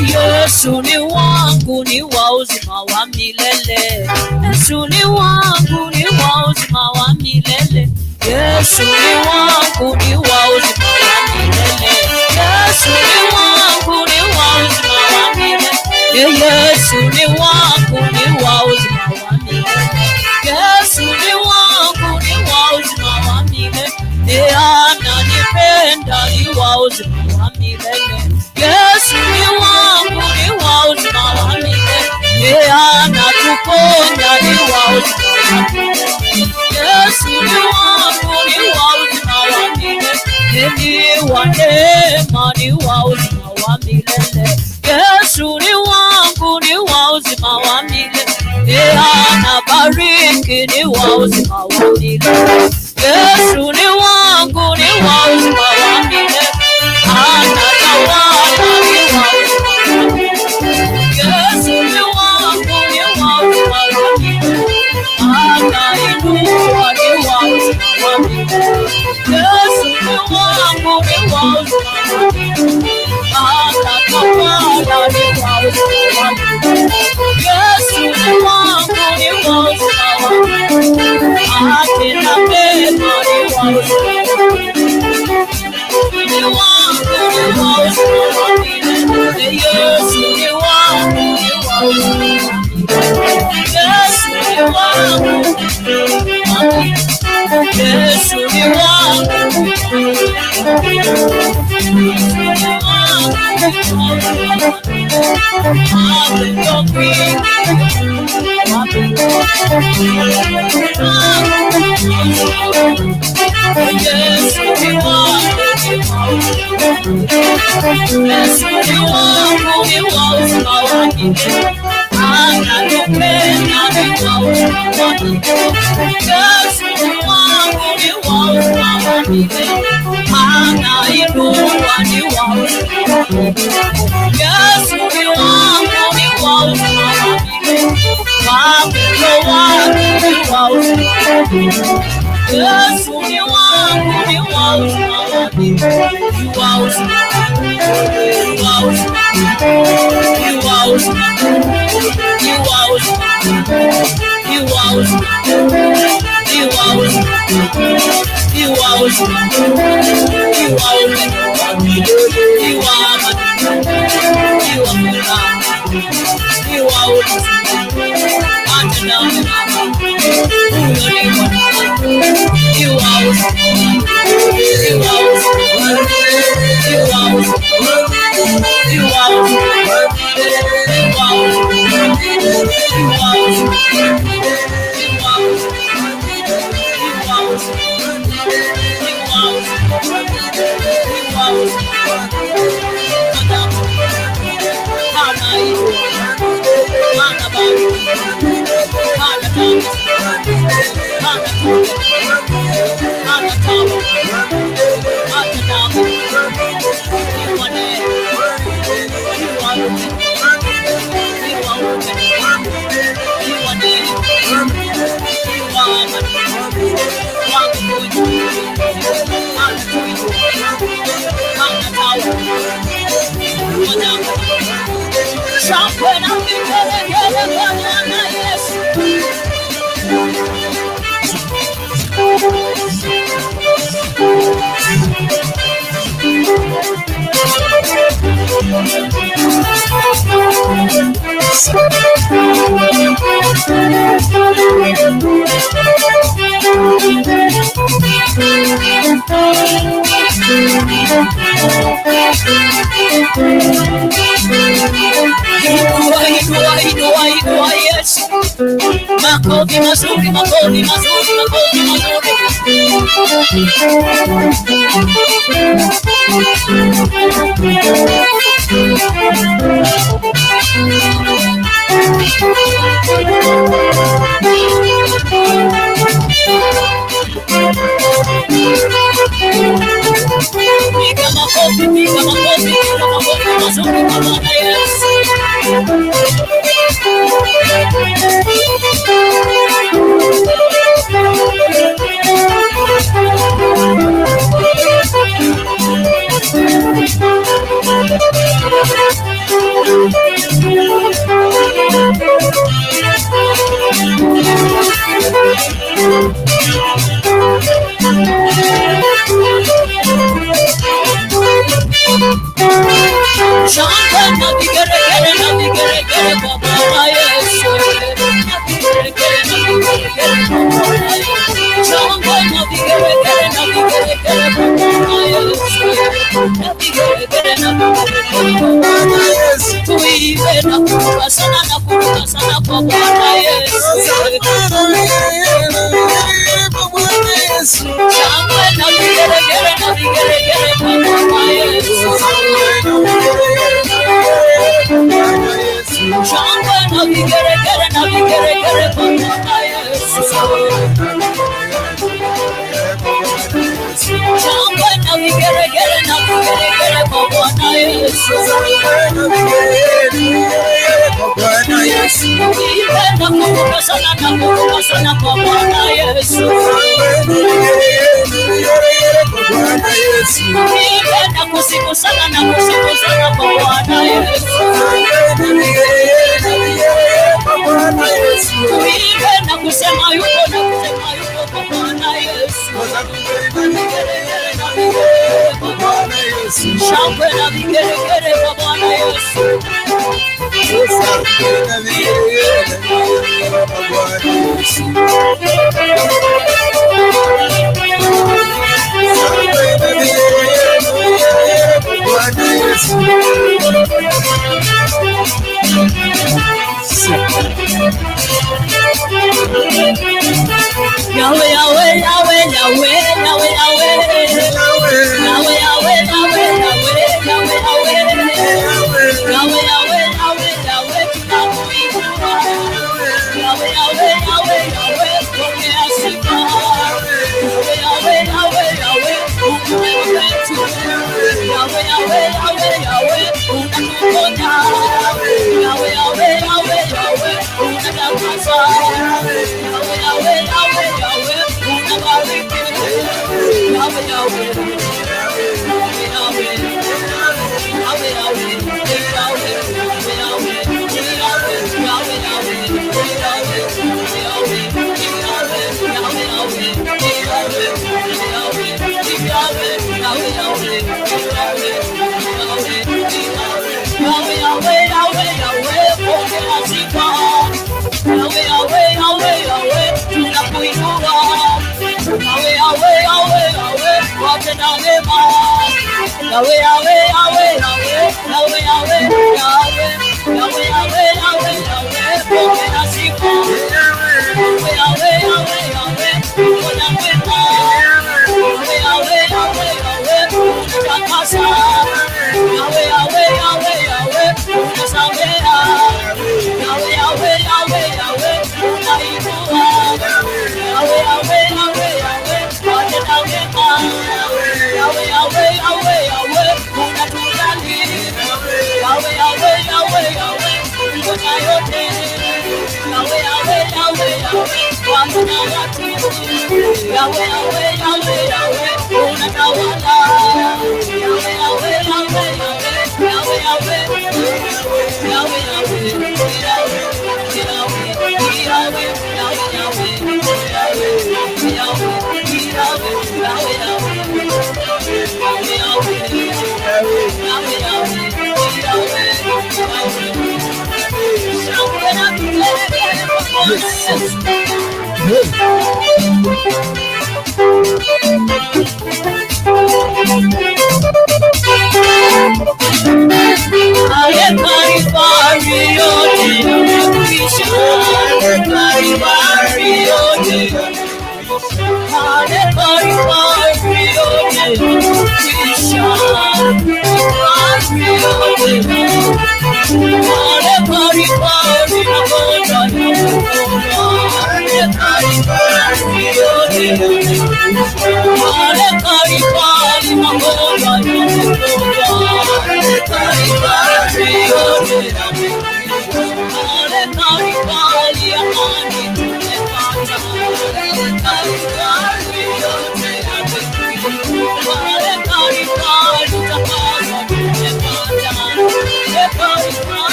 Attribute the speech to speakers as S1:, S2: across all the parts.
S1: Yesu ni wangu ni wa uzima wa milele. Yesu ni wangu ni wa uzima wa milele. Yesu ni wangu ni wa uzima wa milele. Yesu ni wangu ni wa uzima wa milele. Yesu ni wangu ni wa uzima wa milele. Yesu ni wangu ni wa uzima wa milele. Ananipenda ni wa uzima wa milele. Yesu ni wangu ni wa uzima wa milele. Anatuponya ni wa uzima wa milele. Yesu ni wangu ni wa uzima wa milele. Ni wa neema ni wa uzima wa milele. Yesu ni wangu ni wa uzima wa milele. Anabariki ni wa uzima wa milele. Yesu ni wangu ni wa uzima wa milele. Anatawala ni wa uzima wa milele. Yesu ni wangu ni wa uzima wa milele. Anainua ni wa uzima wa milele. Yesu ni wangu ni wa uzima wa milele. Anatawala ni wa uzima wa milele. Yesu ni wangu ni wa uzima wa milele. Atenda mema ni wa uzima wa milele. Ni wangu ni wa uzima wa milele. Yesu ni wangu ni wa uzima wa milele. Yesu ni wangu wa milele. Yesu ni wangu. makofi mazuri, makofi mazuri, makofi mazuri. Piga makofi, piga makofi, piga makofi mazuri kwa Bwana Yesu. Shangwe na vigeregere na vigeregere kwa Bwana Yesu. Na vigeregere na vigeregere kwa Bwana Yesu. Shangwe na vigeregere na vigeregere kwa Bwana Yesu. Na vigeregere na vigeregere kwa Bwana Yesu. Tuimbe na kuruka sana na kuruka sana kwa Bwana Yesu. Shangwe na vigeregere na vigeregere kwa Bwana Yesu. Shangwe na vigeregere na vigeregere kwa Bwana Yesu. Shangwe na vigeregere na vigeregere kwa Bwana Yesu. Tuimbe na kuruka sana na kuruka sana kwa Bwana Yesu. Tuimbe na kusifu sana na kusifu sana kwa Bwana Yesu. Tuimbe na kusema yuko na kusema yuko kwa Bwana Yesu. Shangwe na vigeregere kwa Bwana Yesu. Yahweh, Yahweh, Yahweh, Yahweh, Yahweh, Yahweh, Yahweh, Yahweh, Yahweh, Yahweh, Yahweh, Yahweh, tunakuinua. Yahweh, Yahweh, Yahweh, Yahweh, pokea sifa. Yahweh, Yahweh, Yahweh, Yahweh, Mungu wetu. Yahweh, Yahweh, Yahweh, Yahweh, unatuponya. Yahweh, Yahweh, Yahweh, Yahweh, unatakasa. Yahweh, Yahweh, Yahweh, Yahweh, unabariki. Yahweh, Yahweh, Yahweh, Yahweh, Yahweh, Yahweh, Yahweh, Yahweh, Yahweh, Yahweh, Yahweh, Yahweh, Yahweh, Yahweh, Yahweh, Yahweh, pokea sifa. Yahweh, Yahweh, Yahweh, Yahweh, kuna mwema. Yahweh, Yahweh, Yahweh, Yahweh, unatakasa. Yahweh, Yahweh, Yahweh, Yahweh, unasamea. Yahweh, Yahweh, Yahweh, Yahweh, unainua. Yahweh, Yahweh, Yahweh, Yahweh, watenda wema. Yahweh, Yahweh, Yahweh, Yahweh, unatujali. Yahweh, Yahweh, Yahweh, Yahweh, kuna yote. Yahweh, Yahweh, Yahweh, Yahweh, kuna watu. Yahweh, Yahweh, Yahweh, Yahweh, unatawala. Yahweh, Yahweh, Yahweh, Yahweh, Yahweh, Yahweh, Yahweh, Yahweh,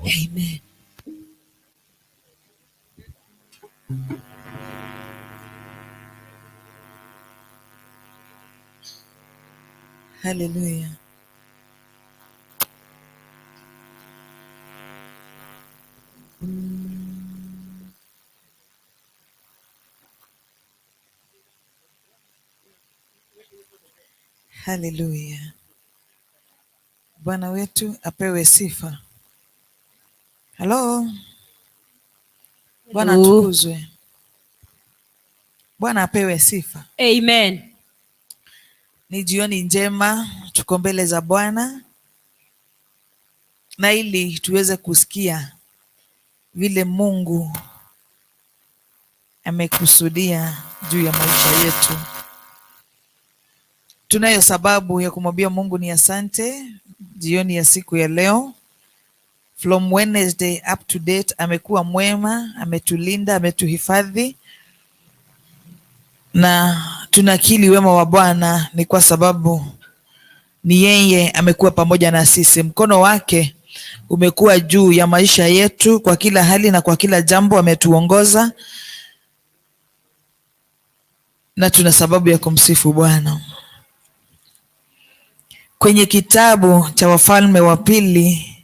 S1: Amen.
S2: Hallelujah. Hallelujah. Bwana wetu apewe sifa. Hello. Bwana atukuzwe. Bwana apewe sifa.
S1: Amen.
S2: Ni jioni njema, tuko mbele za Bwana, na ili tuweze kusikia vile Mungu amekusudia juu ya maisha yetu. Tunayo sababu ya kumwambia Mungu ni asante jioni ya siku ya leo. From Wednesday up to date amekuwa mwema, ametulinda, ametuhifadhi, na tunakiri wema wa Bwana ni kwa sababu ni yeye amekuwa pamoja na sisi. Mkono wake umekuwa juu ya maisha yetu kwa kila hali na kwa kila jambo, ametuongoza na tuna sababu ya kumsifu Bwana. Kwenye kitabu cha Wafalme wa Pili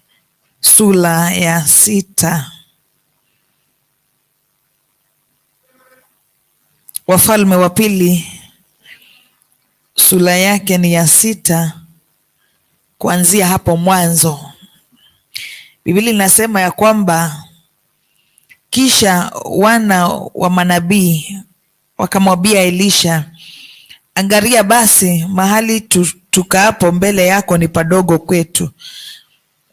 S2: sura ya 6, Wafalme wa Pili sura yake ni ya 6, kuanzia hapo mwanzo. Biblia inasema ya kwamba kisha wana wa manabii wakamwambia Elisha, angalia basi mahali tukaapo mbele yako ni padogo kwetu,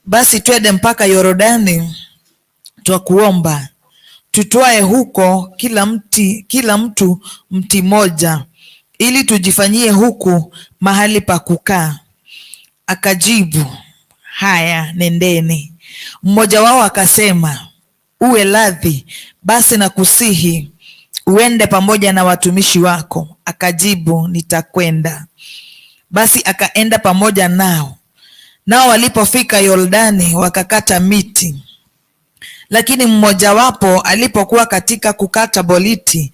S2: basi twende mpaka Yordani twakuomba, tutwae huko kila mtu mti moja, ili tujifanyie huku mahali pa kukaa. Akajibu, haya, nendeni. Mmoja wao akasema, uwe radhi basi na kusihi uende pamoja na watumishi wako. Akajibu, nitakwenda. Basi akaenda pamoja nao. Nao walipofika Yordani wakakata miti. Lakini mmojawapo alipokuwa katika kukata boliti,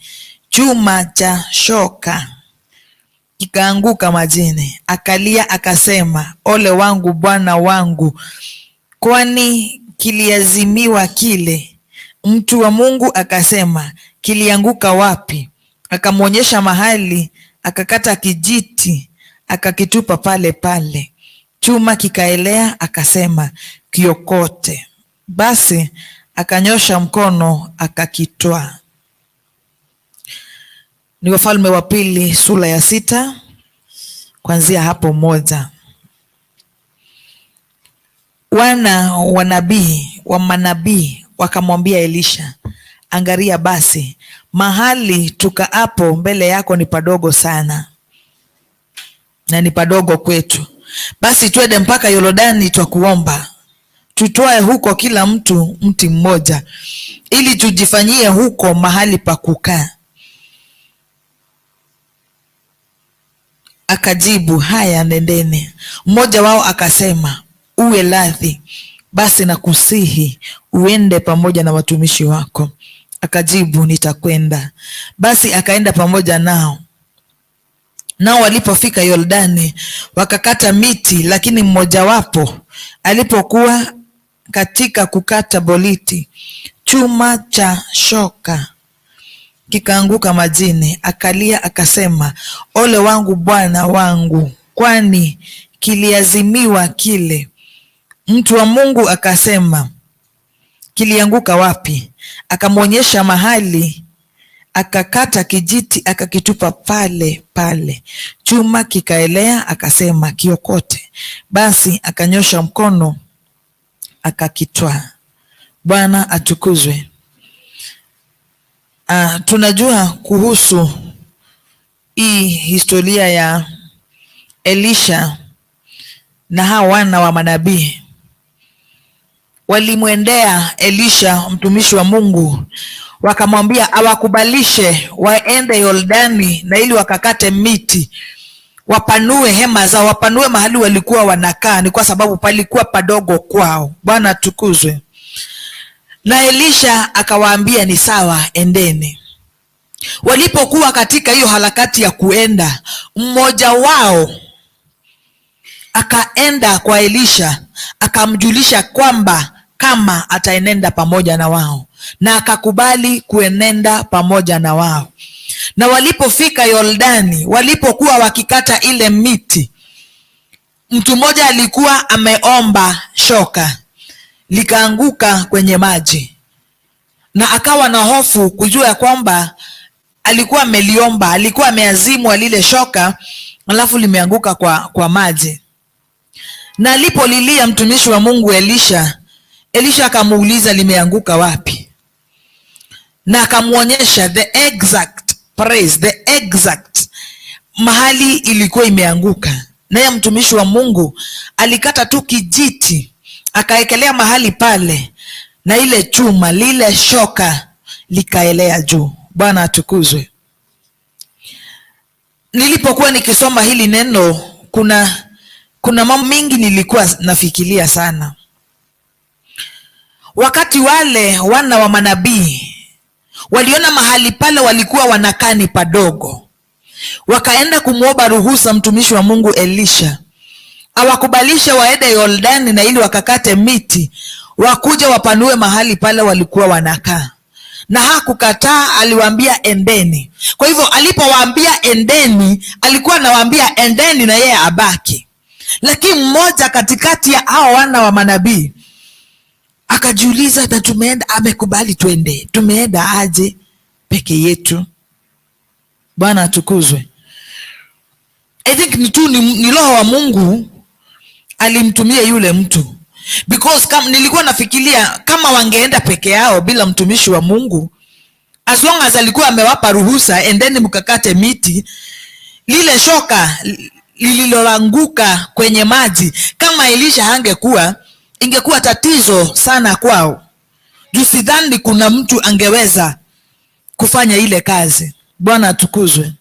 S2: chuma cha shoka kikaanguka majini. Akalia akasema, ole wangu bwana wangu, kwani kiliazimiwa kile. Mtu wa Mungu akasema, kilianguka wapi? Akamwonyesha mahali, akakata kijiti, akakitupa pale pale. Chuma kikaelea, akasema, kiokote. Basi akanyosha mkono, akakitwaa. Ni Wafalme wa Pili sura ya 6 kuanzia hapo 1. Wana wa manabii wakamwambia Elisha, angalia basi mahali tukaapo mbele yako ni padogo sana, na ni padogo kwetu. Basi twende mpaka Yordani twakuomba, tutwae huko kila mtu mti mmoja, ili tujifanyie huko mahali pa kukaa. akajibu, haya, nendeni. Mmoja wao akasema, uwe radhi basi nakusihi uende pamoja na watumishi wako. Akajibu, nitakwenda. Basi akaenda pamoja nao. Nao walipofika Yordani wakakata miti, lakini mmojawapo alipokuwa katika kukata boliti, chuma cha shoka kikaanguka majini. Akalia akasema, ole wangu bwana wangu, kwani kiliazimiwa kile. Mtu wa Mungu akasema, kilianguka wapi? Akamwonyesha mahali. Akakata kijiti akakitupa pale pale, chuma kikaelea. Akasema, kiokote. Basi akanyosha mkono akakitwaa. Bwana atukuzwe. Tunajua kuhusu hii historia ya Elisha na hawa wana wa manabii. Walimwendea Elisha mtumishi wa Mungu, wakamwambia awakubalishe waende Yordani na ili wakakate miti, wapanue hema zao, wapanue mahali walikuwa wanakaa, ni kwa sababu palikuwa padogo kwao. Bwana tukuzwe. Na Elisha akawaambia ni sawa, endeni. Walipokuwa katika hiyo harakati ya kuenda, mmoja wao akaenda kwa Elisha akamjulisha kwamba kama ataenenda pamoja na wao, na akakubali kuenenda pamoja na wao. Na walipofika Yordani, walipokuwa wakikata ile miti, mtu mmoja alikuwa ameomba shoka, likaanguka kwenye maji, na akawa na hofu kujua ya kwamba alikuwa ameliomba, alikuwa ameazimwa lile shoka, alafu limeanguka kwa maji. Na alipolilia mtumishi wa Mungu Elisha akamuuliza limeanguka wapi, na akamwonyesha the exact place, the exact mahali ilikuwa imeanguka. Naye mtumishi wa Mungu alikata tu kijiti akaekelea mahali pale, na ile chuma, lile shoka likaelea juu. Bwana atukuzwe. Nilipokuwa nikisoma hili neno, kuna mambo mengi nilikuwa nafikiria sana. Wakati wale wana wa manabii waliona mahali pale walikuwa wanakaa ni padogo, wakaenda kumwomba ruhusa mtumishi wa Mungu Elisha awakubalisha waende Yordani na ili wakakate miti, wakuja wapanue mahali pale walikuwa wanakaa. Na hakukataa, aliwaambia endeni. Kwa hivyo alipowaambia endeni, alikuwa anawaambia endeni na yeye abaki. Lakini mmoja katikati ya hao wana wa manabii akajiuliza, na tumeenda, amekubali twende, tumeenda aje peke yetu? Bwana atukuzwe. I think ni roho wa Mungu alimtumia yule mtu, because nilikuwa nafikiria kama wangeenda peke yao bila mtumishi wa Mungu, as long as alikuwa amewapa ruhusa endeni mkakate miti, lile shoka lililoanguka kwenye maji, kama Elisha hangekuwa, ingekuwa tatizo sana kwao. Juu sidhani kuna mtu angeweza kufanya ile kazi. Bwana atukuzwe.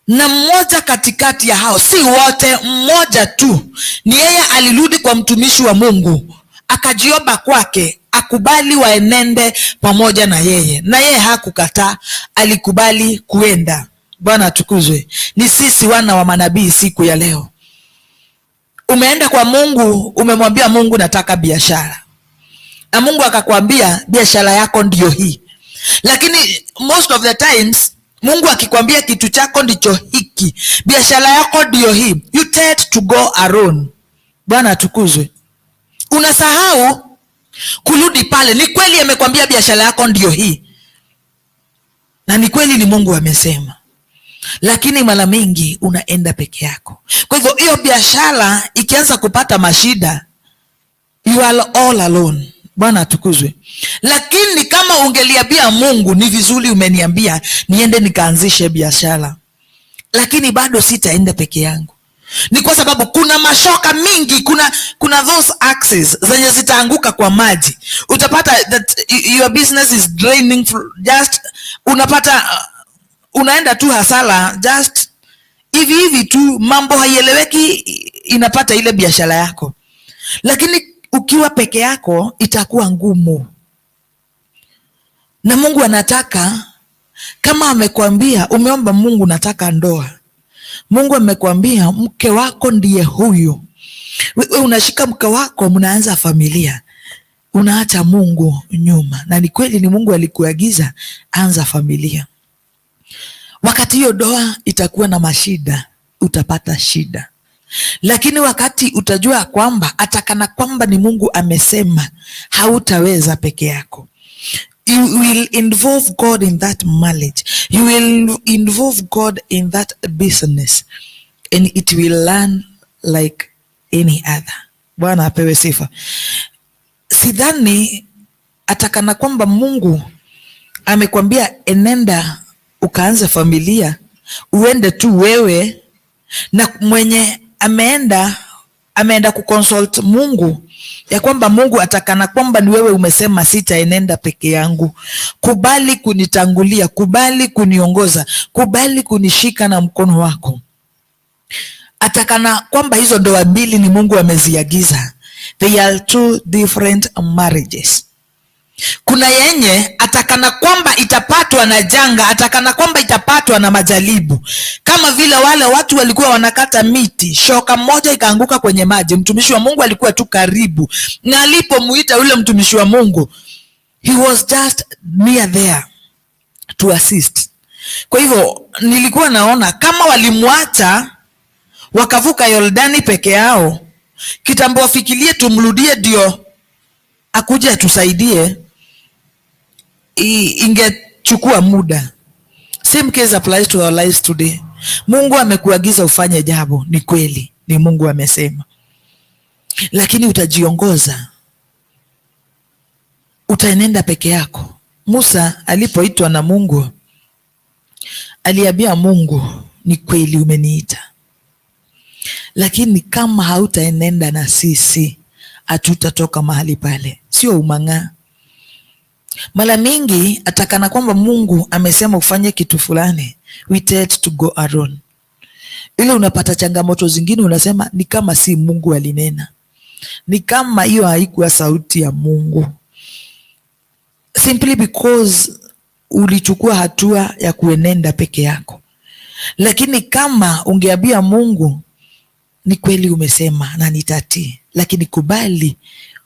S2: Na mmoja katikati ya hao, si wote, mmoja tu, ni yeye alirudi kwa mtumishi wa Mungu akajiomba kwake akubali waenende pamoja na yeye, na yeye hakukataa, alikubali kuenda. Bwana atukuzwe. Ni sisi wana wa manabii siku ya leo. Umeenda kwa Mungu, umemwambia Mungu nataka biashara, na Mungu akakwambia biashara yako ndiyo hii. Lakini most of the times Mungu akikwambia kitu chako ndicho hiki, biashara yako ndiyo hii, you tend to go alone. Bwana atukuzwe. Unasahau kurudi pale. Ni kweli amekwambia biashara yako ndiyo hii, na ni kweli ni Mungu amesema, lakini mara mingi unaenda peke yako. Kwa hivyo hiyo biashara ikianza kupata mashida, you are all alone. Bwana atukuzwe. Lakini kama ungeliambia Mungu, ni vizuri umeniambia niende nikaanzishe biashara, lakini bado sitaenda peke yangu, ni kwa sababu kuna mashoka mingi, kuna those axes zenye zitaanguka kwa maji. Utapata that your business is draining, just unapata unaenda tu hasara just hivi hivi tu, mambo haieleweki, inapata ile biashara yako. Lakini ukiwa peke yako itakuwa ngumu. Na Mungu anataka, kama amekwambia, umeomba Mungu nataka ndoa, Mungu amekwambia mke wako ndiye huyu, wewe unashika mke wako, mnaanza familia, unaacha Mungu nyuma. Na ni kweli, ni Mungu alikuagiza anza familia. Wakati hiyo ndoa itakuwa na mashida, utapata shida. Lakini wakati utajua kwamba atakana kwamba ni Mungu amesema, hautaweza peke yako. You will involve God in that marriage. You will involve God in that business. And it will run like any other. Bwana apewe sifa. Sidhani atakana kwamba Mungu amekwambia enenda ukaanza familia, uende tu wewe, na mwenye ameenda kuconsult Mungu ya kwamba Mungu atakana kwamba ni wewe umesema sitaenenda peke yangu. Kubali kunitangulia, kubali kuniongoza, kubali kunishika na mkono wako. Atakana kwamba hizo ndoa mbili ni Mungu ameziagiza. They are two different marriages. Kuna yenye atakana kwamba itapatwa na janga, atakana kwamba itapatwa na majaribu. Kama vile wale watu walikuwa wanakata miti, shoka moja ikaanguka kwenye maji. Mtumishi wa Mungu alikuwa tu karibu, na alipomuita yule mtumishi wa Mungu, he was just near there to assist. Kwa hivyo nilikuwa naona kama walimwacha wakavuka Yordani peke yao, kitambo wafikirie tumrudie ndio akuje atusaidie, ingechukua muda. Same case applies to our lives today. Mungu amekuagiza ufanye jambo, ni kweli, ni Mungu amesema, lakini utajiongoza, utaenenda peke yako. Musa alipoitwa na Mungu aliambia Mungu, ni kweli umeniita, lakini kama hautaenenda na sisi hatutatoka mahali pale. Sio umang'aa. Mara mingi atakana kwamba Mungu amesema ufanye kitu fulani, we tend to go alone. Ile unapata changamoto zingine unasema ni kama si Mungu alinena, ni kama hiyo haikuwa sauti ya Mungu, simply because ulichukua hatua ya kuenenda peke yako. Lakini kama ungeambia Mungu, ni kweli umesema na nitatii, lakini kubali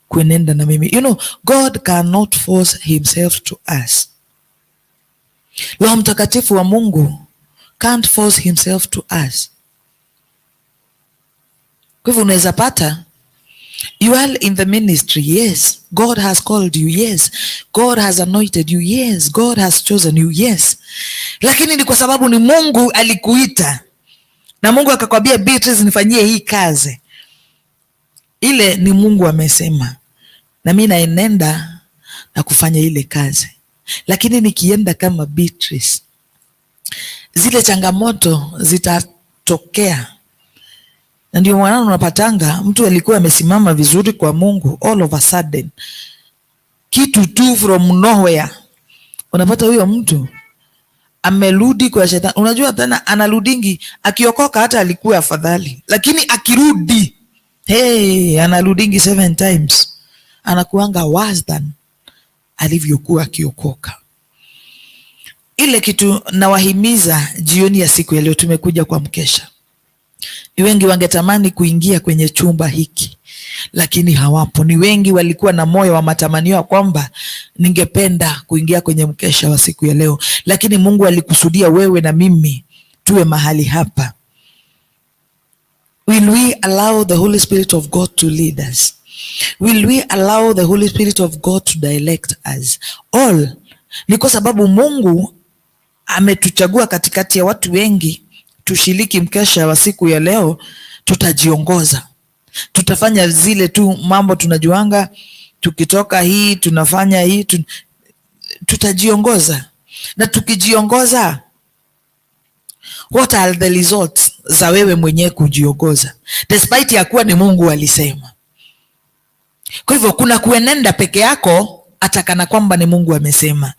S2: kuenenda na mimi. You know, God cannot force himself to us. Roho Mtakatifu wa Mungu can't force himself to us. Kwa hivyo unaweza pata, you are in the ministry, yes, God has called you, yes, God has anointed you, yes, God has chosen you, yes, lakini ni kwa sababu ni Mungu alikuita, na Mungu akakwambia Beatrice, nifanyie hii kazi. Ile ni Mungu amesema, na mimi naenenda na kufanya ile kazi. Lakini nikienda kama Beatrice, zile changamoto zitatokea. Na ndio maana unapatanga mtu alikuwa amesimama vizuri kwa Mungu, all of a sudden kitu tu from nowhere unapata huyo mtu amerudi kwa shetani. Unajua tena analudingi, akiokoka hata alikuwa afadhali, lakini akirudi, analudingi 7 times, anakuanga worse than alivyokuwa akiokoka. Ile kitu nawahimiza jioni ya siku ya leo, tumekuja kwa mkesha. Ni wengi wangetamani kuingia kwenye chumba hiki, lakini hawapo. Ni wengi walikuwa na moyo wa matamanio ya kwamba ningependa kuingia kwenye mkesha wa siku ya leo, lakini Mungu alikusudia wewe na mimi tuwe mahali hapa. Will we allow the Holy Spirit of God to lead us? Will we allow the Holy Spirit of God to direct us? All ni kwa sababu Mungu ametuchagua katikati ya watu wengi tushiriki mkesha wa siku ya leo. Tutajiongoza, tutafanya zile tu mambo tunajuanga, tukitoka hii tunafanya hii tutajiongoza. Na tukijiongoza, what are the results za wewe mwenyewe kujiongoza, despite ya kuwa ni Mungu alisema? Kwa hivyo kuna kuenenda peke yako atakana kwamba ni Mungu amesema,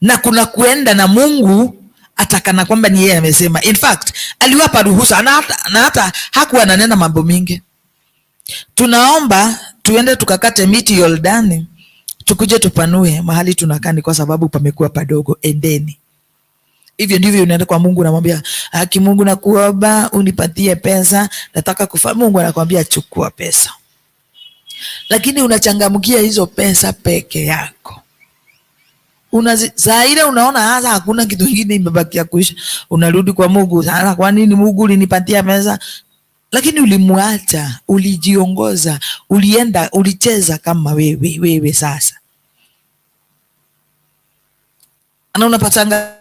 S2: na kuna kuenda na Mungu atakana kwamba ni yeye amesema. In fact, aliwapa ruhusa na hata hakuwa ananena mambo mingi. Tunaomba tuende tukakate miti Yordani, tukuje tupanue mahali tunakani kwa sababu pamekuwa padogo, endeni. Hivyo ndivyo unaenda kwa Mungu, unamwambia, haki Mungu nakuomba unipatie pesa, nataka kufanya. Mungu anakuambia chukua pesa. Lakini unachangamkia hizo pesa peke yako. Saa ile unaona hasa hakuna kitu kingine imebakia kuisha. Unarudi kwa Mungu, sasa kwa nini Mungu ulinipatia pesa? Lakini ulimwacha, ulijiongoza, ulienda, ulicheza kama wewe sasa. Ana unapatanga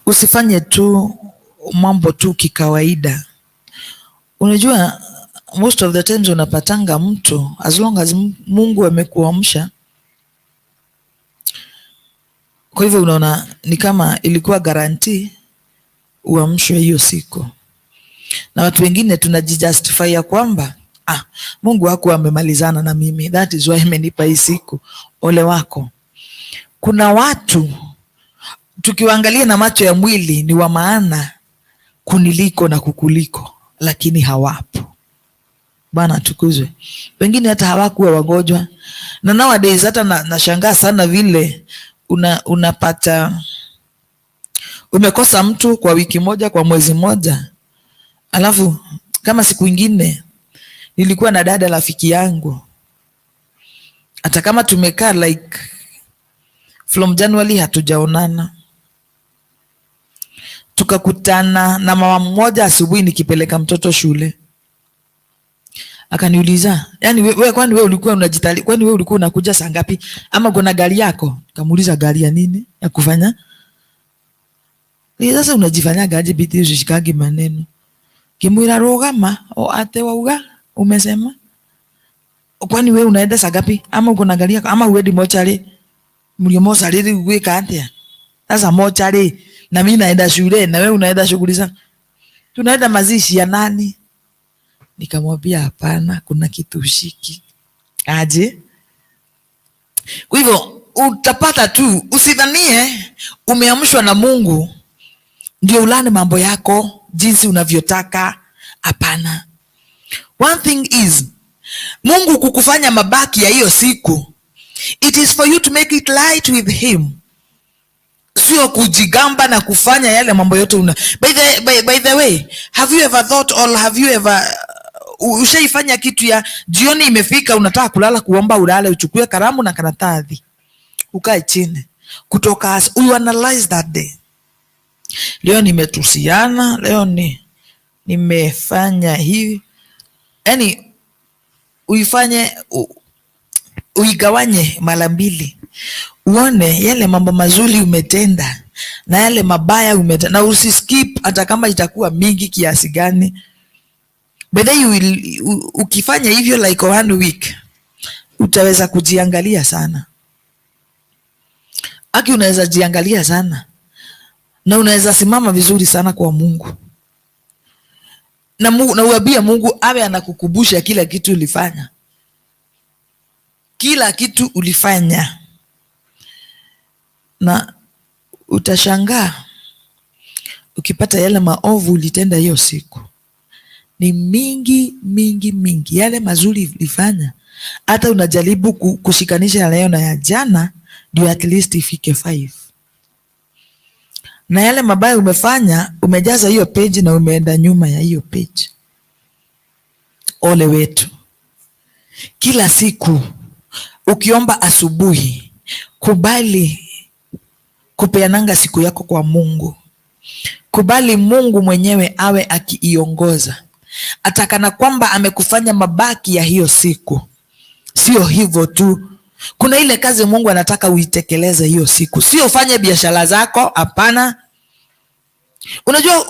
S2: usifanye tu mambo tu kikawaida. Unajua most of the times unapatanga mtu, as long as Mungu amekuamsha, kwa hivyo unaona ni kama ilikuwa guarantee uamshwe hiyo siku. Na watu wengine tunajijustify ya kwamba Mungu hakuwa amemalizana na mimi, that is why amenipa hii siku. Ole wako. Kuna watu tukiwaangalia na macho ya mwili ni wa maana kuniliko na kukuliko, lakini hawapo. Bwana tukuzwe. Wengine hata hawakuwa wagonjwa. Na nowadays hata nashangaa sana vile unapata umekosa mtu kwa wiki moja, kwa mwezi moja. Alafu kama siku ingine nilikuwa na dada rafiki yangu, hata kama tumekaa like from January hatujaonana. Tukakutana na mama mmoja asubuhi nikipeleka mtoto shule. Akaniuliza, yani kwani wewe ulikuwa unajitali, kwani wewe ulikuwa unakuja saa ngapi? Ama kuna gari yako? Nikamuuliza gari ya nini? Ya kufanya? Ni sasa unajifanya gaji biti ushikagi maneno. Kimwira rogama o ate wauga umesema? Kwani wewe unaenda saa ngapi? Ama kuna gari yako? Ama uendi mochari? Mlio mochari gweka atia. Sasa mochari na mimi naenda shule na wewe unaenda shughuli zako. Tunaenda mazishi ya nani? Nikamwambia hapana, kuna kitu ushiki. Aje? Kwa hivyo utapata tu, usidhanie umeamshwa na Mungu ndio ulane mambo yako jinsi unavyotaka. Hapana. One thing is, Mungu kukufanya mabaki ya hiyo siku, it is for you to make it light with him. Sio kujigamba na kufanya yale mambo yote by the way, have you ever thought or have you ever ushaifanya kitu ya jioni imefika, unataka kulala, kuomba ulale, uchukue kalamu na karatasi ukae chini, kutoka you analyze that day. Leo nimetusiana, leo nimefanya hivi. Yani uifanye uigawanye mara mbili, uone yale mambo mazuri umetenda na yale mabaya umetenda, na usiskip hata kama itakuwa mingi kiasi gani. But then you will, ukifanya hivyo like 1 week, utaweza kujiangalia sana. Unaweza jiangalia sana na unaweza simama vizuri sana kwa Mungu. Na uambie Mungu awe anakukumbusha kila kitu ulifanya. Kila kitu ulifanya. Na utashangaa ukipata yale maovu ulitenda hiyo siku ni mingi. Yale mazuri ulifanya, hata unajaribu kushikanisha leo na ya jana, ndio at least ifike 5. Na yale mabaya umefanya, umejaza hiyo page na umeenda nyuma ya hiyo page. Ole wetu. Kila siku ukiomba asubuhi, kubali kupeananga siku yako kwa Mungu. Kubali Mungu mwenyewe awe akiiongoza. Atakana kwamba amekufanya mabaki ya hiyo siku. Sio hivyo tu. Kuna ile kazi Mungu anataka uitekeleze hiyo siku. Sio ufanye biashara zako, hapana. Unajua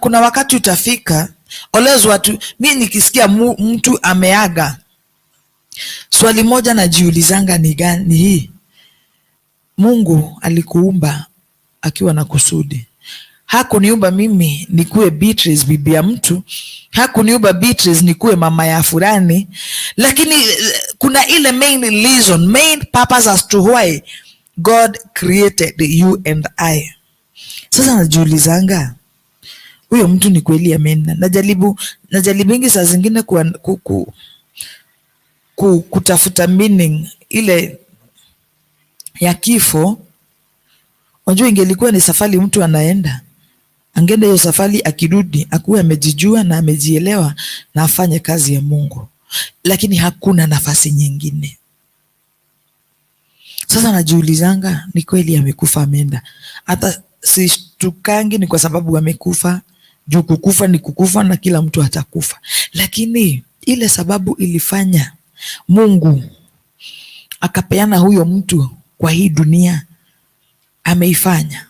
S2: kuna wakati utafika, always watu, mimi nikisikia mtu ameaga, Swali moja najiulizanga ni gani hii? Mungu alikuumba akiwa na kusudi. Hakuniumba mimi nikuwe Beatrice bibi ya mtu, hakuniumba Beatrice nikuwe mama ya fulani, lakini kuna ile main reason, main purpose as to why God created you and I. Sasa najiulizanga, huyo mtu ni kweli ameenda? Najaribu saa zingine kutafuta meaning ile ya kifo. Unajua ingelikuwa ni safari mtu anaenda, angeenda hiyo safari, akirudi akuwe amejijua na amejielewa na afanye kazi ya Mungu, lakini hakuna nafasi nyingine. Sasa najiulizanga, ni kweli amekufa ameenda? Hata sishtukangi ni kwa sababu amekufa, juu kukufa ni kukufa na kila mtu atakufa, lakini ile sababu ilifanya Mungu akapeana huyo mtu kwa hii dunia ameifanya.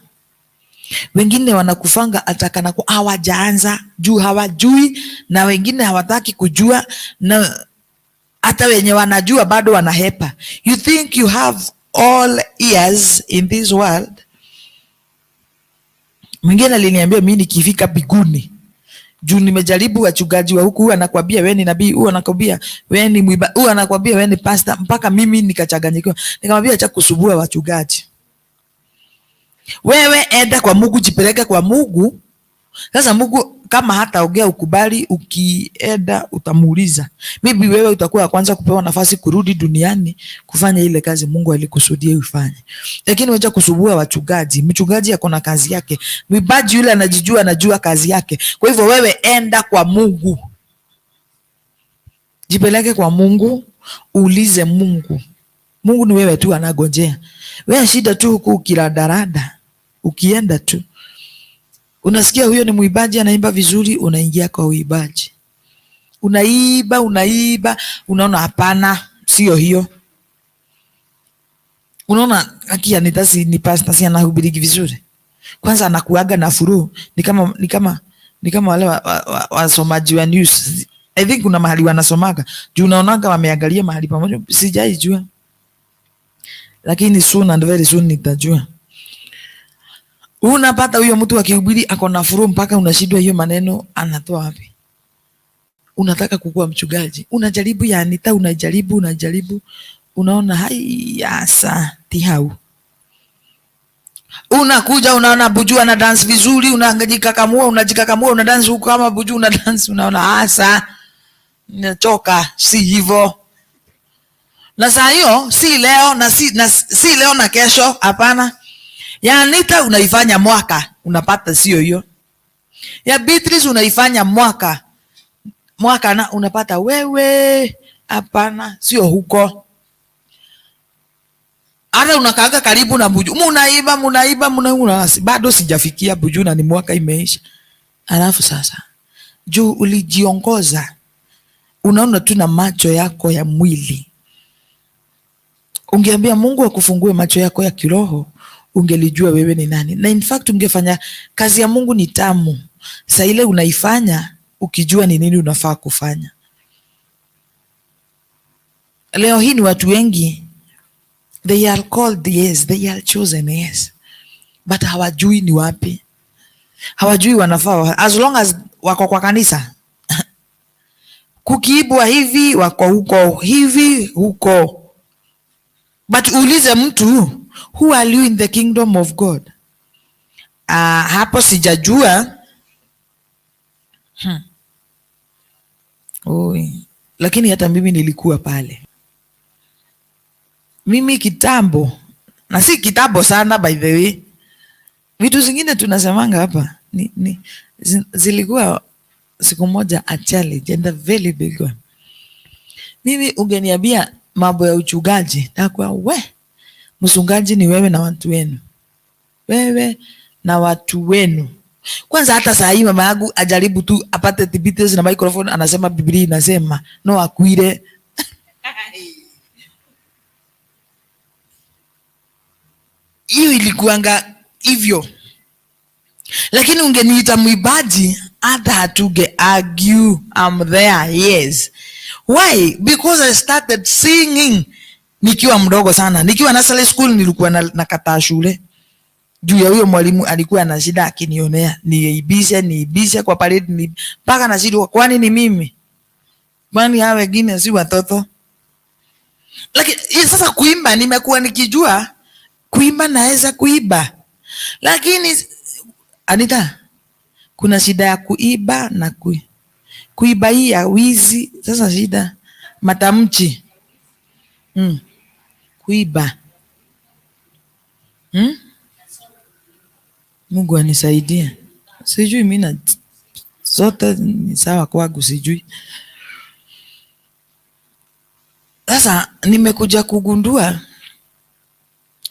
S2: Wengine wanakufanga atakana kwa hawajaanza, juu hawajui, na wengine hawataki kujua, na hata wenye wanajua bado wanahepa. You think you have all ears in this world. Mwingine aliniambia mimi nikifika biguni, juu nimejaribu wachungaji wa huku, anakuambia wewe ni nabii, huyu anakuambia wewe ni mwiba, huyu anakuambia wewe ni pastor, mpaka mimi nikachanganyikiwa. Nikamwambia acha kusubua wachungaji. Wewe enda kwa Mungu, jipeleke kwa Mungu. Sasa Mungu kama hata ongea ukubali, ukienda utamuuliza. Maybe wewe utakuwa kwanza kupewa nafasi kurudi duniani kufanya ile kazi Mungu alikusudia ufanye. Lakini wacha kusubua wachungaji. Mchungaji ako na kazi yake. Mwibaji yule anajijua, anajua kazi yake. Kwa hivyo wewe enda kwa Mungu. Jipeleke kwa Mungu, uulize Mungu. Mungu ni wewe tu anagojea. Wewe shida tu huku ukiradarada. Ukienda tu unasikia huyo ni mwibaji anaimba vizuri, unaingia kwa uibaji. Unaiba, unaona hapana, sio hiyo. Unaona akia ni pastor si anahubiri vizuri. Kwanza anakuaga na furu, ni kama wale wasomaji wa news. I think kuna mahali wanasomaga. Juu unaonaga wameangalia mahali pamoja, sijaijua. Lakini soon and very soon nitajua. Unapata huyo mtu akihubiri ako na furu mpaka unashindwa hiyo maneno anatoa wapi. Unataka kukua mchungaji, unajaribu ya Anita, unajaribu, unaona haya saa tihau. Unakuja unaona Buju ana dance vizuri, unajikakamua, una dance huko kama Buju una dance, unaona hasa nachoka, si hivyo. Na saa hiyo si leo si leo na kesho, hapana. Ya Anita unaifanya mwaka, unapata sio hiyo. Ya Beatrice unaifanya mwaka na unapata wewe, hapana, sio huko. Hata unakaaga karibu na Buju, munaiba, bado sijafikia Buju na ni mwaka imeisha. Alafu sasa juu ulijiongoza, unaona tu na macho yako ya mwili. Ungeambia Mungu akufungue macho yako ya kiroho, ungelijua wewe ni nani. Na in fact ungefanya kazi ya Mungu ni tamu. Sasa ile unaifanya ukijua ni nini unafaa kufanya. Leo hii ni watu wengi, they are called yes, they are chosen yes, but hawajui ni wapi, hawajui wanafaa. As long as wako kwa kanisa kukiibwa hivi, wako huko hivi huko. But uulize mtu, who are you in the kingdom of God? Hapo sijajua. Lakini hata mimi nilikuwa pale. Mimi kitambo, na si kitambo sana by the way. Vitu zingine tunasemanga hapa zilikuwa siku moja a challenge and a very big one. Mimi ungeniambia mambo ya uchungaji, takuwa mchungaji ni wewe na watu wenu. Wewe na watu wenu. Kwanza hata saa hii mama yangu ajaribu tu apate thibitisho na microphone, anasema Biblia inasema no akwire. Hiyo ilikuanga hivyo. Lakini ungeniita mwibaji, hata hatuge argue, I'm there, yes. Why? Because I started singing nikiwa mdogo sana. Nikiwa nursery school nilikuwa nakataa shule. Juu ya huyo mwalimu alikuwa na shida akinionea. Niibishe kwa parade mpaka na shida, kwani ni mimi? Kwani hao wengine si watoto? Lakini sasa kuimba nimekuwa nikijua kuimba, naweza kuimba. Lakini Anita, kuna shida ya kuiba na kuiba hii ya wizi. Sasa shida matamchi. Kuiba. Mungu anisaidie. Sijui mimi na zote ni sawa kwangu, sijui. Sasa nimekuja kugundua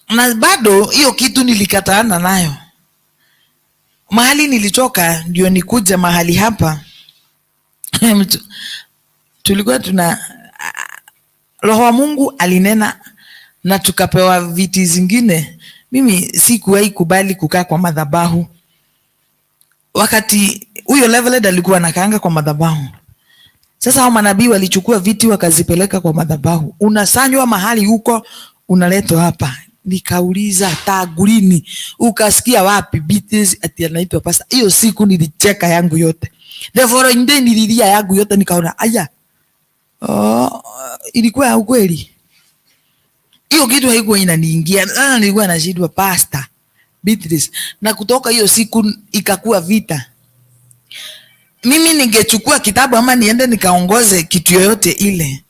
S2: na bado hiyo kitu nilikataana nayo. Mahali nilitoka ndio nikuja mahali hapa. Tulikuwa Roho wa Mungu alinena na tukapewa viti zingine. Mimi sikuwahi kubali kukaa kwa madhabahu. Wakati huyo level alikuwa anakaanga kwa madhabahu. Sasa hao manabii walichukua viti wakazipeleka kwa madhabahu. Unasanywa mahali huko, unaletwa hapa. Nikauliza tagulini, ukasikia wapi BTS ati anaitwa pastor? Hiyo siku nilicheka yangu yote. The following day nililia yangu yote, nikaona aya. Ilikuwa ukweli. Hiyo kitu haikuwa inaniingia. Nilikuwa nashindwa pastor BTS. Na kutoka hiyo siku ikakuwa vita. Mimi ningechukua kitabu ama niende nikaongoze kitu yoyote ile,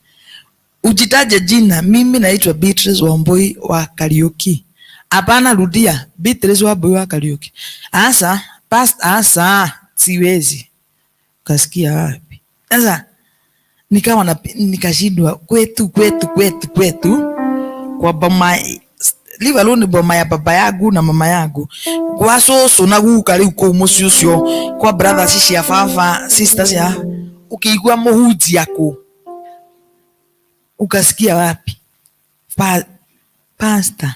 S2: ujitaje jina, mimi naitwa Beatrice Wambui wa Karaoke. Hapana, rudia, Beatrice Wambui wa Karaoke. Asa siwezi. Kasikia wapi? Sasa nikawa nikashindwa kwetu kwa boma, live alone boma ya baba yangu na mama yangu, kwa soso na guka riu ko muciucio, kwa brothers sisi ya fafa sisters ya ukiigua muhuji yako ukasikia wapi? Pastor.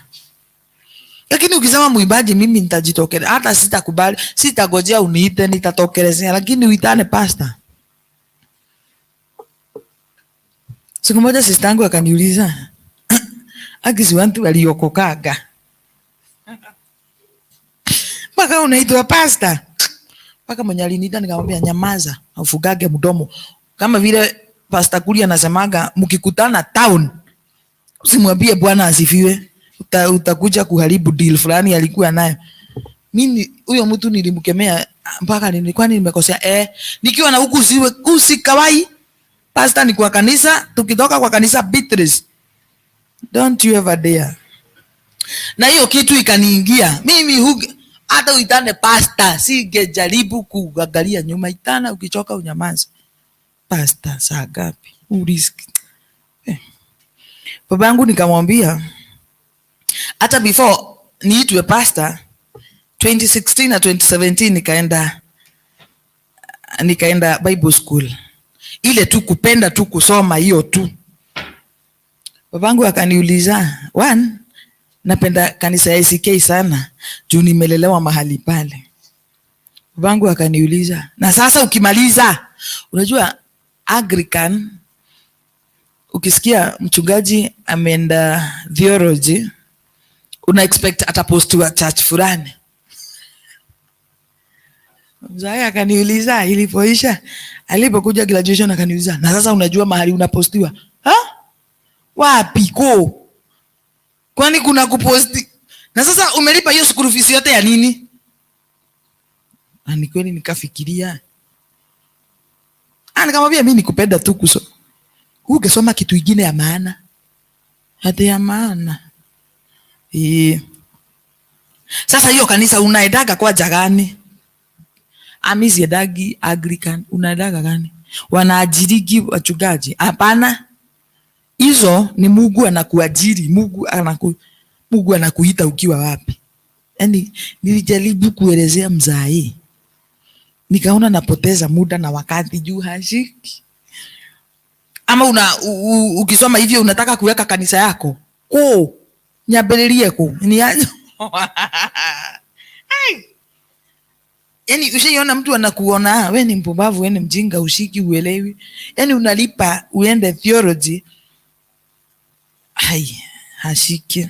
S2: Lakini ukisema muibaji, mimi nitajitokea, hata sitakubali, sitagojea uniite, nitatokelezea, lakini uitane pastor. Siku moja sister yangu akaniuliza, akisi watu waliokokaga mpaka unaitwa pastor? Mpaka mwenye aliniita nikamwambia nyamaza, ufugage mdomo. Kama vile Pastor Kuria anasemaga, mkikutana town usimwambie Bwana asifiwe, utakuja kuharibu deal fulani alikuwa nayo. Mimi huyo mtu nilimkemea mpaka nilikuwa nimekosea. Nikiwa na huku siwe usikawai. Pastor ni kwa kanisa, tukitoka kwa kanisa Beatrice, don't you ever dare. Na hiyo kitu ikaniingia. Mimi hata uitane pastor, singejaribu kuangalia nyuma. Itana, ukichoka unyamaze. Pastor saa gapi? Uriski. Babangu nikamwambia, hata before niitwe pastor, 2016 na 2017 nikaenda Bible school. Ile tu kupenda tu kusoma hiyo tu. Babangu akaniuliza, napenda kanisa ya ACK sana, juu nimelelewa mahali pale. Babangu akaniuliza, na sasa ukimaliza, unajua Anglican, ukisikia mchungaji ameenda theology, una expect atapostiwa church fulani. Mzee akaniuliza ilipoisha, alipokuja graduation akaniuliza, na sasa unajua mahali unapostiwa? Wapi ko? Kwani kuna kuposti? Na sasa umelipa hiyo school fees yote ya nini? Na ni kweli nikafikiria. Nikamwambia mimi nikupenda tu kusoma. Ungesoma kitu kingine ya maana. Hata ya maana. Sasa hiyo kanisa unaendaga kwa jagani? Amizi edagi Anglican, unaendaga gani? Wanaajirigi wachungaji? Hapana. Hizo ni Mungu anakuajiri, Mungu anakuita ukiwa wapi. Yaani nilijaribu kuelezea mzai, nikaona napoteza muda na wakati juu hashiki. Ama ukisoma hivyo unataka kuweka kanisa yako nyabelelie ko ni Yani ushaiona mtu anakuona wewe ni mpumbavu, wewe ni mjinga, ushiki, uelewi. Yani unalipa uende theology. Hai, hashiki.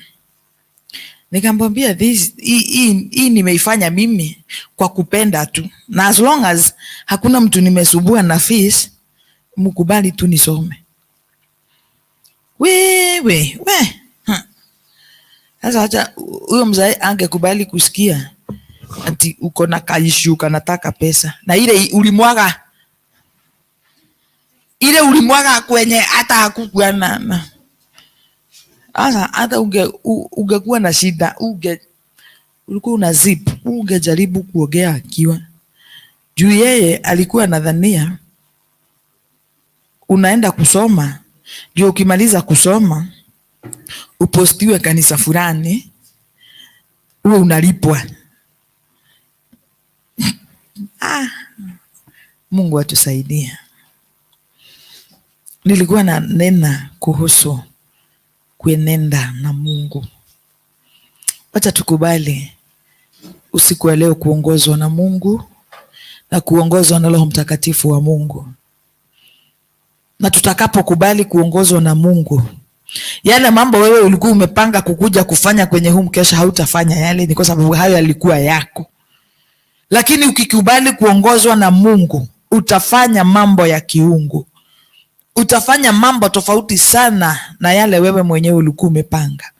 S2: Nikamwambia hii nimeifanya mimi kwa kupenda tu. Na as long as hakuna mtu nimesubua na fees, mkubali tu nisome. We. Sasa acha huyo mzee angekubali kusikia ati uko na kaishu kanataka pesa. Na ile ulimwaga kwenye hata hakukuwa na. Sasa hata ungekuwa na shida, ulikuwa una zip, ungejaribu kuogea akiwa. Juu yeye alikuwa nadhania unaenda kusoma, ndio ukimaliza kusoma upostiwe kanisa fulani, uwe unalipwa. Mungu atusaidie. Nilikuwa na nena kuhusu kuenenda na Mungu. Wacha tukubali usiku wa leo kuongozwa na Mungu na kuongozwa na Roho Mtakatifu wa Mungu. Na tutakapokubali kuongozwa na Mungu, yale mambo wewe ulikuwa umepanga kukuja kufanya kwenye huu mkesha hautafanya yale, ni kwa sababu hayo yalikuwa yako. Lakini ukikubali kuongozwa na Mungu, utafanya mambo ya kiungu. Utafanya mambo tofauti sana na yale wewe mwenyewe ulikuwa umepanga.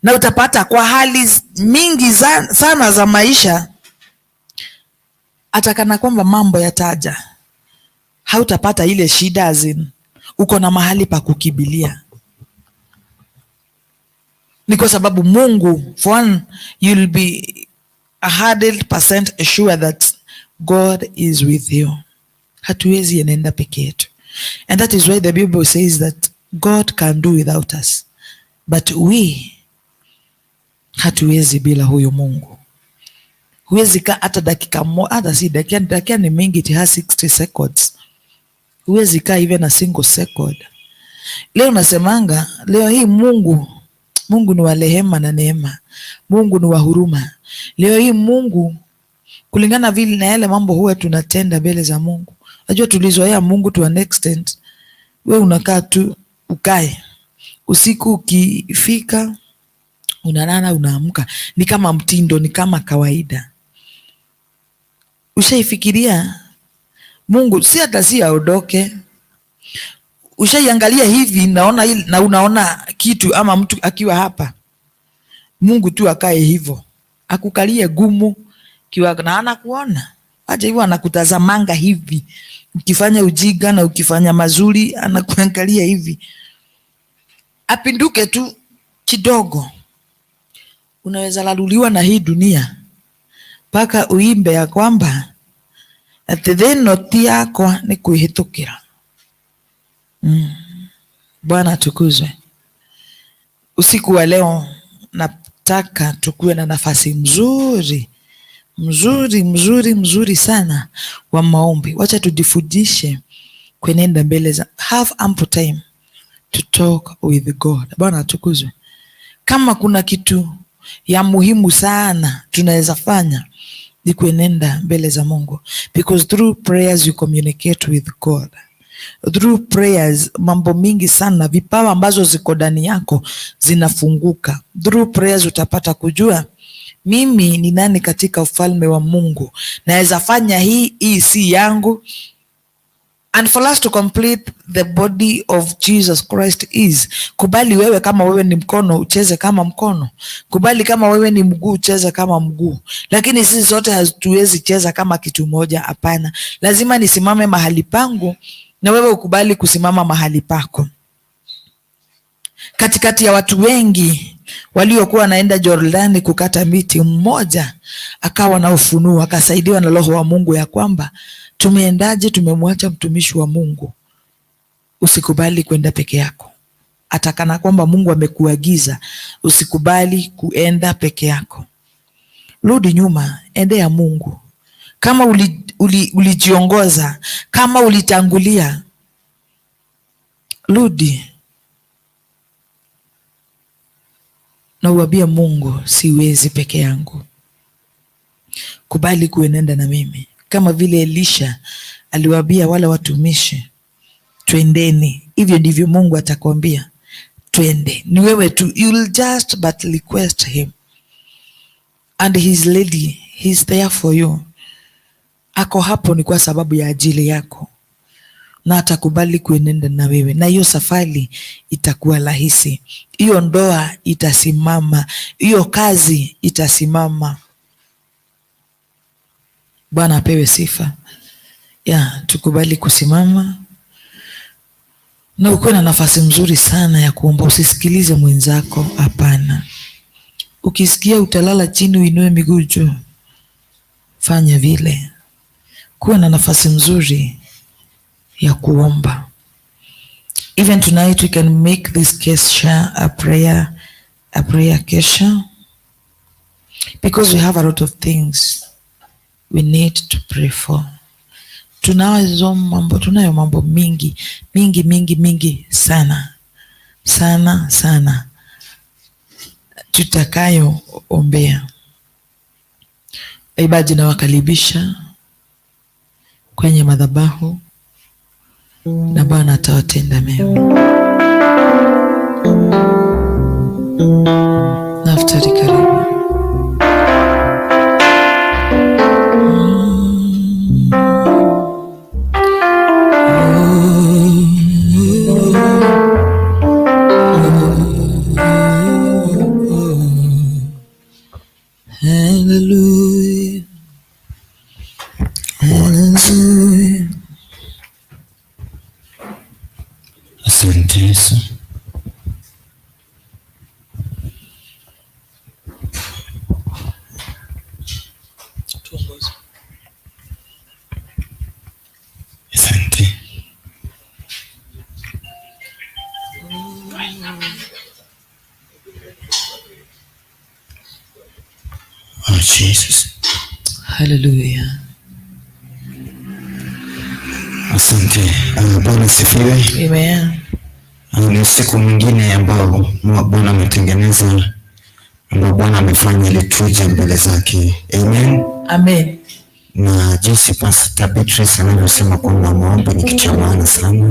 S2: Na utapata kwa hali mingi sana za maisha, atakana kwamba mambo yataja, hautapata ile shida azin. Uko na mahali pa kukibilia. Ni kwa sababu Mungu, for one, you'll be 100% assured that God is with you. Hatuwezi enenda peke yetu. And that is why the Bible says that God can do without us. But we hatuwezi bila huyo Mungu. Huwezi kaa hata dakika moja, hata si dakika ni mingi, it has 60 seconds. Huwezi kaa even a single second. Leo nasemanga, leo hii Mungu ni wa rehema na neema. Mungu ni wa huruma. Leo hii Mungu, kulingana vile na yale mambo huwa tunatenda mbele za Mungu. Najua tulizoea Mungu to an extent. Wewe unakaa tu ukae. Usiku ukifika unalala unaamka. Ni kama mtindo, ni kama kawaida. Ushaifikiria Mungu si hata si aondoke. Ushaiangalia hivi na unaona kitu ama mtu akiwa hapa. Mungu tu akae hivyo. Akukalie gumu kiwa na anakuona. Acha hivyo anakutazamanga hivi. Ukifanya ujiga na ukifanya mazuri anakuangalia hivi. Apinduke tu kidogo. Unaweza laluliwa na hii dunia. Paka uimbe ya kwamba ati theno ti yakwa ni kuihitukira. Bwana atukuzwe. Usiku wa leo nataka tukue na nafasi mzuri sana wa maombi. Wacha tujifundishe kuenenda mbele za, have ample time to talk with God. Bwana atukuzwe. Kama kuna kitu ya muhimu sana tunaweza fanya ni kuenenda mbele za Mungu, because through prayers you communicate with God. Through prayers mambo mingi sana, vipawa ambazo ziko ndani yako zinafunguka. Through prayers utapata kujua mimi ni nani katika ufalme wa Mungu. Naweza fanya hii si yangu. And for us to complete the body of Jesus Christ is, kubali wewe kama wewe ni mkono ucheze kama mkono. Kubali kama wewe ni mguu ucheze kama mguu. Lakini sisi zote hatuwezi cheza kama kitu moja, hapana. Lazima nisimame mahali pangu na wewe ukubali kusimama mahali pako. Katikati ya watu wengi waliokuwa wanaenda Jordani kukata miti, mmoja akawa na ufunuo, akasaidiwa na Roho wa Mungu ya kwamba tumeendaje, tumemwacha mtumishi wa Mungu. Usikubali kwenda peke yako. Atakana kwamba Mungu amekuagiza, usikubali kuenda peke yako. Rudi nyuma, endea Mungu. Kama ulijiongoza, kama ulitangulia, rudi na uambie Mungu, siwezi peke yangu. kubali kuenenda na mimi, kama vile Elisha aliwaambia wale watumishi, twendeni. Hivyo ndivyo Mungu atakwambia, twende. Ni wewe tu, you'll just but request him and his lady, he's there for you. Ako hapo ni kwa sababu ya ajili yako, na atakubali kuenenda na wewe, na hiyo safari itakuwa rahisi. Hiyo ndoa itasimama, hiyo kazi itasimama. Bwana apewe sifa. Tukubali kusimama na ukuwe na nafasi mzuri sana ya kuomba. Usisikilize mwenzako, hapana. Ukisikia utalala chini, uinue miguu juu, fanya vile. Kuwa na nafasi mzuri ya kuomba. Even tonight we can make this KESHA a prayer KESHA, because we have a lot of things we need to pray for. Tunayo mambo mingi sana tutakayo ombea. Waimbaji na wakaribisha kwenye madhabahu, na Bwana atawatenda mema. Naftali, karibu. Hallelujah. Hallelujah.
S3: Asante Yesu. Asante. Oh Jesus.
S2: Hallelujah.
S3: Asante. Bwana sifiwe.
S2: Amen.
S3: Ni siku mwingine ambao Bwana ametengeneza, ambao Bwana amefanya ili tuje mbele zake. Amen.
S2: Amen.
S3: Na jinsi Pastor Beatrice anavyosema kwamba maombi ni kitu cha maana sana.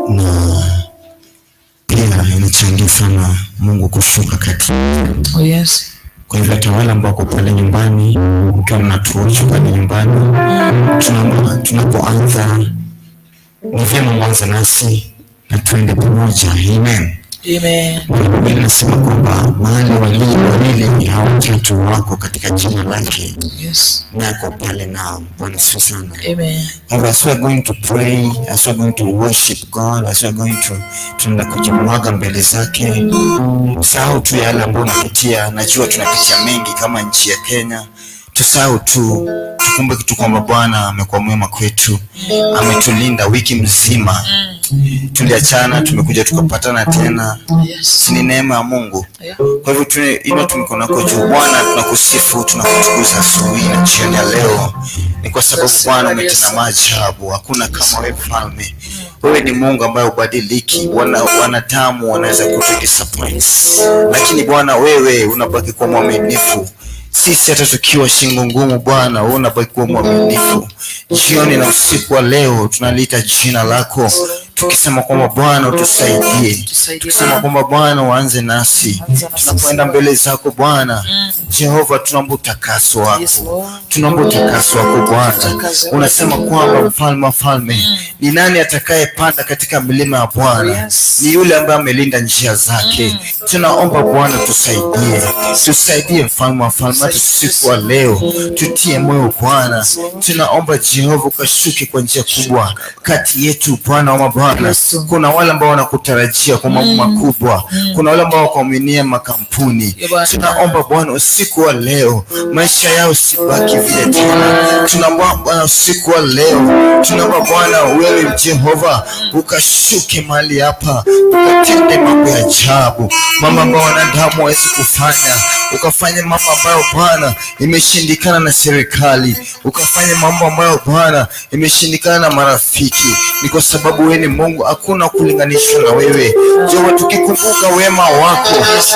S3: Na pia inachangia sana Mungu kushuka kati.
S2: Oh yes.
S3: Kwa hivyo hata wale ambao wako pale nyumbani, mkiwa mnatuocha pale nyumbani, tunapoanza ni vyema mwanza nasi na tuende pamoja. Amen.
S2: Amen.
S3: Biblia inasema kwamba mahali wawili au watatu wako katika jina lake,
S2: Yes.
S3: nako pale nao. Bwana asifiwe sana.
S2: Amen.
S3: And as we are going to pray, as we are going to worship God, as we are going to tunaenda kujimwaga mbele zake, tusahau tu yale ambayo unapitia. Najua tunapitia mengi kama nchi ya Kenya. Tusahau tu, tukumbuke tu kwamba Bwana amekuwa mwema kwetu, ametulinda wiki mzima. Tuliachana, tumekuja tukapatana tena.
S2: Yes.
S3: Ni neema ya Mungu. Kwa hivyo tunainua mikono yako juu. Bwana, tunakusifu, tunakutukuza asubuhi na jioni ya leo. Ni kwa sababu Bwana umetenda maajabu. Hakuna kama wewe Mfalme. Wewe ni Mungu ambaye hubadiliki. Wanadamu wanaweza kutudisappoint, lakini Bwana wewe unabaki kuwa mwaminifu. Sisi hata tukiwa shingo ngumu, Bwana wewe unabaki kuwa mwaminifu. Jioni na usiku wa leo tunaliita jina lako, tukisema kwamba Bwana utusaidie, tukisema kwamba Bwana uanze nasi. Tunapoenda mbele zako Bwana Jehova, tunaomba utakaso wako, tunaomba utakaso wako Bwana. Unasema kwamba mfalme wa falme, ni nani atakayepanda katika milima ya Bwana? Ni yule ambaye amelinda njia zake. Tunaomba Bwana tusaidie mfalme wa falme. Hata siku wa leo tutie moyo Bwana. Tunaomba Jehova ukashuke kwa njia kubwa kati yetu Bwana wa mabwana. Kuna wale ambao wanakutarajia kwa mambo makubwa, kuna wale ambao wakaaminia makampuni. Tunaomba Bwana usiku wa leo maisha yao sibaki vile tena. Tunaomba Bwana usiku wa leo, tunaomba Bwana wewe wewe Jehova ukashuke mahali hapa, ukatende mambo ya ajabu, mambo ambayo wanadamu hawezi kufanya. Ukafanya mambo ambayo Bwana imeshindikana na serikali, ukafanya mambo ambayo Bwana imeshindikana na marafiki. Ni kwa sababu wewe ni Mungu, hakuna kulinganishwa na wewe Jehova. Tukikumbuka wema wako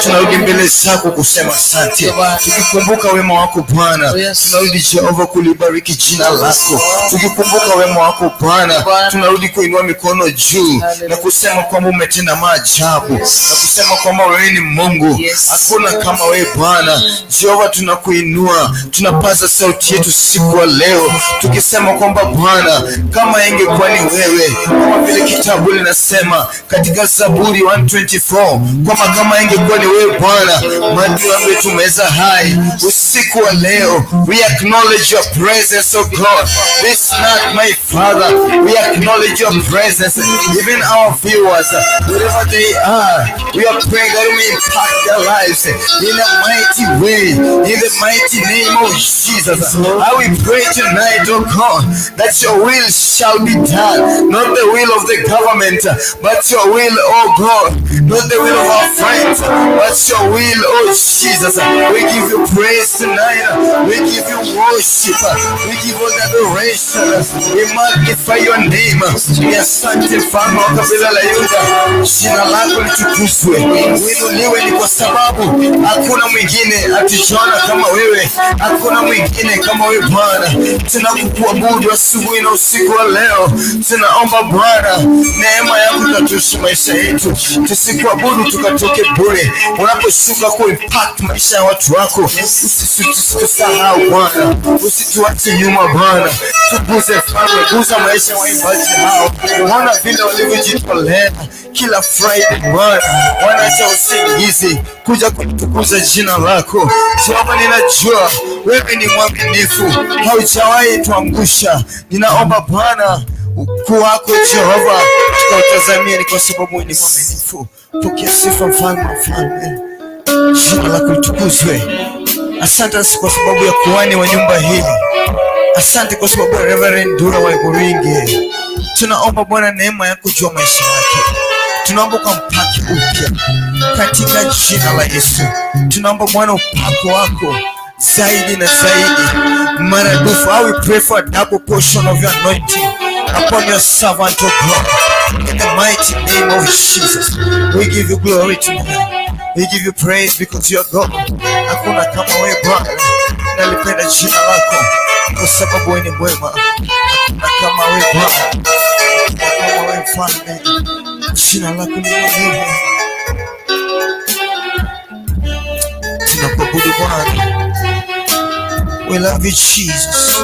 S3: tunarudi mbele zako kusema asante. Tukikumbuka wema wako Bwana tunarudi Jehova kulibariki jina lako. Tukikumbuka wema wako Bwana tunarudi kuinua mikono juu na kusema kwamba umetenda maajabu, na kusema kwamba wewe ni Mungu, hakuna kama wewe Bwana Jehova. Tunakuinua, tunapaza sauti yetu siku ya leo tukisema kwamba Bwana, kama ingekuwa ni wewe, kama vile kitabu linasema katika Zaburi 124 kwamba kama ingekuwa ni wewe Bwana, maadui wangu tumeza hai. Usiku wa leo we acknowledge your presence, oh God. This night, my Father, we acknowledge your presence. Even our viewers, wherever they are, we are praying that we impact their lives in a mighty way, in the mighty name of Jesus. I will pray tonight, oh God, that your will shall be done, not the will of the government, but your will, oh God, not the will of our friends, but your will, oh Jesus. We give you praise tonight, we give you worship, we give you adoration, we magnify your name. We asante mfalme wa kabila la Yuda, jina lako litukuzwe, uinuliwe. Ni kwa sababu hakuna mwingine atujuana kama wewe, hakuna mwingine kama wewe Bwana. Tunakuabudu asubuhi na usiku wa leo. Tunaomba Bwana, neema yako ikatoshe maisha yetu, tusikuabudu tukatoke bure. Unaposhuka ku impact maisha ya watu wako, usitusahau Bwana, usituache nyuma Bwana. Tuguze Bwana, guza maisha ya waimbaji hao, unaona vile walivyojitolea kila Friday Bwana, wanaacha usingizi kuja kutukuza jina lako Jehova. Ninajua wewe ni mwaminifu, haujawahi tuangusha. Ninaomba Bwana ukuu wako Jehova tukautazamia, ni kwa sababu wewe ni mwaminifu. Pokea sifa mfalme wa falme, jina lako litukuzwe. Asante kwa sababu ya kuhani wa nyumba hii, asante kwa sababu ya Reverend Dura wa Igoringe. Tunaomba Bwana neema yako juu ya maisha yake, tunaomba ukampake upya katika jina la Yesu. Tunaomba Bwana upako wako zaidi na zaidi maradufu. I will pray for a double portion of your anointing upon your servant, oh God, in the mighty name of Jesus. We give you glory tonight, we give you praise because you are God. Hakuna kama wewe Bwana, nalipenda jina lako kwa sababu wewe ni mwema. Hakuna kama wewe Bwana, kama wewe mfalme, jina lako ni mwema. Tunakuabudu Bwana. We love you Jesus.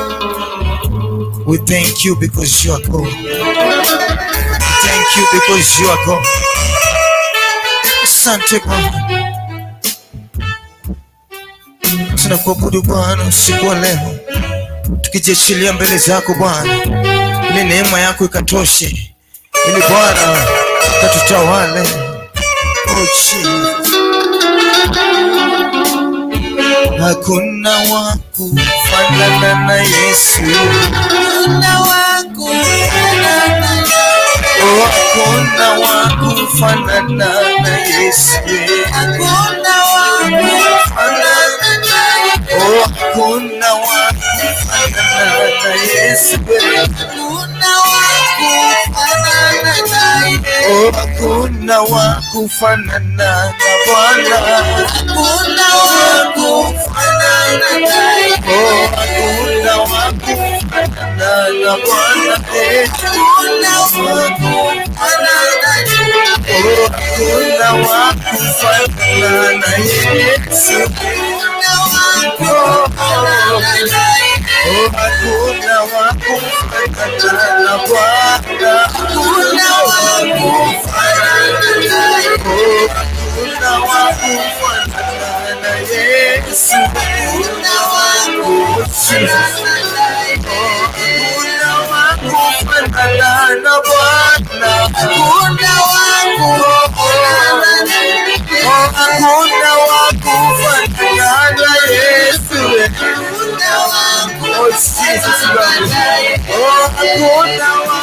S3: We thank you because you are God. We thank you because you are God. Asante Bwana. Tunakuabudu Bwana usiku wa leo, tukijiachilia mbele zako Bwana, ili neema yako ikatoshe, ili Bwana ukatutawale. Oh Jesus. Hakuna wa kufanana na Yesu, hakuna wa kufanana na Yesu, oh, hakuna wa kufanana na Yesu, hakuna wa kufanana na Yesu, oh, hakuna wa kufanana na Yesu, hakuna wa kufanana na Yesu, oh, hakuna wa kufanana na Bwana, hakuna wa kufanana na Yesu, oh, hakuna wa kufanana na Bwana, hakuna wa kufanana na Yesu, oh, hakuna wa kufanana na Yesu, hakuna wa kufanana na Yesu, oh, hakuna wa kufanana na Bwana, hakuna wa kufanana na Yesu, oh, hakuna wa kufanana na Yesu, hakuna wa kufanana na Yesu, hakuna wa kufanana na Bwana, hakuna wa kufanana na Yesu, oh, hakuna wa kufanana na Yesu, hakuna wa kufanana na Yesu, oh, hakuna wa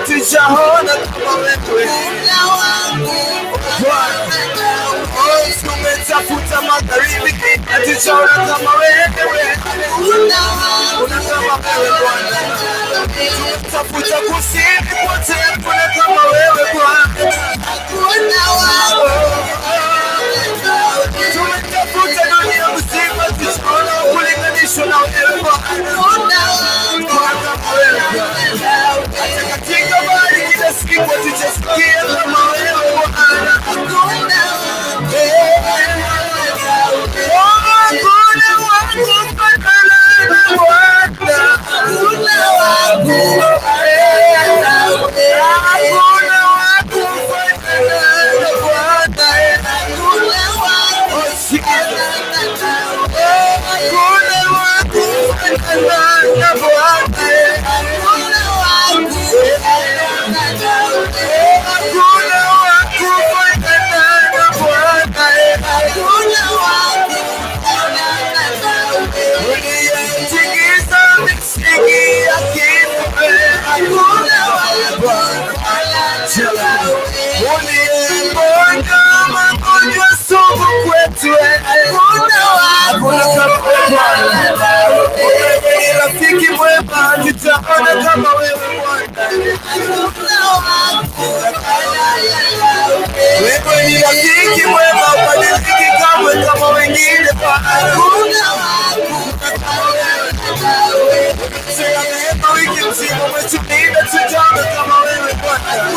S3: Sijaona kama wewe tumetafuta magharibi, hatujaona kama wewe. Kuna kama wewe Bwana, tumetafuta kusini kote, kuna kama wewe Bwana. Tumetafuta dunia mzima, hatujaona kulinganishwa na wewe Bwana. Kuna kama wewe Bwana, hata katika bahari kila siku hatujasikia kama wewe Bwana. Rafiki mwema, nitaona kama wewe Bwana. Wewe ni rafiki mwema, ubadiliki kamwe kama wengine Bwana. Sema wiki mzima umetulinda, tujaona kama wewe Bwana.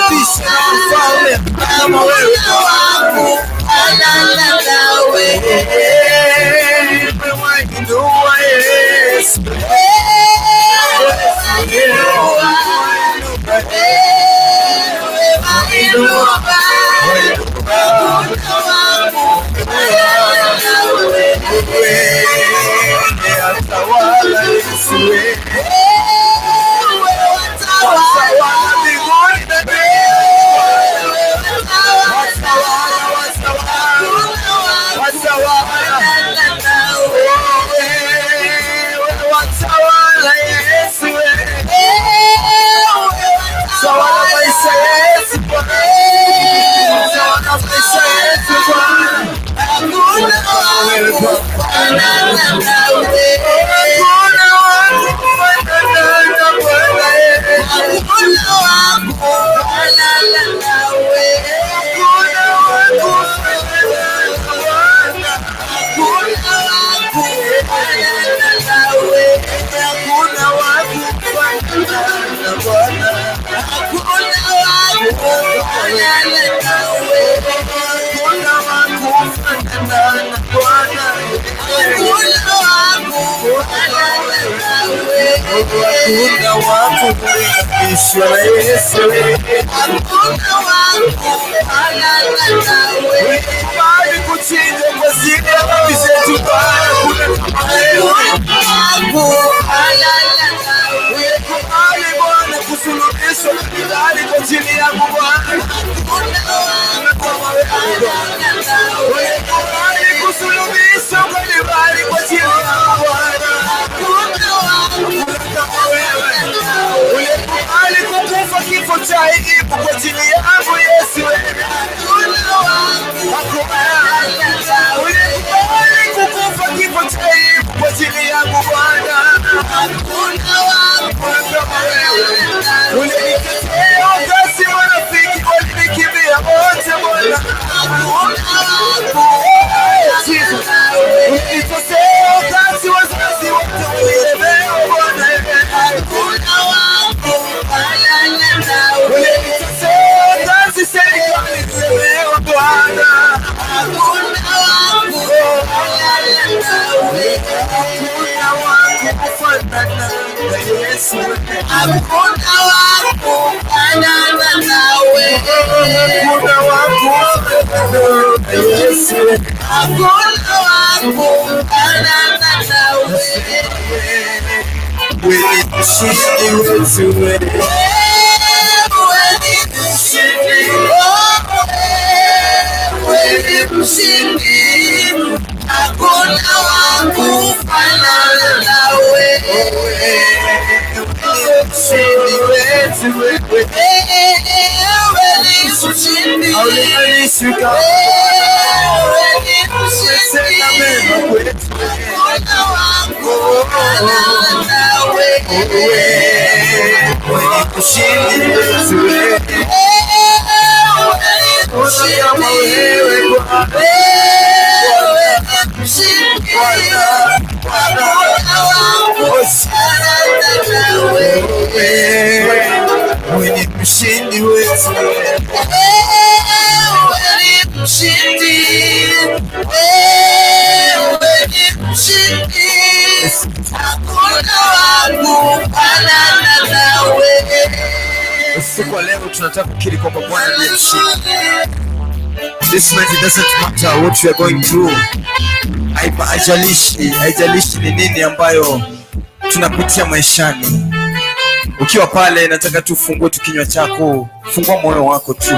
S3: Mfalme Hakuna wangu kulinganishwa na Yesu. Hakuna wangu fanana nawe. Ulikubali kuchinja kwa ajili ya dhambi zetu Bwana. Hakuna kama wewe. Wangu fanana nawe. Ulikubali Bwana kusulubishwa Kalvari kwa ajili yangu Bwana. Hakuna wangu kama wewe. Ulikubali kusulubishwa Kalvari kwa ajili yangu Bwana. Hakuna wangu kama wewe. Ulikubali kukufa kifo cha aibu kwa ajili yangu Yesu. Hakuna wangu kama wewe. Ulikubali kukufa kifo cha aibu kwa ajili yangu Bwana. Hakuna wangu kama wewe. Ulinitetea wakati marafiki walinikimbia wote Bwana. Hakuna wangu ulinitetea wakati wazazi wote walielemewa Bwana. Hakuna wangu fanana nawe. Ulinitetea wakati serikali ilielemewa Bwana. Hakuna wangu fanana nawe. Hakuna wangu kufanana na Yesu. Hakuna wangu fanana nawe. Hakuna wangu fanana na Yesu. Hakuna wangu fanana nawe. Wewe ni mshindi wetu wewe. Wewe ni mshindi. Wewe ni mshindi. Hakuna wangu fanana nawe. Wewe ni mshindi wetu wewe. Wewe ni mshindi. Haulinganishwi. Wewe ni mshindi. Hakuna wangu fanana nawe. Wewe ni mshindi wetu wewe. Wewe ni mshindi. Wewe ni mshindi wetu. Wewe ni mshindi. Wewe ni mshindi. Hakuna wangu fanana nawe. Usiku wa leo tunataka kukiri kwamba Bwana ndiye mshindi. This night it doesn't matter what you are going through. Haijalishi ni nini ambayo tunapitia maishani. Ukiwa pale nataka tu ufungue tu kinywa chako, fungua moyo wako tu.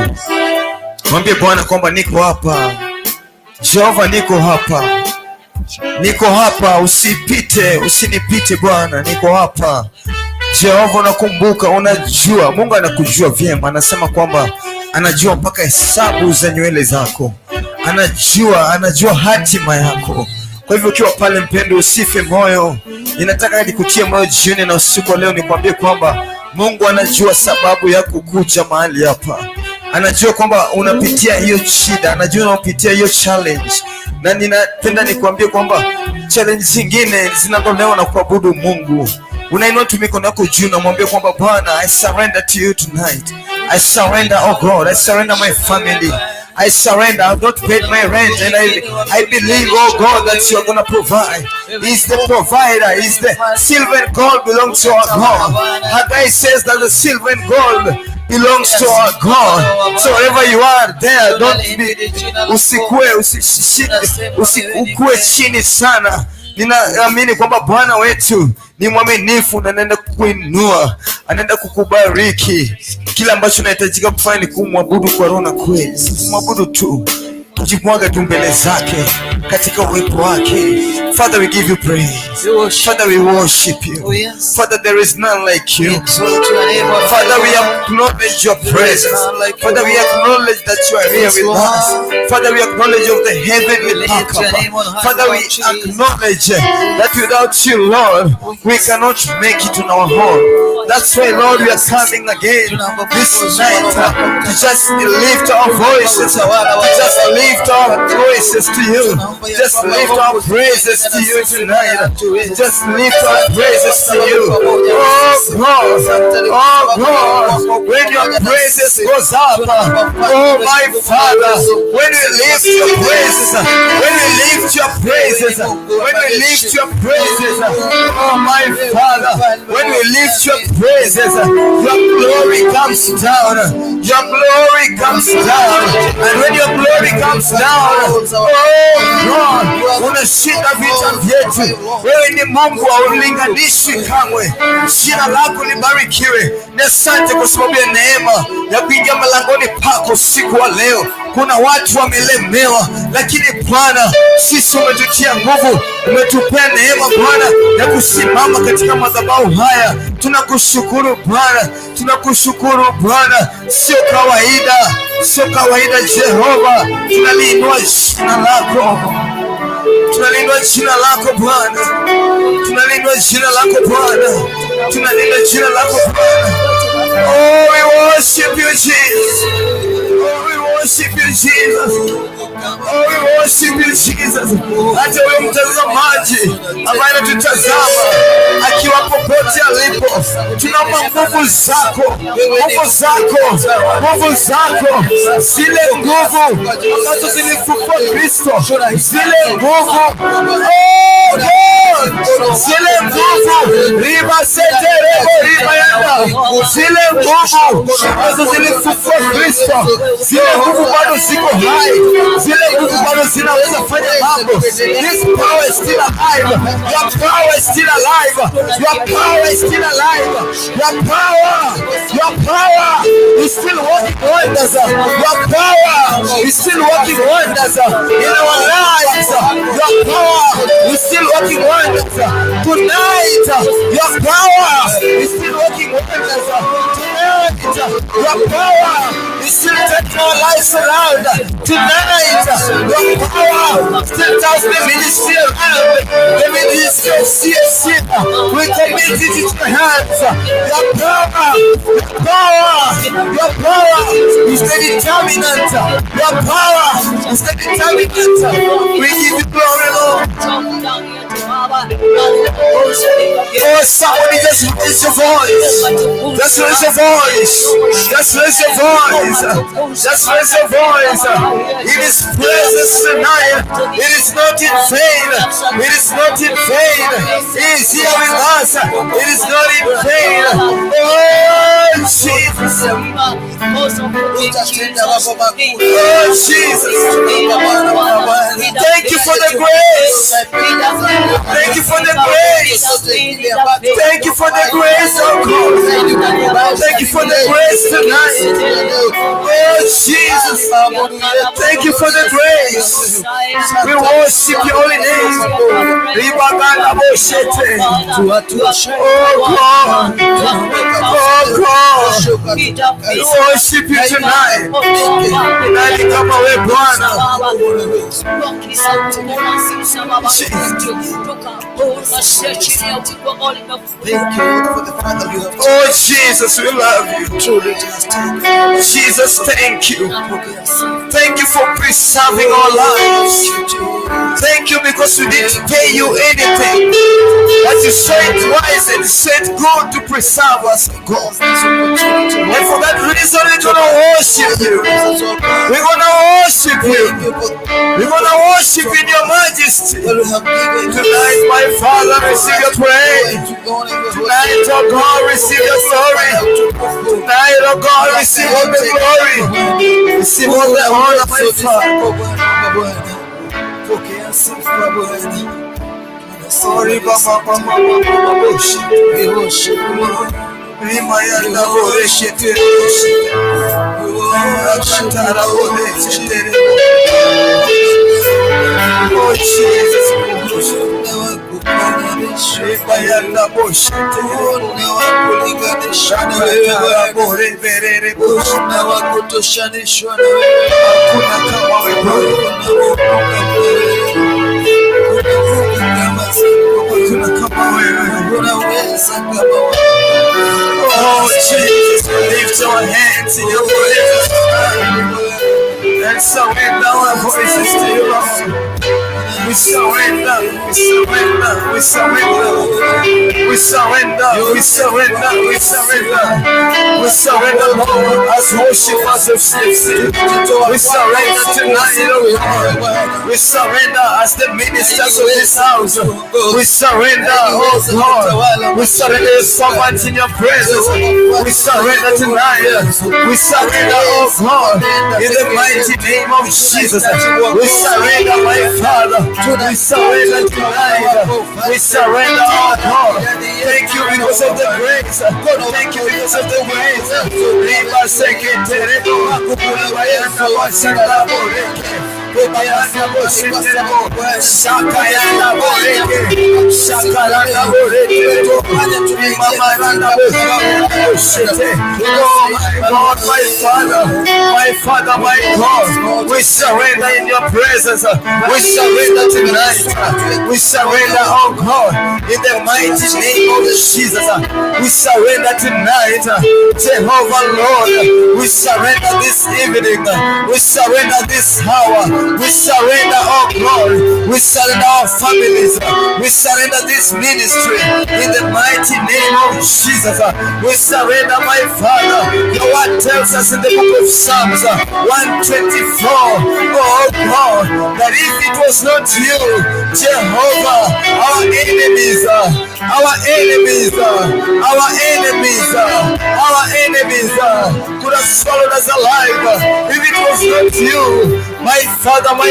S3: Mwambie Bwana kwamba niko hapa. Jehova niko hapa. Niko hapa, usinipite Bwana, niko hapa. Jehova unakumbuka, unajua, Mungu anakujua vyema. Anasema kwamba anajua mpaka hesabu za nywele zako. Anajua hatima yako. Kwa hivyo ukiwa pale mpendo, usife moyo. Ninataka nikutie moyo jioni na usiku leo nikwambie kwamba Mungu anajua sababu ya kukuja mahali hapa. Anajua kwamba unapitia hiyo shida, anajua unapitia hiyo challenge. Na ninapenda nikwambie kwamba challenge zingine zinatolewa na kuabudu Mungu. Unainua tu mikono yako juu na mwambie kwamba Bwana, I surrender to you tonight. I surrender, oh God, I surrender my family. I surrender. I've not paid my rent, and I believe, oh God, that you are going to provide. He's the provider. He's the silver and gold belongs to our God. Haggai says that the silver and gold belongs to our God. So wherever you are there, usikue chini sana. Ninaamini kwamba Bwana wetu ni mwaminifu na anaenda kukuinua, anaenda kukubariki. Kila ambacho unahitajika kufanya ni kumwabudu kwa roho na kweli. Kumwabudu tu, kujimwaga tu mbele zake katika uwepo wake. Father, we give you praise. Father, we worship you. Father, there is none like you. Father, we acknowledge your presence. Father, we acknowledge that you are here with us. Father, we acknowledge of the heavenly backup. Father, we acknowledge that without you, Lord, we cannot make it on our own. That's why, Lord, we are coming again this night to just lift our voices, just lift our voices to you, just lift our praises to you tonight, just lift our praises to you. Oh God, when your praises goes up, oh my Father, when we lift your praises, when we lift your praises, when we lift your praises, oh my Father, when we lift your praises, your glory comes down, your glory comes down, and when your glory comes down, oh God, unashinda vita vyetu. Wewe ni Mungu haulinganishwi kamwe. Jina lako libarikiwe. Asante kwa sababu ya neema ya kuingia malangoni pako siku wa leo. Kuna watu wamelemewa, lakini Bwana, sisi umetutia nguvu, umetupea neema Bwana ya kusimama katika madhabahu haya. Tunakushukuru Bwana, tunakushukuru Bwana. Sio kawaida, sio kawaida Jehova. Tunaliinua jina lako, tunaliinua jina lako Bwana, tunaliinua jina lako Bwana, tunaliinua jina lako Bwana. Oh, we worship you, Jesus. Oh, we worship you, Jesus. Oh, we worship you, Jesus. Hata wewe mtazamaji ambaye anatutazama akiwa popote alipo, tunaomba nguvu zako, nguvu zako, nguvu zako, zile nguvu ambazo zilifufua Kristo, zile nguvu, oh God, zile nguvu, riba seterebo, riba yanda, zile nguvu ambazo zilifufua Kristo, zile nguvu bado ziko hai, zile nguvu bado zinaweza fanya mambo. This power is still alive. Your power is still alive. Your power is still alive. Your power is still working wonders. Your power is still working wonders in our lives. Your power is still working wonders tonight. Your power is still working wonders tonight. Your power is still turning our lives around tonight. Your power still turns the ministry around. The ministry of CSC, we commit it into your hands. Your power is the determinant. Your power is the determinant. We give you glory, Lord. Oh, somebody just raise your voice. Just raise your voice. Just raise your voice. Just raise your voice. It is presence tonight. It is not in vain. It is not in vain. He is here with us. It is not in vain. Oh, Jesus. Oh, Jesus. Thank you for the grace. Thank you for the grace. Thank you for the grace, oh God. Thank you for the grace tonight. Oh, Jesus. Thank you for the grace. We worship your holy name. Oh God. Oh God. We worship you tonight. Nani kama wewe Bwana. Oh Jesus, we love you. Jesus, thank you. Thank you for preserving our lives. Thank you because we didn't pay you anything, but you saw it wise and said good to preserve us, God. And for that reason, we're gonna worship you. We're gonna worship you. We're gonna worship in your majesty. Tonight, my Father, receive your praise. Tonight, oh God, receive your glory. Tonight, oh God, receive all the glory. Receive all the honor, my Father. Sorry, Baba, we worship you, Lord. Rimayanda worship you. Oh Jesus, Rimayanda worship you. moments in your presence and surrender our voices to you, Lord. We surrender, we surrender, we surrender, we surrender, we surrender, we surrender, we surrender, Lord, as worshipers of CFC. We surrender tonight, Lord. We surrender as the ministers of this house. We surrender, oh God. We surrender your servants in your presence. We surrender tonight. We surrender, oh God, in the mighty name of Jesus. We surrender, my Father. We surrender tonight. We surrender, oh God. Thank you because of the grace. Thank you because of the grace. Riba sekete my Father, my God, we surrender in your presence. We surrender tonight. We surrender, oh God, in the mighty name of Jesus. We surrender tonight, Jehovah Lord. We surrender this evening. We surrender this hour. We surrender, oh God. We surrender our families. We surrender this ministry in the mighty name of Jesus. We surrender, my Father. Your word tells us in the book of Psalms 124, oh God, that if it was not you, Jehovah, our enemies could have swallowed us alive. If it was not you, my Father, my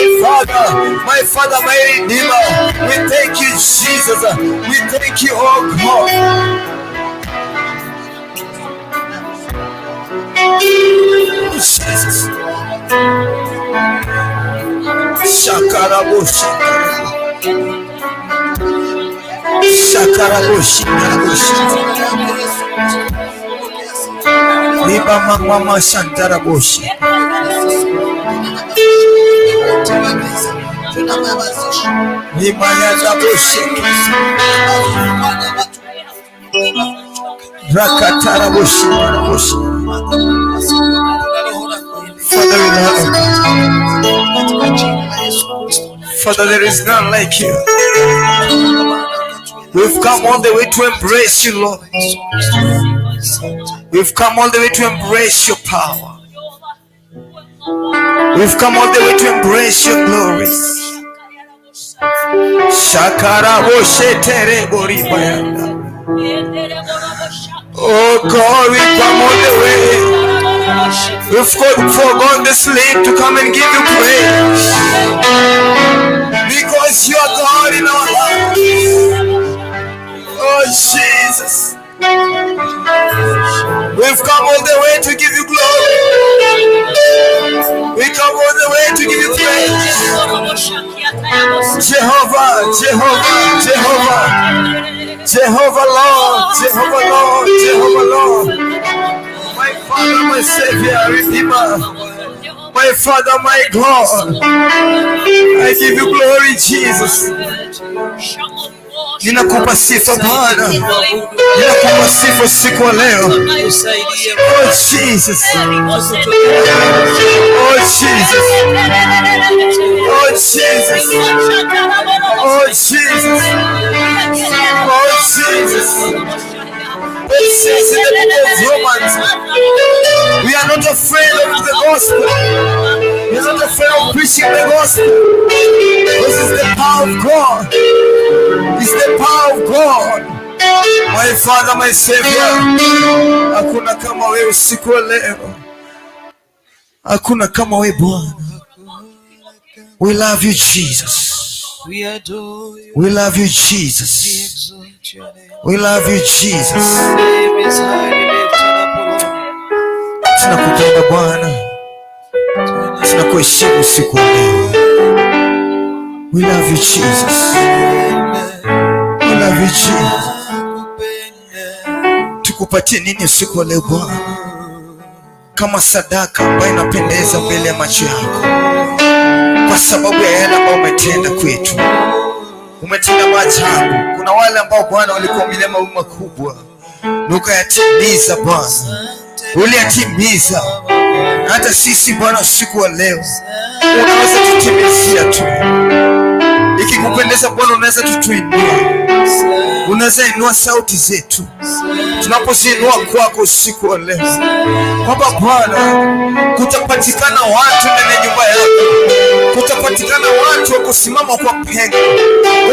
S3: Redeemer, we thank you, Jesus. We thank you, oh God. Jesus. Shakarabush. Liba mama Shantarabush. Father, we love you. Father, there is none like you. We've come all the way to embrace you, Lord. We've come all the way to embrace your power. We've come all the way to embrace your glories. Oh God, we come all the way. We've forgone the sleep to come and give you praise, because you are God in our lives. Oh Jesus, we've come all the way to give you glory. We come all the way to give you praise. Jehovah, Lord. My Father, my Savior, Redeemer. My Father, my God. I give you glory, Jesus. Ninakupa sifa Bwana. Ninakupa sifa siku ya leo. Oh Jesus. Oh Jesus. Oh Jesus. Oh Jesus. Oh Jesus. It says in the book of Romans, we are not afraid of the gospel. We are not afraid of preaching the gospel. This is the power of God. It's the power of God. My Father, my Savior. Hakuna kama wewe usiku wa leo. Hakuna kama wewe Bwana. We love you, Jesus. We love you, Jesus. We love you, Jesus. Tunakupenda Bwana. Tunakuheshimu siku ya leo. We love you, Jesus. We love you, Jesus. Tukupatie nini siku ya leo Bwana, kama sadaka ambayo inapendeza mbele ya macho yako, kwa sababu ya yale ambayo umetenda kwetu. Umetenda maajabu. Kuna wale ambao Bwana walikuwa milema makubwa na ukayatimiza Bwana. uliyatimiza. Hata sisi Bwana, usiku wa leo unaweza tutimizia tu. Ikikupendeza Bwana, unaweza tutuinua, unaweza inua sauti zetu tunapoziinua kwako usiku wa leo, kwamba Bwana, kutapatikana watu ndani ya nyumba yako, kutapatikana watu wa kusimama kwa pengo,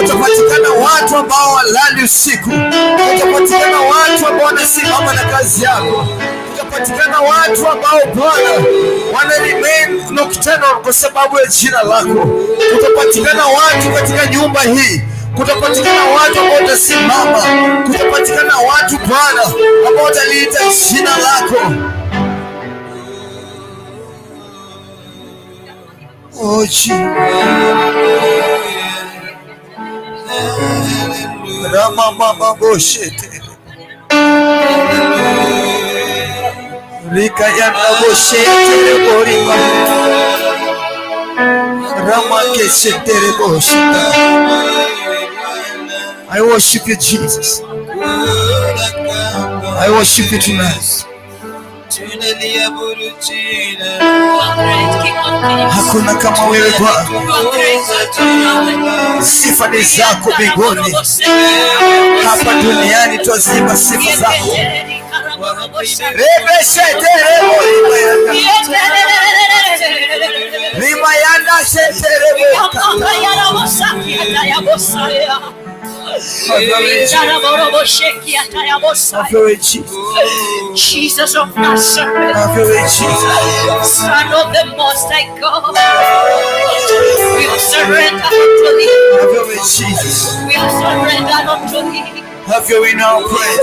S3: kutapatikana watu ambao walali usiku, kutapatikana watu ambao wanasimama na kazi yako, kutapatikana watu ambao Bwana wana remain nocturnal kwa sababu ya jina lako, kutapatikana watu katika nyumba hii, kutapatikana watu ambao watasimama, kutapatikana watu Bwana ambao wataliita jina lako. Oji Rama mama boshete Rika yana boshete borima Rama keshetere bosheta. I worship you, Jesus. I worship you tonight. Hakuna kama wewe Bwana, sifa ni zako mbinguni, hapa duniani twazima sifa zako.
S1: Jesus of Nazareth, Son of the Most High God, we surrender unto thee. We surrender unto thee.
S3: Have your way now, praise.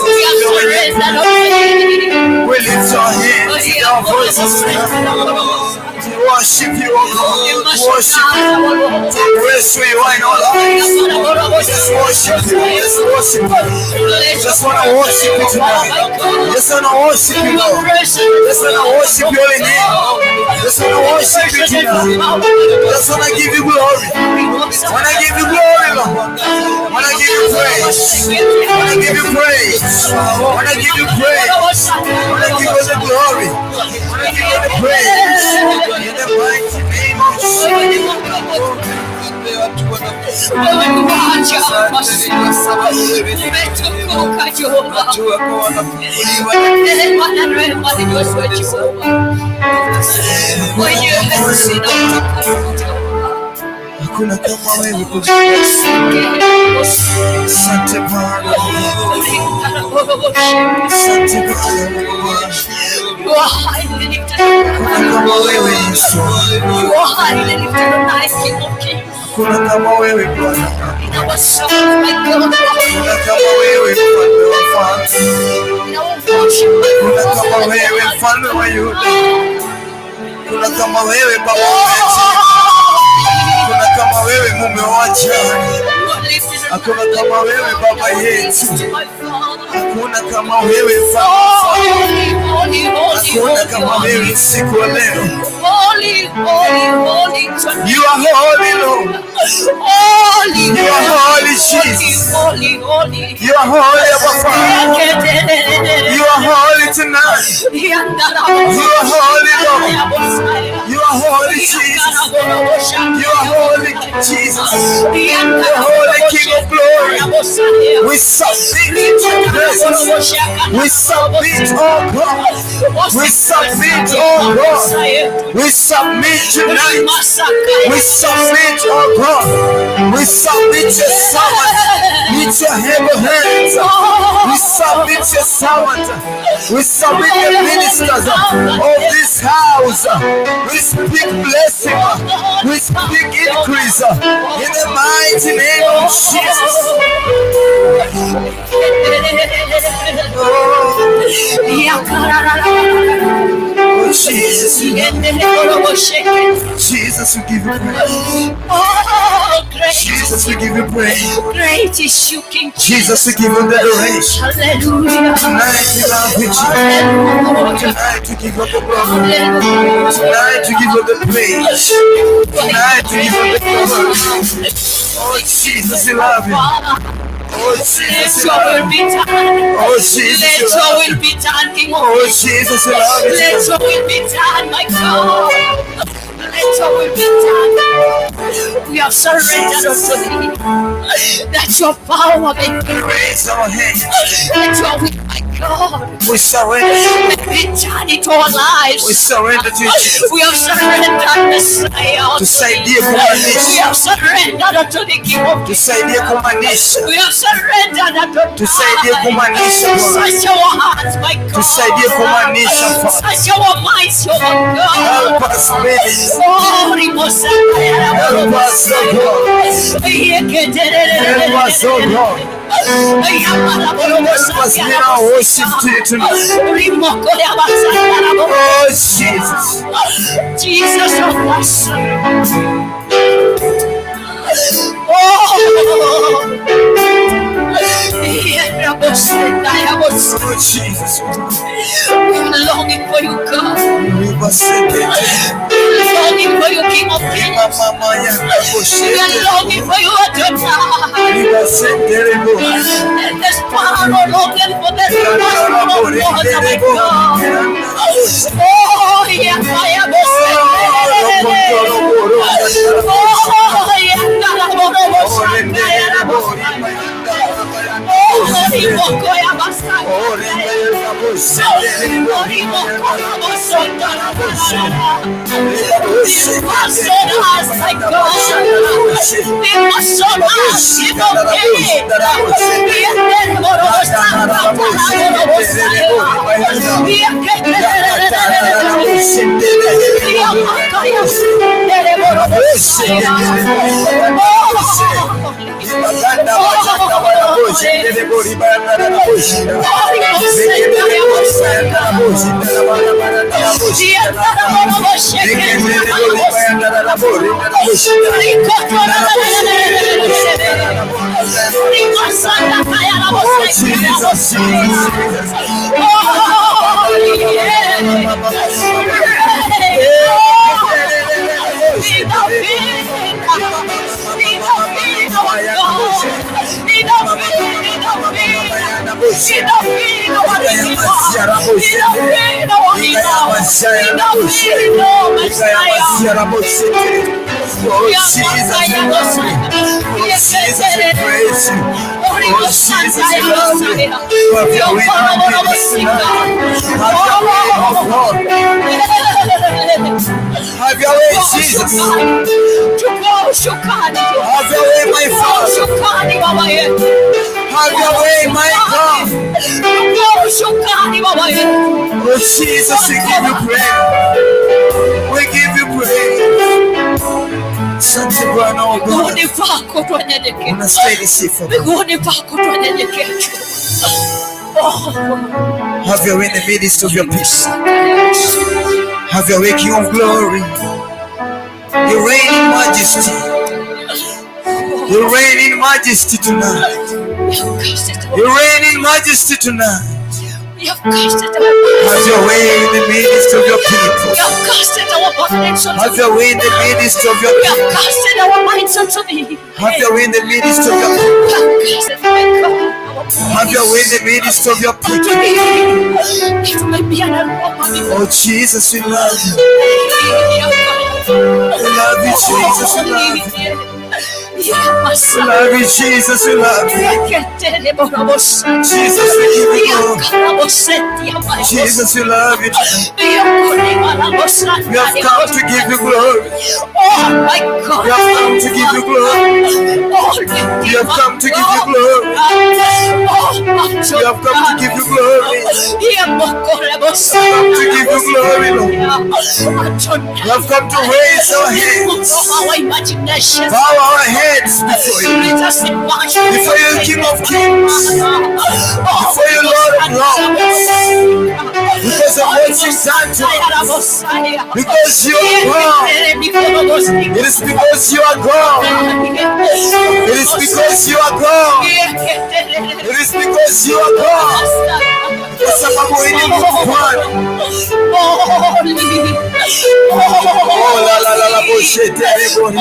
S3: We lift our hands and our voices to worship you, O God. Worship you. To embrace who you are in our lives. Just worship you. Just worship you. Just want to worship you tonight. Just want to worship you, Lord. Just want to worship your holy name. Just want to worship you tonight. Just want to give you glory. Want to give you glory, Lord. Want to give you praise. Want to give you praise. Want to give you praise. Want to give you the glory. Want to give you the praise. In the mighty name of Jesus. Hakuna kama wewe. Asante Bwana. Asante Bwana.
S1: You are highly lifted
S3: Hakuna kama wewe Yesu.
S1: You are highly lifted tonight, King of Kings.
S3: Hakuna kama wewe Bwana.
S1: In our songs, my God.
S3: Hakuna kama wewe mfalme wa falme.
S1: In our worship,
S3: Hakuna kama wewe mfalme wa Yuda. Hakuna kama wewe baba wetu. Hakuna kama wewe mume wa ajali. Hakuna kama wewe baba yetu. Hakuna kama wewe mfalme. Hakuna kama wewe usiku wa leo. You are holy, Lord. You are holy, Jesus. You are holy, our Father. You are holy tonight. You are holy, Lord. You are holy, Jesus. You are holy, Jesus. You are holy, King of glory. We submit to your presence. We submit, oh God. We submit, oh God. We submit tonight. We submit, oh God. We submit your servant with your heavy hands. We submit your servant. We submit the ministers of this house. We speak blessing. We speak increase in the mighty name of Jesus. Oh Jesus, Jesus, we give you praise.
S1: Oh, great.
S3: Jesus, we give you praise.
S1: Great is you, King
S3: Jesus, we give you the adoration.
S1: Hallelujah.
S3: Tonight we love you, Jesus. Tonight we give you the glory. Tonight we give you the praise. Tonight we give you the glory. Oh Jesus, we love you. Oh Jesus, we
S1: Let your
S3: love
S1: will
S3: you.
S1: be done.
S3: Oh Jesus,
S1: Let
S3: we
S1: your
S3: love
S1: will
S3: you.
S1: be done, King of
S3: Oh
S1: Kings.
S3: Jesus, we love you.
S1: Let your will be done, my God. Let your will be done. We have surrendered unto thee. That your power may be
S3: Raise our hands.
S1: Let your will, my God.
S3: We surrender.
S1: Let it turn into our lives.
S3: We surrender to you, Jesus.
S1: We have surrendered, Messiah.
S3: Tusaidie
S1: We
S3: kumanisha.
S1: have surrendered unto the King of Kings.
S3: Tusaidie kumanisha.
S1: We have surrendered unto
S3: Tusaidie kumanisha Bwana.
S1: Touch our hearts, my God.
S3: Tusaidie kumanisha Bwana.
S1: Touch our minds, oh God.
S3: Help us, baby.
S1: Oh, Rimosa.
S3: Help us, oh God. Help us, oh God. Help us in our worship to you tonight. Oh Jesus.
S1: Jesus of us. Oh,
S3: Oh Jesus.
S1: we're longing for you, God.
S3: We must say that.
S1: We're longing for you, King of Kings. We're longing for you, Adonai.
S3: We must say that.
S1: And there's power longing for the Lord, my God. Oh, yeah, I am
S3: Oh Jesus, we praise you. Oh Jesus, we love you. Have your way, have your way, Jesus. Have your way, my Father. Have your way, my God. Oh Jesus, we give you praise. We give you praise. Asante Bwana wa Bwana. Unastahili sifa. Have your way in the midst of your peace. Have your way, King of glory. You reign in majesty. You reign in majesty tonight. You reign in majesty tonight. Have your way in the midst of your people. Have your way in the midst of your people. Have your way in the midst of your people. Have your way in the midst of your people. Oh Jesus, we love you. We love you, Jesus. We love you. We love you, Jesus. We love you. Jesus, we give you glory. Jesus, we love you. We have come to give you glory.
S1: Oh my God.
S3: We have come to give you glory. We have come to give you glory. We have come to give you glory. We have come to give you glory, Lord. We have come to raise our hands. Bow our heads before you. Before you, King of Kings. Before you, Lord of Lords. Because of what you've done to us. Because you are God. It is because you are God. It is because you are God. It is because you are God. Kwa sababu wewe ni Bwana. Oh la la la la boshete reboni.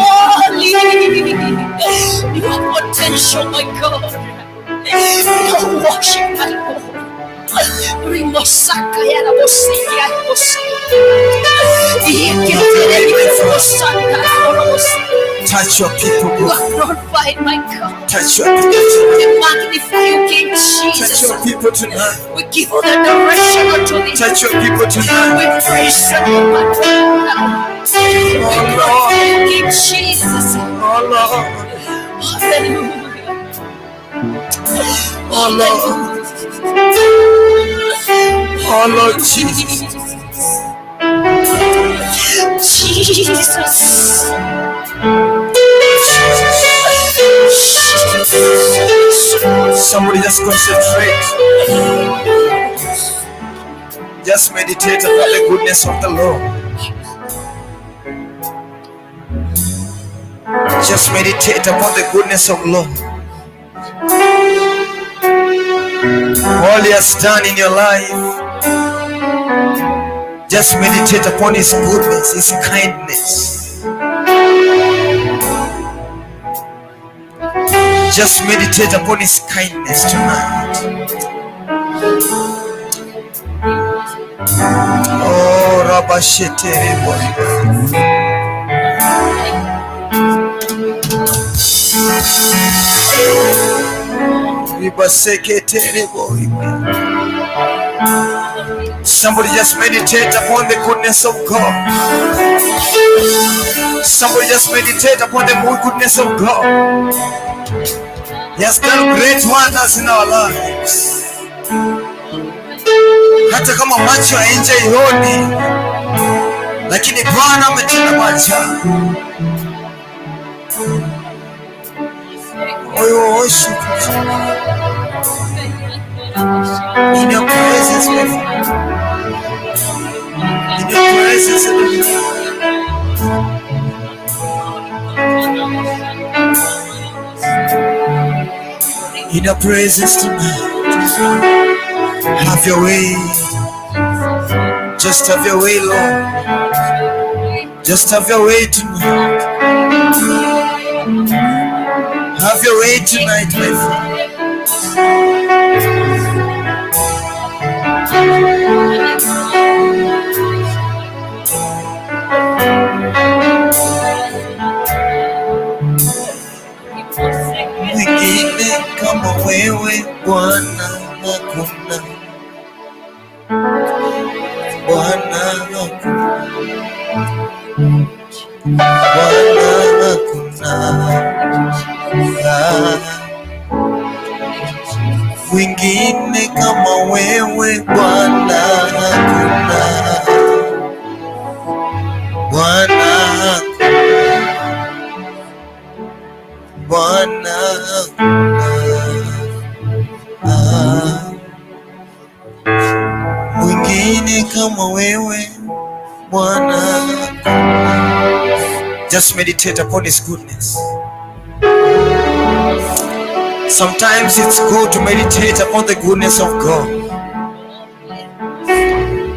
S1: Oh my God. Oh, worship my Lord. Rimosaka yana bosiki yana bosiki.
S3: Touch your people.
S1: You are glorified, my God.
S3: Touch your people tonight.
S1: We magnify you, King Jesus.
S3: Touch your people tonight.
S1: We give you the direction unto thee.
S3: Touch your people tonight.
S1: We praise you, my God. We glorify you, King Jesus.
S3: Oh Lord.
S1: Hallelujah.
S3: Oh Lord. Oh Lord Jesus.
S1: Jesus.
S3: Somebody just concentrate. Just meditate about the goodness of the Lord. Just meditate upon the goodness of the Lord. All He has done in your life. Just meditate upon His goodness, His kindness. Just meditate upon His kindness tonight. Oh, Rabashete. Somebody just meditate upon the goodness of God. Somebody just meditate upon the goodness of God. He has done great wonders in our lives. Hata kama macho ya nje ioni, lakini Bwana ametenda maajabu. Oh, worship in your presence, my friend. In your presence, in your presence tonight. Have your way. Just have your way, Lord. Just have your way tonight. Have your way tonight, my friend. Wengine kama wewe Bwana hakuna. Bwana hakuna. Bwana hakuna. Wengine kama wewe Bwana hakuna. Bwana hakuna. Bwana mwingine kama wewe Bwana. Just meditate upon His goodness. Sometimes it's good to meditate upon the goodness of God.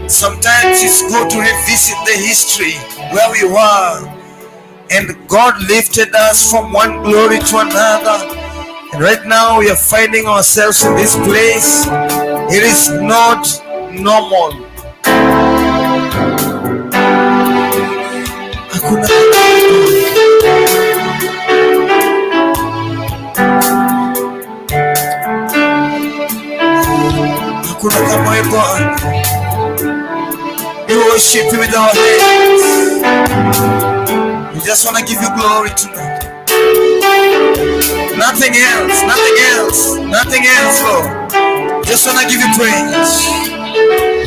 S3: Sometimes it's good to revisit the history where we were. And God lifted us from one glory to another. And right now we are finding ourselves in this place. It is not normal. Hakuna kama wewe Bwana. We worship You with our hands. We just want to give You glory tonight. Nothing else, nothing else, nothing else, Lord. Just want to give You praise.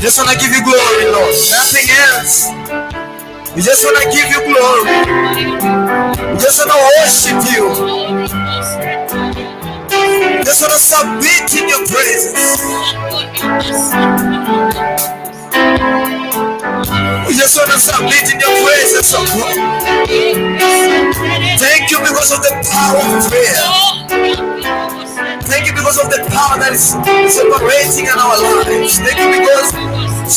S3: Just want to give You glory, Lord. Nothing else. We just want to give You glory. We just want to worship You. We just want to submit in Your presence. We just want to submit in Your presence, oh God. Thank You because of the power of prayer. Thank You because of the power that is operating in our lives. Thank You because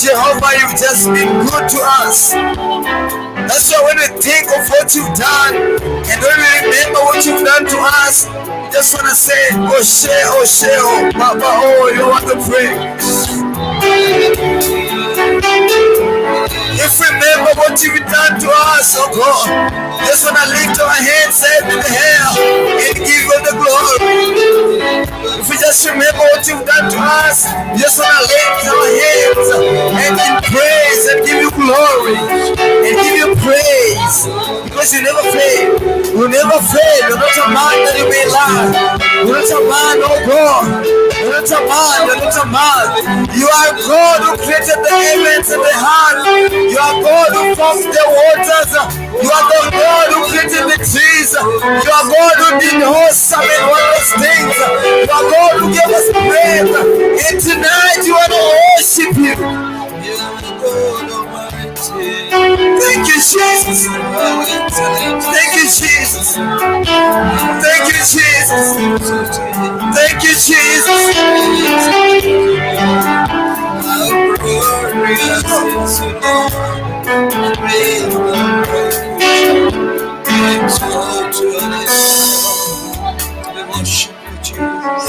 S3: Jehovah, You've just been good to us. That's why when we think of what You've done and when we remember what You've done to us, You just want to say, oh, Papa, oh, you want to pray. If we remember what you've done to us, oh God, just want to lift our hands up in the air and give you the glory. If we just remember what you've done to us, just want to lift our hands and in praise and give you glory and give you praise, because you never fail. You never fail. You're not a man that you may lie. You're not a man, oh God. You're not a man. You're not a man. You are God who created the heavens and the earth. You are God who formed the waters. You are the God who created the trees. You are God who did awesome and wondrous things. You are God who gave us breath. And tonight you want to worship Him. Thank you, Jesus. Thank you, Jesus. Thank you, Jesus. Thank you, Jesus. How glorious is your name. Exalt your name. We worship you, Jesus.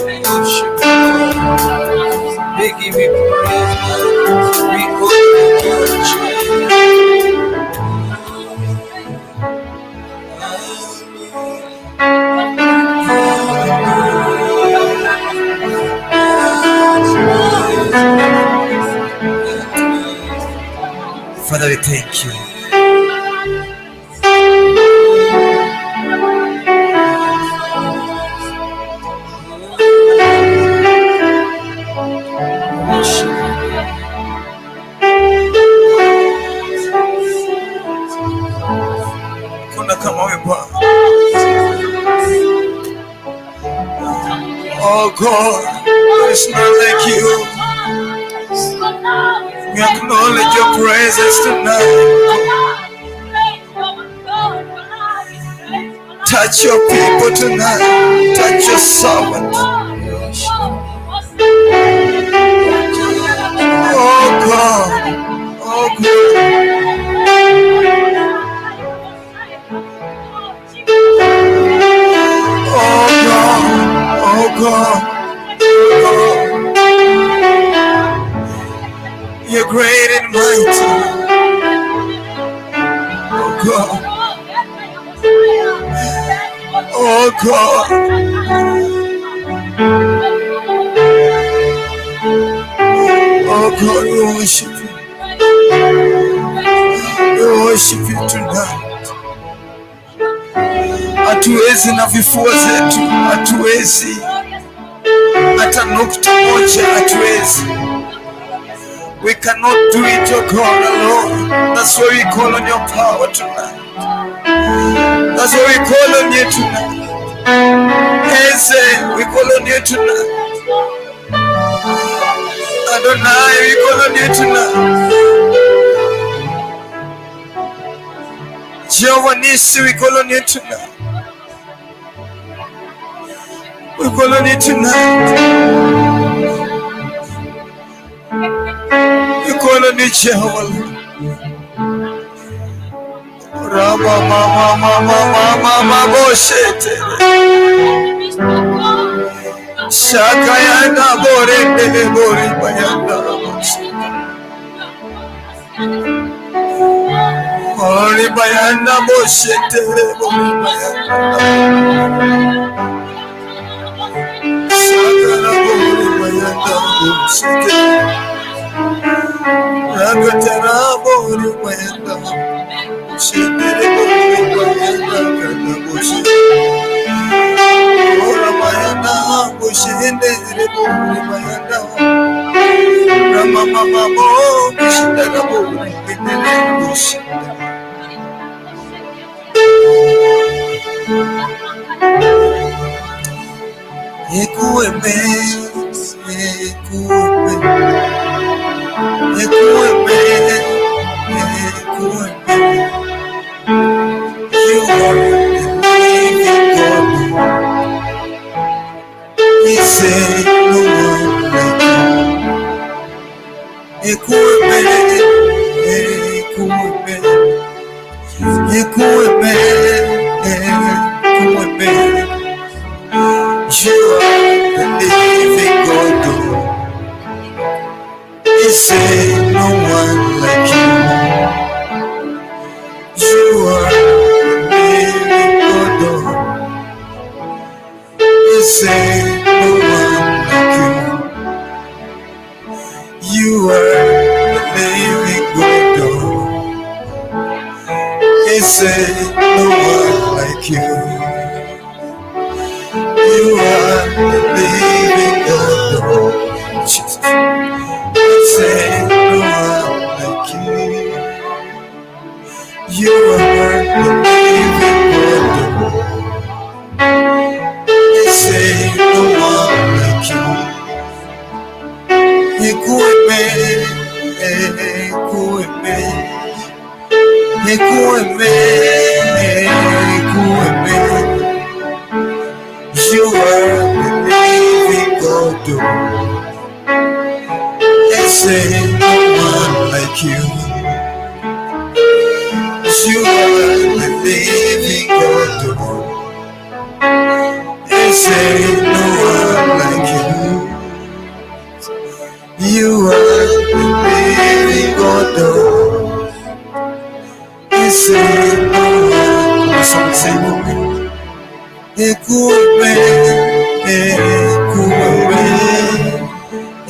S3: We worship you. We give you praise. We honor you, Jesus. Father, we thank you. Kuna kama wewe Bwana. Oh God, there is none like you. We acknowledge your presence tonight. Touch your people tonight. Touch your servant. Oh God. Oh God. Oh God. Oh God. You're great and mighty. Oh God. Oh God. Oh God, we worship you. We worship you tonight. Hatuwezi na vifua zetu, hatuwezi hata nukta moja, hatuwezi. We cannot do it, oh God, alone. That's why we call on your power tonight. That's why we call on you tonight. Eze, we call on you tonight. Adonai, we call on you tonight. Jehovah Nissi, we call on you tonight. We call on you tonight. We call on you, Jehovah. Rama mama boshete. Shakayana borende bori bayanda. Bori bayanda boshete bori bayanda. Shakana bori bayanda boshete. Rakatana bori bayanda. Shete bori bayanda kana boshete. Ora bayanda boshete bori bayanda. Rama mama boshete bori bayanda boshete. Ekueme, ekueme, ekueme, ekueme. You are the living God. He said no one like you. Ekueme, ekueme, ekueme, ekueme. say no one like you. You are the living God. He said no one like you. You are the living God. Jesus. He said no one like you. You are the living God. He said no one like you. Ekueme, ekueme, ekueme, ekueme. You are the living God. They say no one like you. You are the living God. They say no one like you. You are the living God. They say no one. Some say no one. Ekueme, ekueme,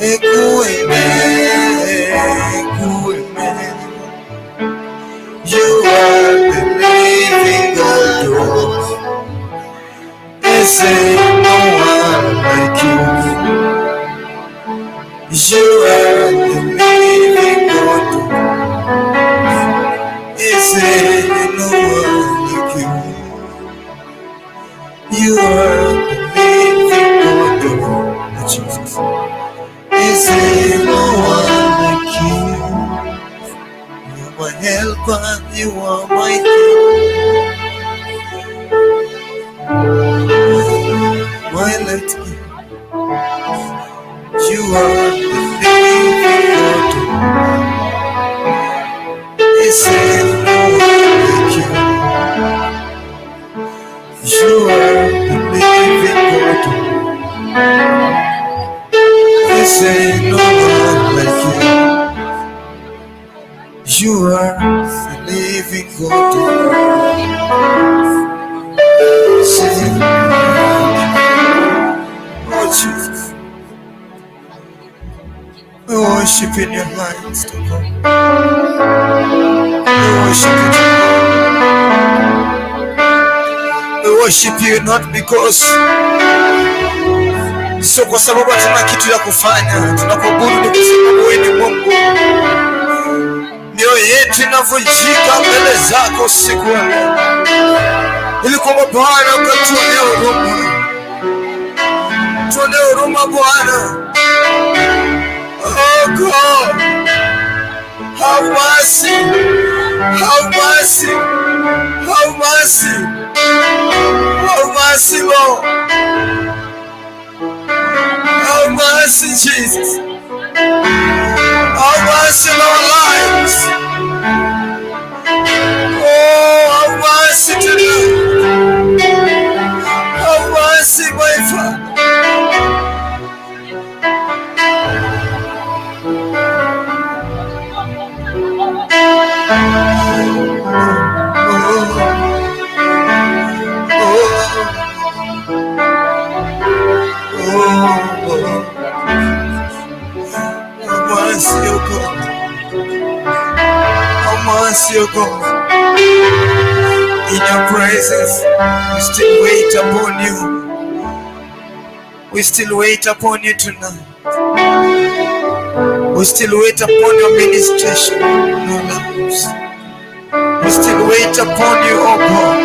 S3: ekueme, ekueme. You are the living God. They say no one like you. You are the living God. They say no one like you. You are the living God, Jesus. Is there no one like you? You are my helper, you are my king. My let me. You are the living God. Is there no one like you? You are the living God. There ain't no one like you. You are the living God. Say, oh Jesus, we worship in your hands to God. We worship you. We worship you not because sio kwa sababu hatuna kitu ya kufanya. Tunakuabudu ni kwa sababu wewe ni Mungu. Mioyo yetu inavunjika mbele zako siku ya leo, ili kwamba Bwana ukatuonee huruma. Tuonee huruma Bwana. Oh God, have mercy, have mercy, have mercy, have mercy Lord. Have mercy, Jesus. Have mercy in our lives. Oh, have mercy today. Have mercy, my Father. Mercy, oh God. Oh, mercy, oh God. In your presence, we still wait upon you. We still wait upon you tonight. We still wait upon your ministration in our lives. We still wait upon you, oh God.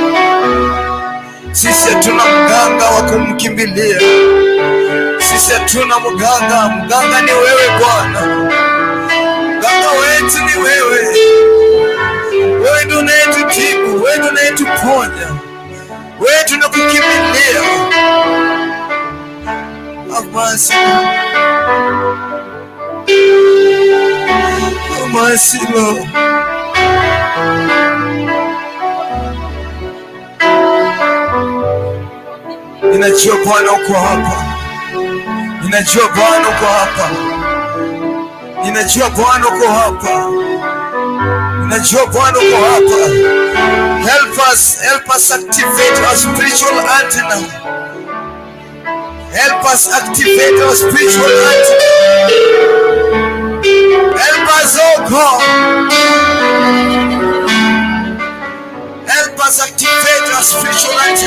S3: Sisi hatuna mganga wa kumkimbilia. Sisi hatuna mganga. Mganga ni wewe Bwana. Mganga wetu ni wewe. Wewe ndio unayetutibu, wewe ndio unayetuponya, wewe tunakukimbilia. Have mercy. Have mercy, Lord. Ninajua Bwana uko hapa. Ninajua Bwana uko hapa. Ninajua Bwana uko hapa. Ninajua Bwana uko hapa. Help us activate our spiritual antenna. us activate our spiritual light. Help us, oh God. Help us activate our spiritual light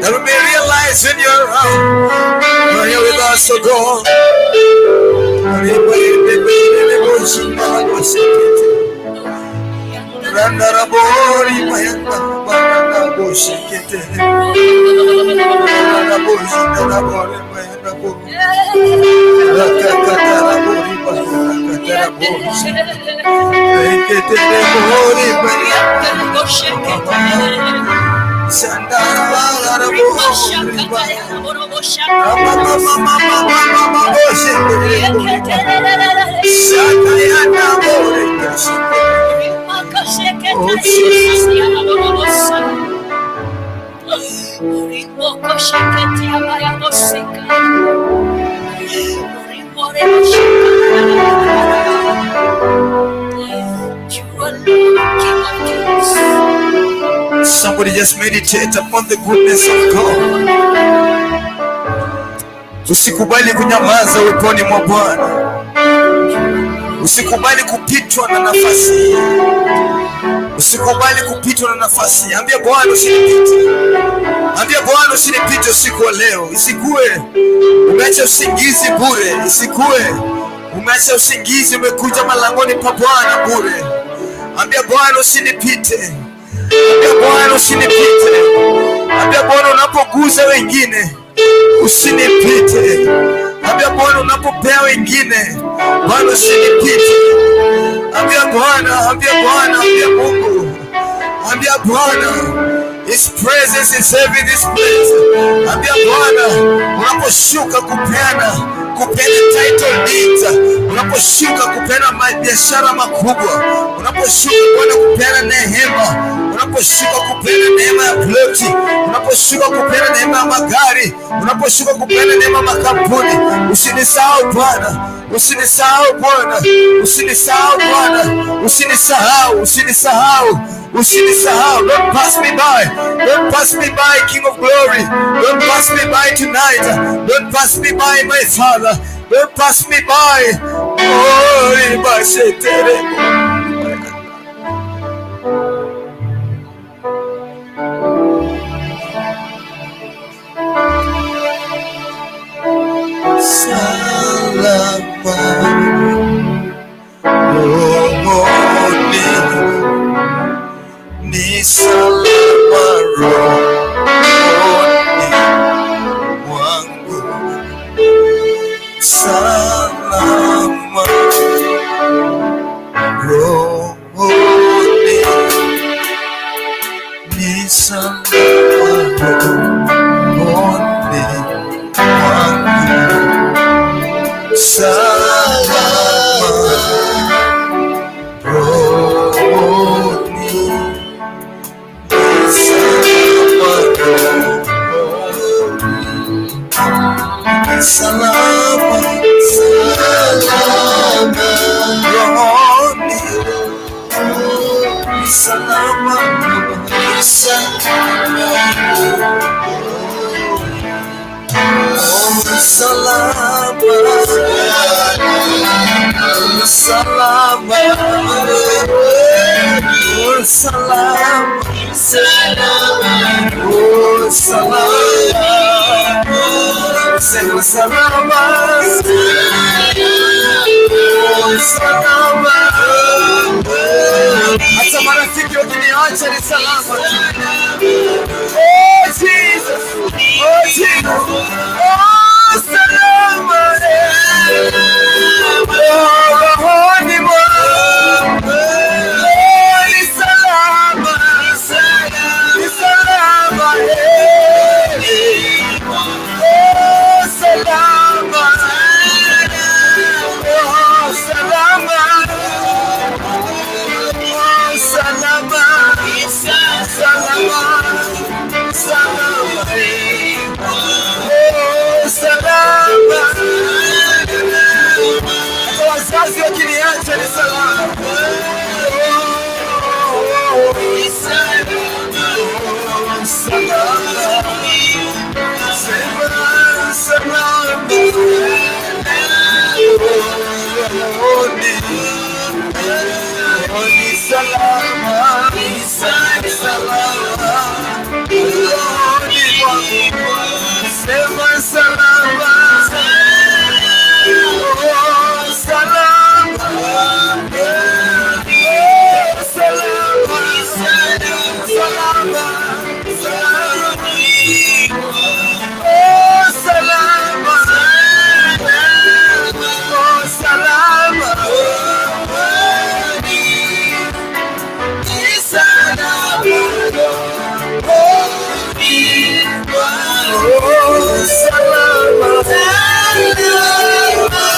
S3: that we may realize when you're around. You're here with us, oh God. Somebody just meditate upon the goodness of God. Usikubali kunyamaza uweponi mwa Bwana. Usikubali kupitwa na nafasi. Usikubali kupitwa na nafasi. Ambia Bwana usinipite. Ambia Bwana usinipite usiku wa leo. Isikue umeacha usingizi bure. Isikue umeacha usingizi umekuja malangoni pa Bwana bure. Ambia Bwana usinipite. Ambia Bwana usinipite. Ambia Bwana unapoguza wengine usinipite. Ambia Bwana unapopea wengine Bwana usinipite. Ambia Bwana, ambia Bwana, ambia Mungu. Ambia Bwana, His presence is heavy in this place. Ambia Bwana unaposhuka kupeana title deeds, unaposhuka kupeana biashara makubwa, unaposhuka Bwana kupeana neema, unaposhuka kupeana neema ya ploti, unaposhuka kupeana neema ya magari, unaposhuka kupeana neema ya makampuni, usinisahau Bwana, usinisahau Bwana, usinisahau Bwana, usinisahau, usinisahau. Don't pass me by. Don't pass me by, King of Glory. Don't pass me by tonight. Don't pass me by, my Father. Don't pass me by. Oh, ni salama rohoni mwangu, salama rohoni, ni salama rohoni mwangu, salama salama, salama rohoni, salama, salama, sema salama, salama. Hata marafiki wakiniacha ni salama. Oh Jesus, oh Jesus, oh salama, rohoni mwangu, ni salama, ni salama, salama, salama, salama, salama, salama. Wazazi wakiniacha ni salama. Salama,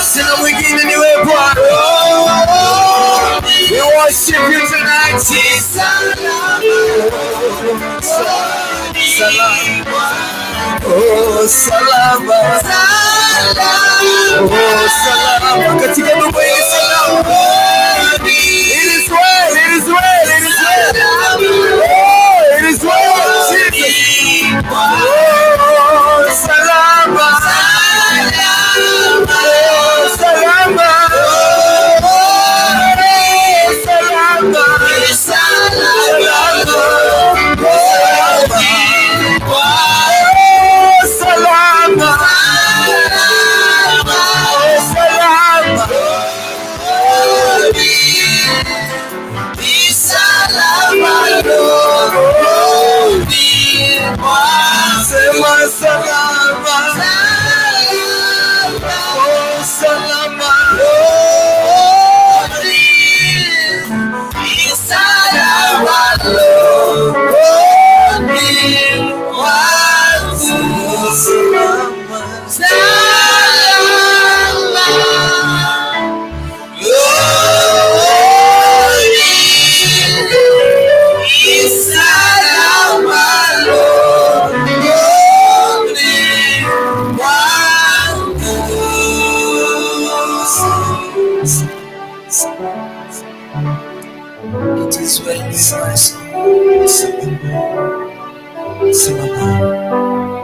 S3: Sina mwingine ni wewe Bwana. We worship you tonight. Salama. Katika mambo ya salama. It is well, it is well, it is well. It is well, Jesus. Salama.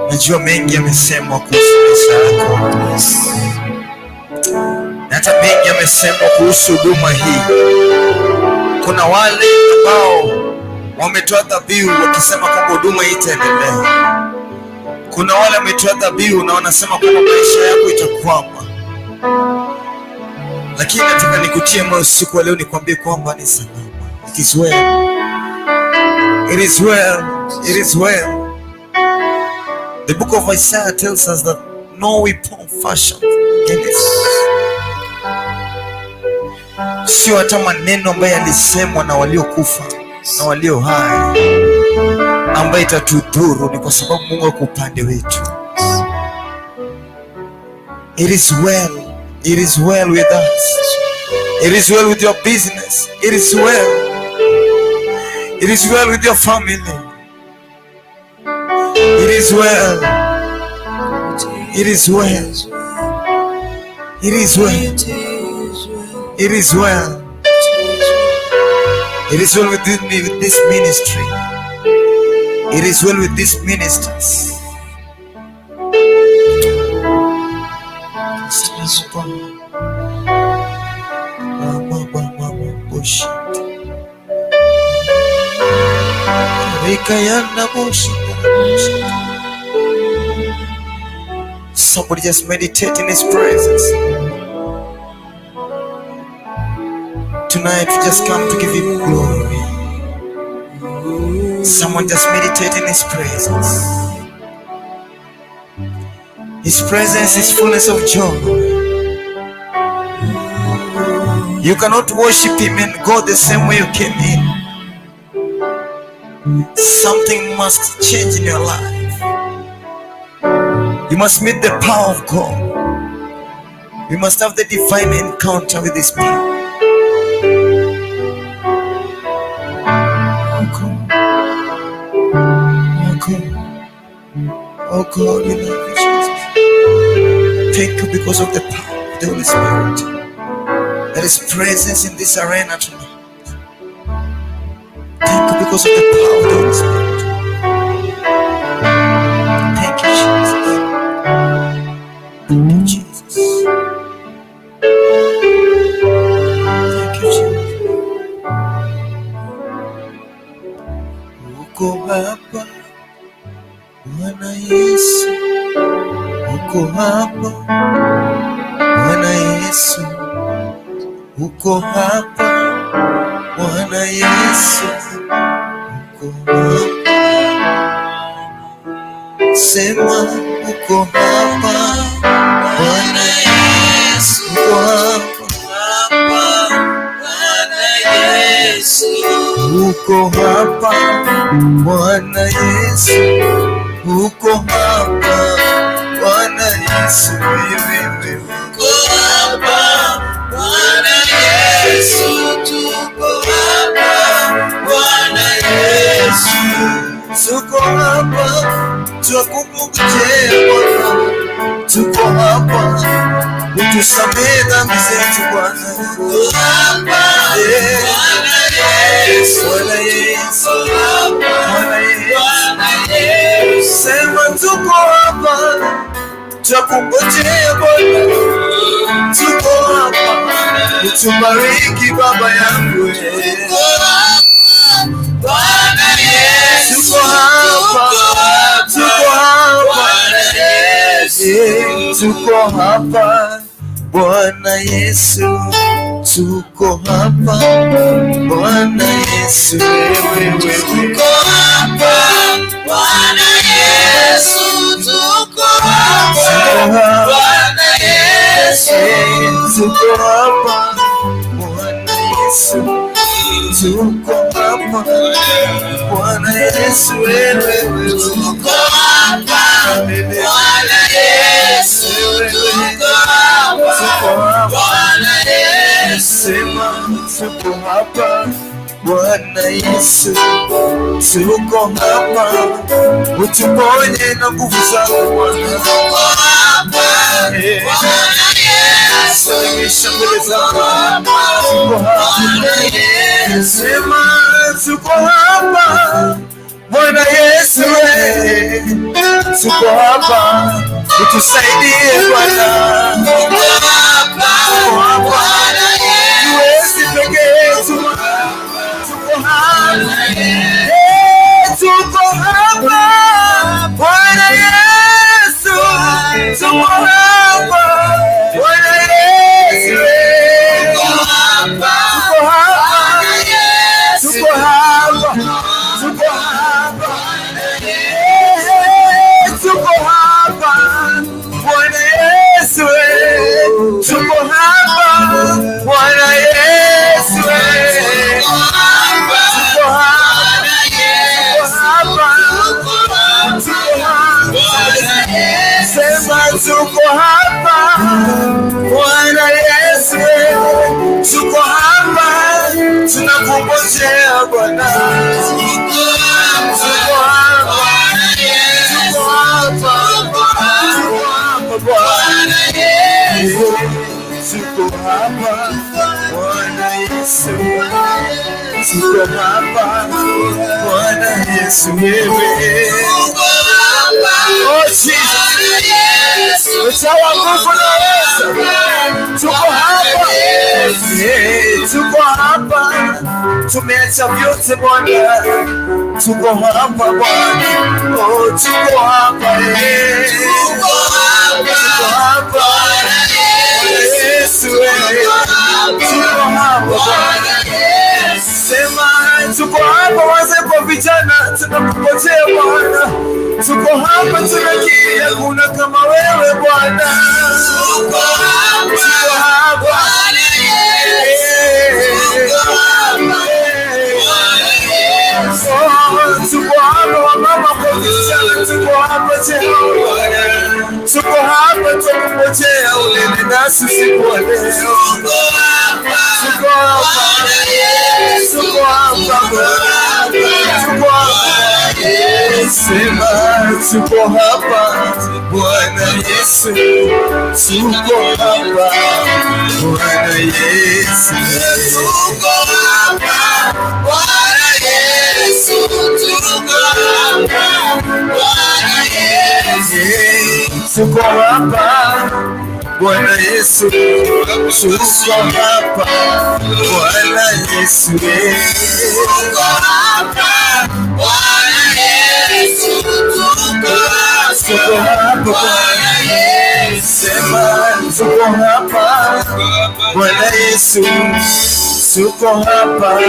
S3: Najua mengi yamesemwa kuhusu maisha yako. Na hata mengi yamesemwa kuhusu huduma hii. Kuna wale ambao wametoa dhabihu wakisema kwamba huduma hii itaendelea. Kuna wale wametoa dhabihu na wanasema kwamba maisha yako itakwama. Lakini nataka nikutie moyo usiku wa leo nikwambie kwamba ni salama. It is well. It is well. It is well. The book of Isaiah tells us that no weapon fashioned against us. Sio hata maneno ambayo yalisemwa na waliokufa na walio hai ambayo itatudhuru, ni kwa sababu Mungu yuko upande wetu. It is well. It is well with us. It is well with your business. It is well. It is well with your family. It is well. It is well. It is well. It is well. It is well with this ministry. It is well with these ministers. Somebody just meditate in His presence. Tonight we just come to give Him glory. Someone just meditate in His presence. His presence is fullness of joy. You cannot worship Him and go the same way you came in. Something must change in your life. You must meet the power of God. You must have the divine encounter with His power. Oh God, we love you, Jesus. Thank you because of the power of the Holy Spirit. There is presence in this arena tonight. Thank you because of the power of the Holy Spirit. Thank you, Jesus. Thank you, Jesus. Thank you, Jesus. uko hapa Bwana Yesu, uko hapa Bwana Yesu, uko hapa. Sema uko hapa Bwana Yesu, uko hapa Bwana Yesu, uko hapa Bwana Yesu, uko hapa Bwana Yesu, wewe uko hapa Bwana Yesu, tuko hapa Bwana Yesu, tuko hapa twakungojea Bwana, tuko hapa utusamehe dhambi zetu Bwana, tuko hapa Bwana Yesu, Bwana Yesu, Bwana Yesu, sema tuko hapa twakungojea Bwana, tuko hapa utubariki Baba yangu, tuko hapa Bwana Yesu, tuko hapa Bwana Yesu, tuko hapa Bwana Yesu, tuko hapa Bwana Yesu, tuko hapa Bwana Yesu, tuko hapa Bwana Yesu, tuko hapa Bwana Yesu, tuko hapa Bwana Yesu, wewe tuko hapa Bwana Yesu, tuko hapa Bwana Yesu, sema tuko hapa Bwana Yesu, tuko hapa utuponye na nguvu zako Bwana, tuko hapa Bwana Yesu, salimisha mbele zako, tuko hapa sema tuko hapa Bwana Yesu, tuko hapa utusaidie Bwana, tuko hapa Bwana Yesu, huwezi peke yetu, tuko hapa Bwana Yesu, tuko hapa Bwana Yesu, tuko hapa tuko hapa Bwana Yesu, tuko hapa Bwana Yesu, tuko hapa sema tuko hapa Bwana Yesu, tuko hapa tunakungojea Bwana, tuko hapa Bwana Yesu, tuko hapa Bwana Yesu, tuko hapa Bwana Yesu, wewe oh Jesus, utawa nguvu na uweza, tuko hapa tuko hapa, tumeacha vyote Bwana, tuko hapa Bwana, oh tuko hapa tuko hapa Yesu, tuko hapa Bwana, sema tuko hapa wazee kwa vijana, tunakungojea Bwana, tuko hapa tunakiri hakuna kama wewe Bwana, tuko hapa Bwana tuko hapa wamama kwa vijana, tuko hapa Bwana, tuko hapa tunakungojea unene nasi siku ya leo, tuko hapa sema tuko hapa Bwana Yesu, tuko hapa Bwana Yesu, tuko hapa Bwana Yesu, tuko hapa Bwana Yesu, tuko hapa Bwana Yesu, tuko hapa Bwana Yesu, tuko hapa Bwana Yesu, tuko hapa Bwana Yesu. sema tuko hapa Bwana Yesu, tuko hapa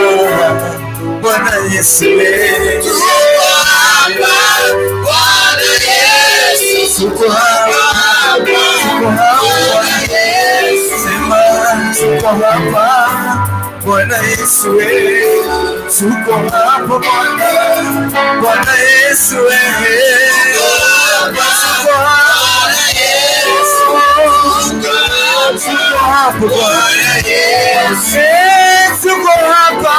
S3: Bwana Yesu, tuko hapa Bwana Yesu, tuko hapa Bwana Yesu, sema tuko hapa Bwana Yesu, tuko hapa Bwana Yesu, tuko hapa Bwana Yesu, tuko hapa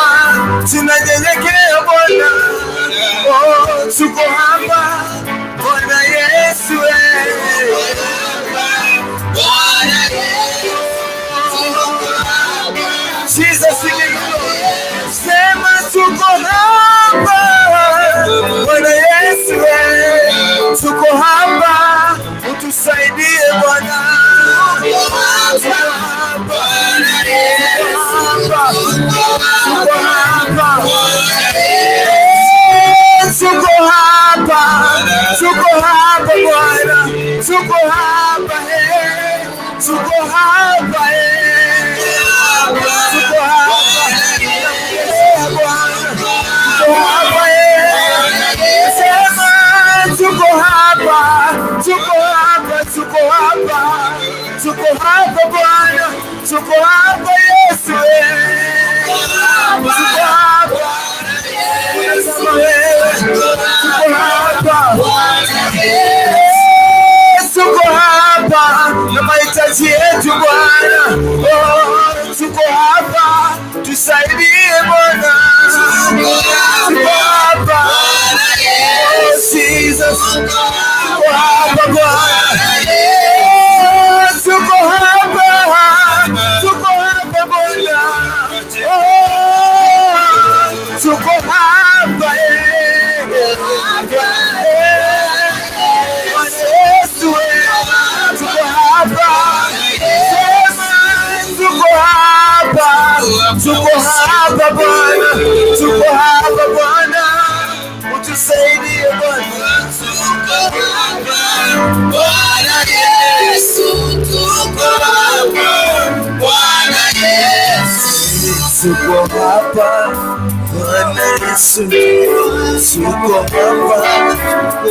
S3: tunanyenyekea Bwana, tuko hapa Bwana Yesu, Jesus, sema tuko hapa Bwana Yesu, tuko hapa utusaidie Bwana, tuko hapa Bwana Yesu, tuko hapa tuko hapa Bwana, tuko hapa tuko hapa tuko hapa Bwana, tuko hapa Yesu, tuko hapa tuko hapa na mahitaji yetu Bwana, tuko hapa tusaidie Bwana, tuko hapa Jesus, tuko hapa Bwana, tuko hapa Bwana, tuko hapa Yesu, tuko hapa, tuko hapa Bwana, tuko hapa Bwana, utusaidie Bwana, tuko hapa Bwana Yesu, tuko hapa Bwana Yesu, tuko hapa Bwana Yesu, tuko hapa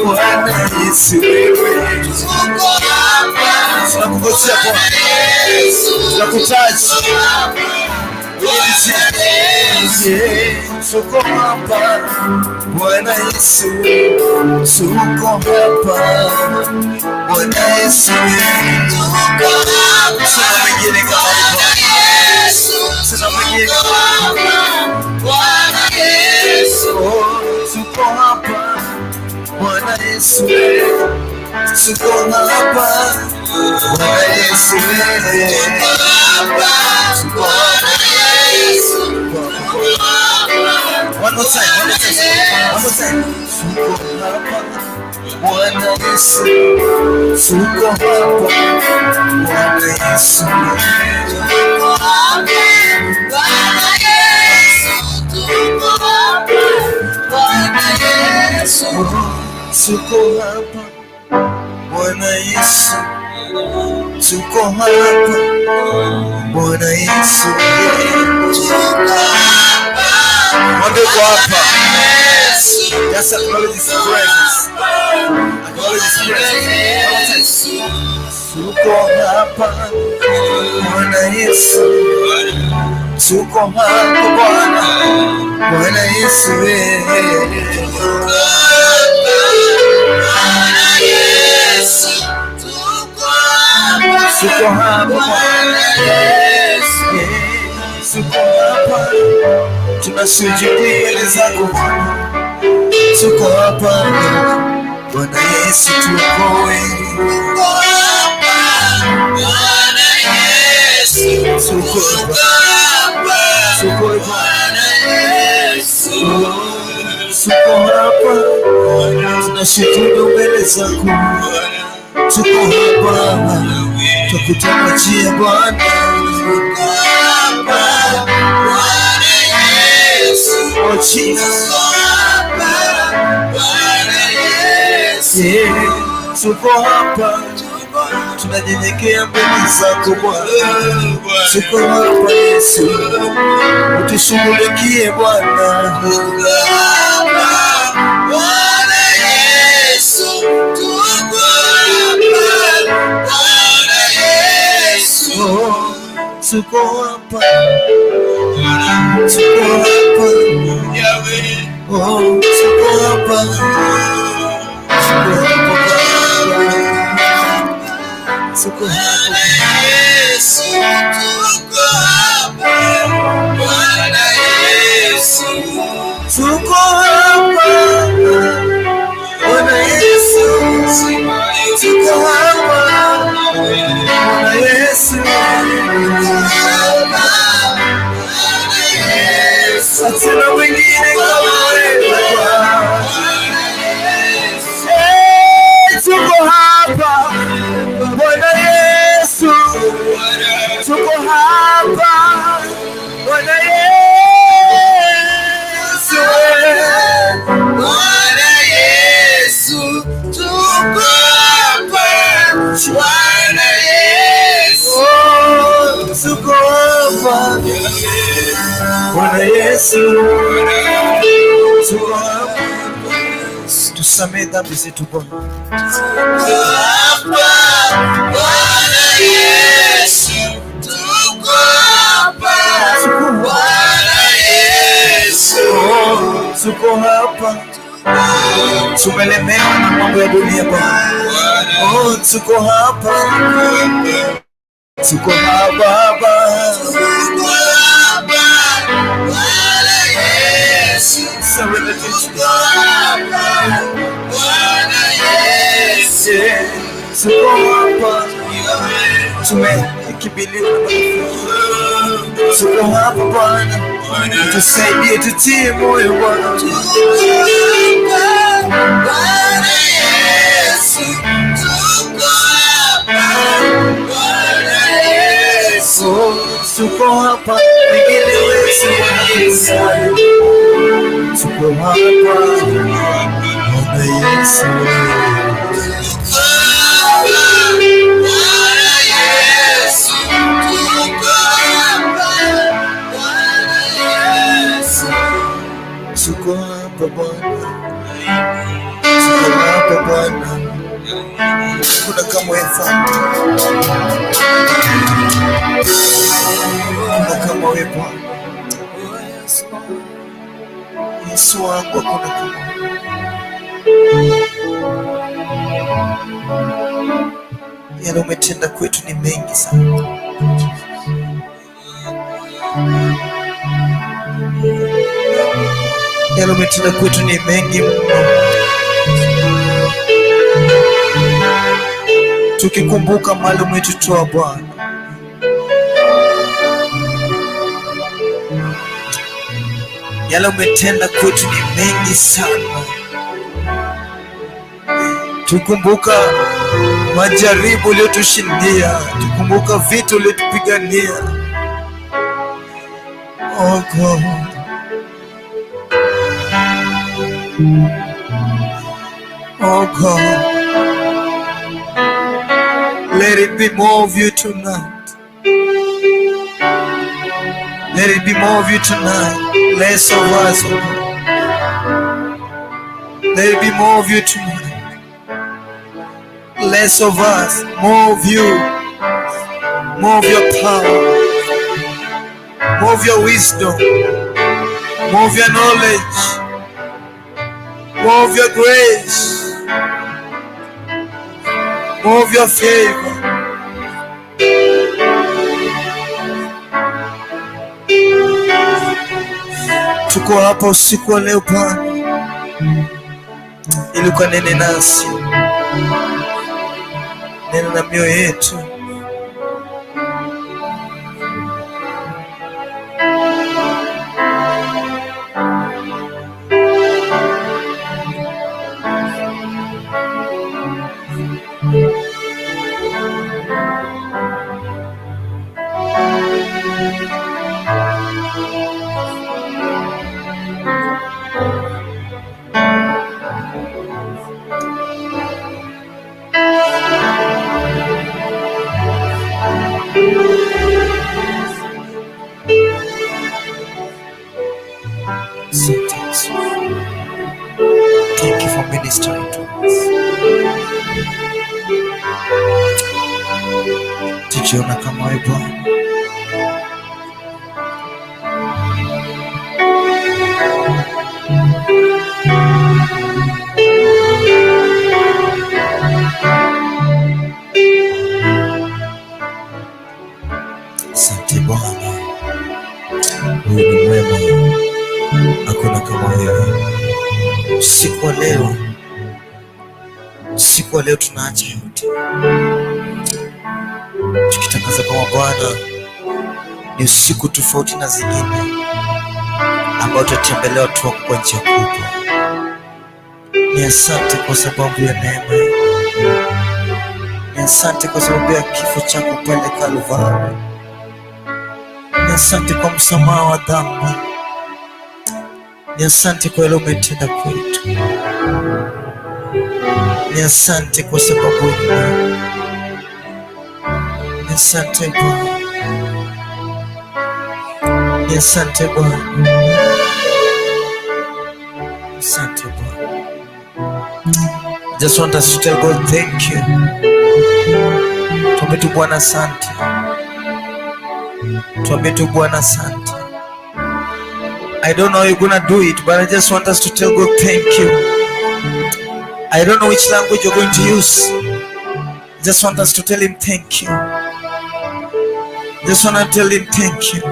S3: Bwana Yesu, tuko hapa, tunakungojea Bwana Yesu, tunakutaji tuko hapa Bwana Yesu, tuko hapa Bwana Yesu, tuko hapa Bwana Yesu, tuna mwingine Bwana Yesu, tuko hapa Bwana Yesu, tuko hapa Bwana Yesu, tuko hapa Bwana Yesu, one more time, tuko hapa Bwana Yesu, tuko hapa Bwana Yesu, tuko hapa Bwana Yesu, tuko hapa Bwana Yesu, tuko hapa Bwana Yesu, tuko hapa Bwana Yesu, tuko hapa, mwambie uko hapa. Just acknowledge His presence. Acknowledge His presence. Tuko hapa Bwana Yesu, tuko hapa Bwana Yesu, tuko hapa Bwana Yesu, tuko hapa Bwana Yesu, tuko hapa, tunasujudia mbele zako Bwana, tuko hapa Bwana Yesu, tuokoe, tuko hapa Bwana Yesu, tuko hapa Bwana Yesu, tuko hapa, tunasujudia mbele zako, tuko hapa, tukutangazia Bwana, tuko hapa Bwana Yesu, oh Jesus, tuko hapa Bwana Yesu, tuko hapa tunanyenyekea mbele zako Bwana. Tuko hapa Yesu, utushughulikie Bwana. Bwana Yesu, tuko hapa Bwana Yesu, tuko hapa, tuko hapa Yahweh, tuko hapa, tuko hapa Yesu, tuko hapa Bwana Yesu, tuko hapa Bwana Yesu, tuko hapa Bwana Yesu, hatuna mwingine kama wewe tuko hapa Bwana Yesu, tuko hapa Bwana Yesu, Bwana Yesu, tuko hapa Bwana Yesu, tuko hapa Bwana Yesu, tuko hapa, tusamehe dhambi zetu Bwana. Tuko hapa Bwana Yesu, tuko hapa Bwana Yesu, tuko hapa, tumelemewa na mambo ya dunia Bwana. Tuko hapa, tuko hapa Bwana Yesu, surrender to Bwana Yesu, tuko hapa, tumekimbilia, tuko hapa Bwana, tusaidie, tutie moyo Bwana. Bwana Yesu, tuko hapa Bwana Yesu, tuko hapa, wengine wetu tuko hapa Bwana Yesu, Bwana Yesu, tuko hapa Bwana Yesu, tuko hapa Bwana, tuko hapa Bwana, kuna kama wewe, kuna kama wewe Bwana Yesu wangu, hakuna kama yale umetenda kwetu ni mengi sana. Yale umetenda kwetu ni mengi mno. Tukikumbuka mahali umetutoa Bwana, yale umetenda kwetu ni mengi sana. Tukumbuka majaribu uliotushindia, tukumbuka vitu uliotupigania. Oh God, oh God, let it be more of you tonight. Let it be more of you tonight, less of us. Oh God. Let it be more of you tonight, less of us, more of you, more of your power, more of your wisdom, more of your knowledge, more of your grace, more of your favor. Tuko hapa usiku wa leo Bwana, ili ukanene nasi, nena na mioyo yetu. Thank you for ministering to us. Tujiona kama wewe Bwana. Asante Bwana, wewe ni mwema, hakuna kama wewe. Usiku wa leo tunaacha yote tukitangaza kama Bwana ni usiku tofauti na zingine ambao tutatembelea watu wako kwa njia kubwa. Ni asante kwa sababu ya neema, ni asante kwa sababu ya kifo chako pale Kalvari, ni asante kwa msamaha wa dhambi, ni asante kwa yale umetenda kwetu, ni asante kwa sababu ni asante Bwana, ni asante Bwana, asante Bwana. Just want us to tell God thank you. Tuambie tu Bwana asante, tuambie tu Bwana asante. I don't know how you're gonna do it, but I just want us to tell God thank you. I don't know which language you're going to use. Just want us to tell him thank you. Just want to tell him thank you.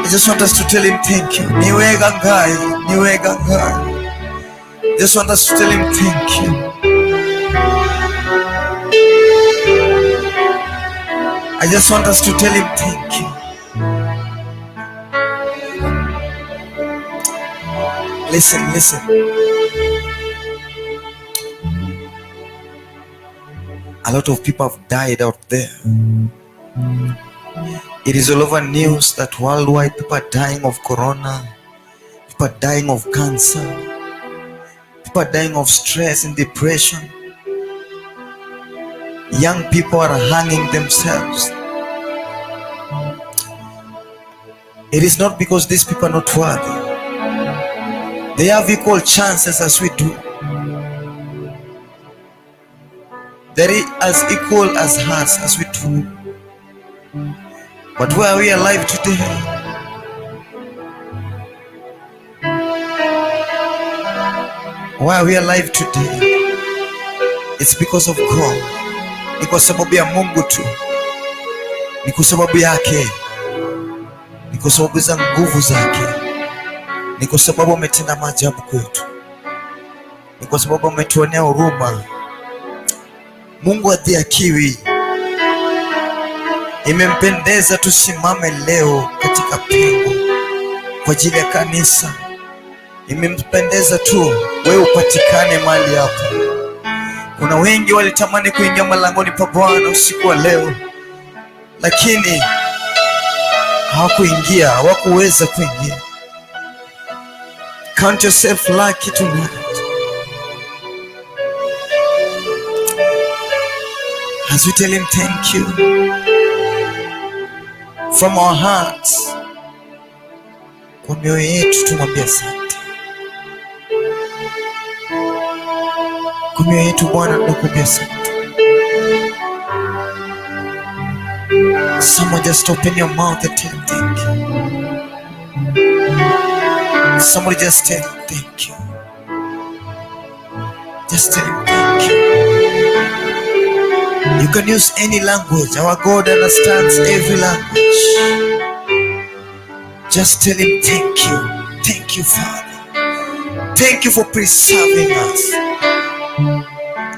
S3: I just want us to tell him thank you. Niwe gangai, niwe gangai. Just want us to tell him thank you. I just want us to tell him thank you. Listen, listen. A lot of people have died out there. It is all over news that worldwide people are dying of corona, people are dying of cancer, people are dying of stress and depression. Young people are hanging themselves. It is not because these people are not worthy. They have equal chances as we do. They're as equal as us as we do. But why are we alive today? Why are we alive today? It's because of God. Ni kwa sababu ya Mungu tu. Ni kwa sababu yake. Ni kwa sababu za nguvu zake. Ni kwa sababu ametenda maajabu kwetu. Ni kwa sababu ametuonea huruma. Mungu hadhihakiwi. Imempendeza tusimame leo katika pengo kwa ajili ya kanisa. Imempendeza tu wewe upatikane mahali hapa. Kuna wengi walitamani kuingia malangoni pa Bwana usiku wa leo, lakini hawakuingia, hawakuweza kuingia. Count yourself lucky tonight. As we tell him thank you from our hearts, kwa mioyo yetu tumwambia asante. Kwa mioyo yetu Bwana tunakuambia asante. Someone just open your mouth and tell him thank you. Somebody just tell him thank you. Just tell him thank you. You can use any language. Our God understands every language. Just tell him thank you. Thank you, Father. Thank you for preserving us.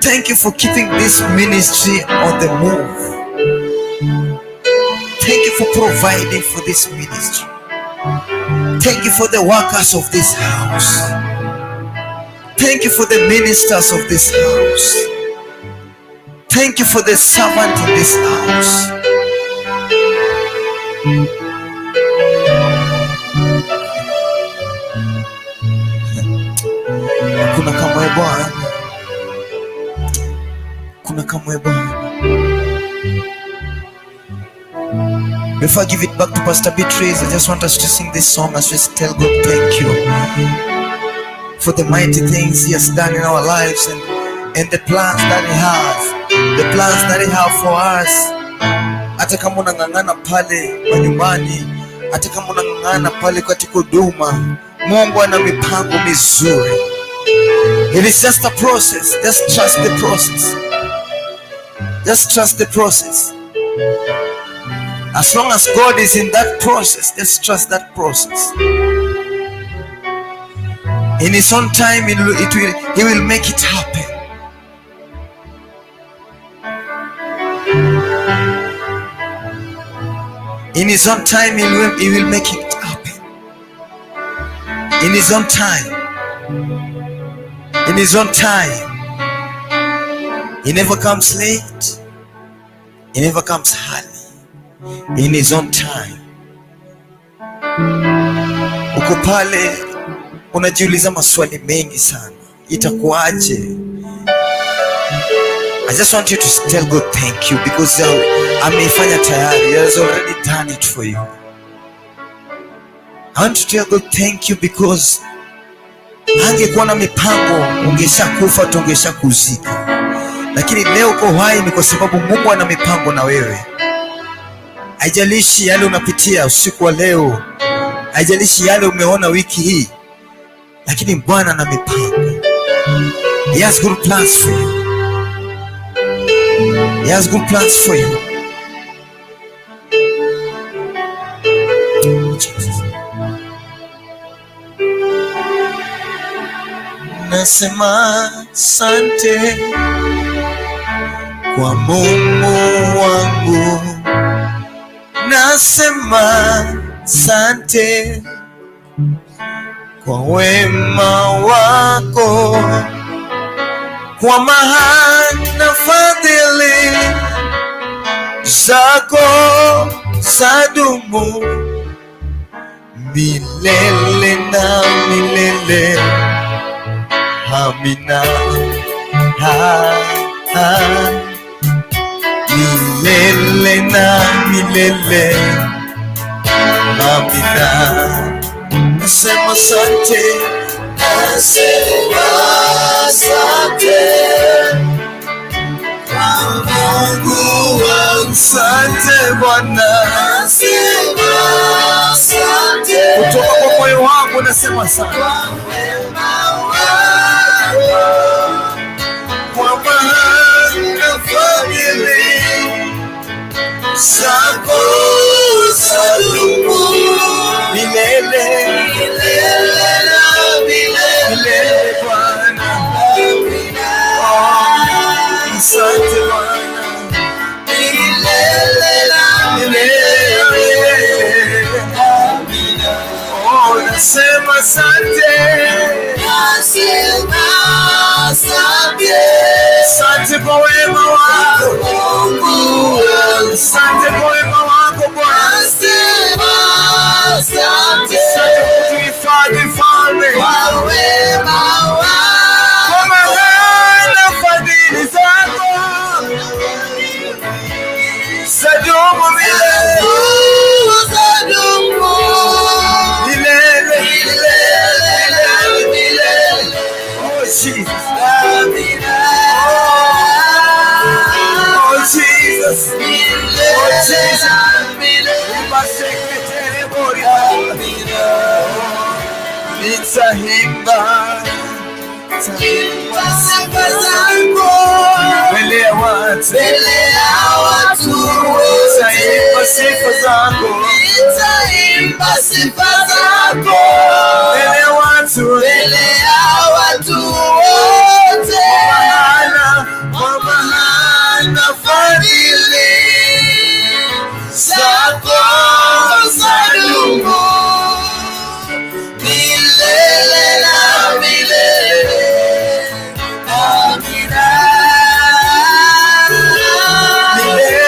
S3: Thank you for keeping this ministry on the move. Thank you for providing for this ministry. Thank you for the workers of this house. Thank you for the ministers of this house. Thank you for the servant in this house. Kuna kama Bwana. Kuna kama Bwana. Before I give it back to Pastor Beatrice, I just want us to sing this song as we tell God thank you for the mighty things He has done in our lives and the plans that He has, the plans that He have for us. Hata kama unang'ang'ana pale manyumbani, hata kama unang'ang'ana pale katika huduma, Mungu ana mipango mizuri. It is just a process. Just trust the process. Just trust the process. As long as God is in that process, just trust that process. In His own time, He will make it happen. In His own time, He will make it happen. In His own time. In His own time. He never comes late. He never comes early. In His own time. Uko pale unajiuliza maswali mengi sana. Itakuaje? I just want you to tell God thank you because ameifanya tayari. He has already done it for you. I want to tell God thank you because angekuwa na mipango ungeshakufa, tungeshakuzika. Lakini leo uko hai ni kwa sababu Mungu ana mipango na wewe. Haijalishi yale unapitia usiku wa leo, haijalishi yale umeona wiki hii, lakini Bwana ana mipango. He has good plans for you. He has good plans for you. Jesus. Nasema asante kwa Mungu wangu. Nasema asante kwa wema wako, kwa maana fadhili zako zadumu milele na milele. Amina. Milele na milele. Amina. Nasema asante. Nasema asante kwa Mungu wangu. Asante Bwana. Nasema asante kutoka kwa moyo wangu. Nasema asante kwa maana fadhili zako zadumu milele na milele. Bwana, asante Bwana, milele na milele. Oh, nasema asante. Nasema asante. Asante kwa wema wako Mungu. Asante kwa wema wako Bwana. Nasema asante. Asante kwa kutuhifadhi Mfalme. Kwa wema wako. Kwa maana fadhili zako zadumu milele. Zadumu milele. Oh Jesus. Oh Jesus. Oh Jesus. Nitaimba sifa zako mbele ya watu. Nitaimba sifa zako. Nitaimba sifa zako mbele ya watu wote. Kwa maana fadhili zako zadumu milele na milele. Amina. Milele.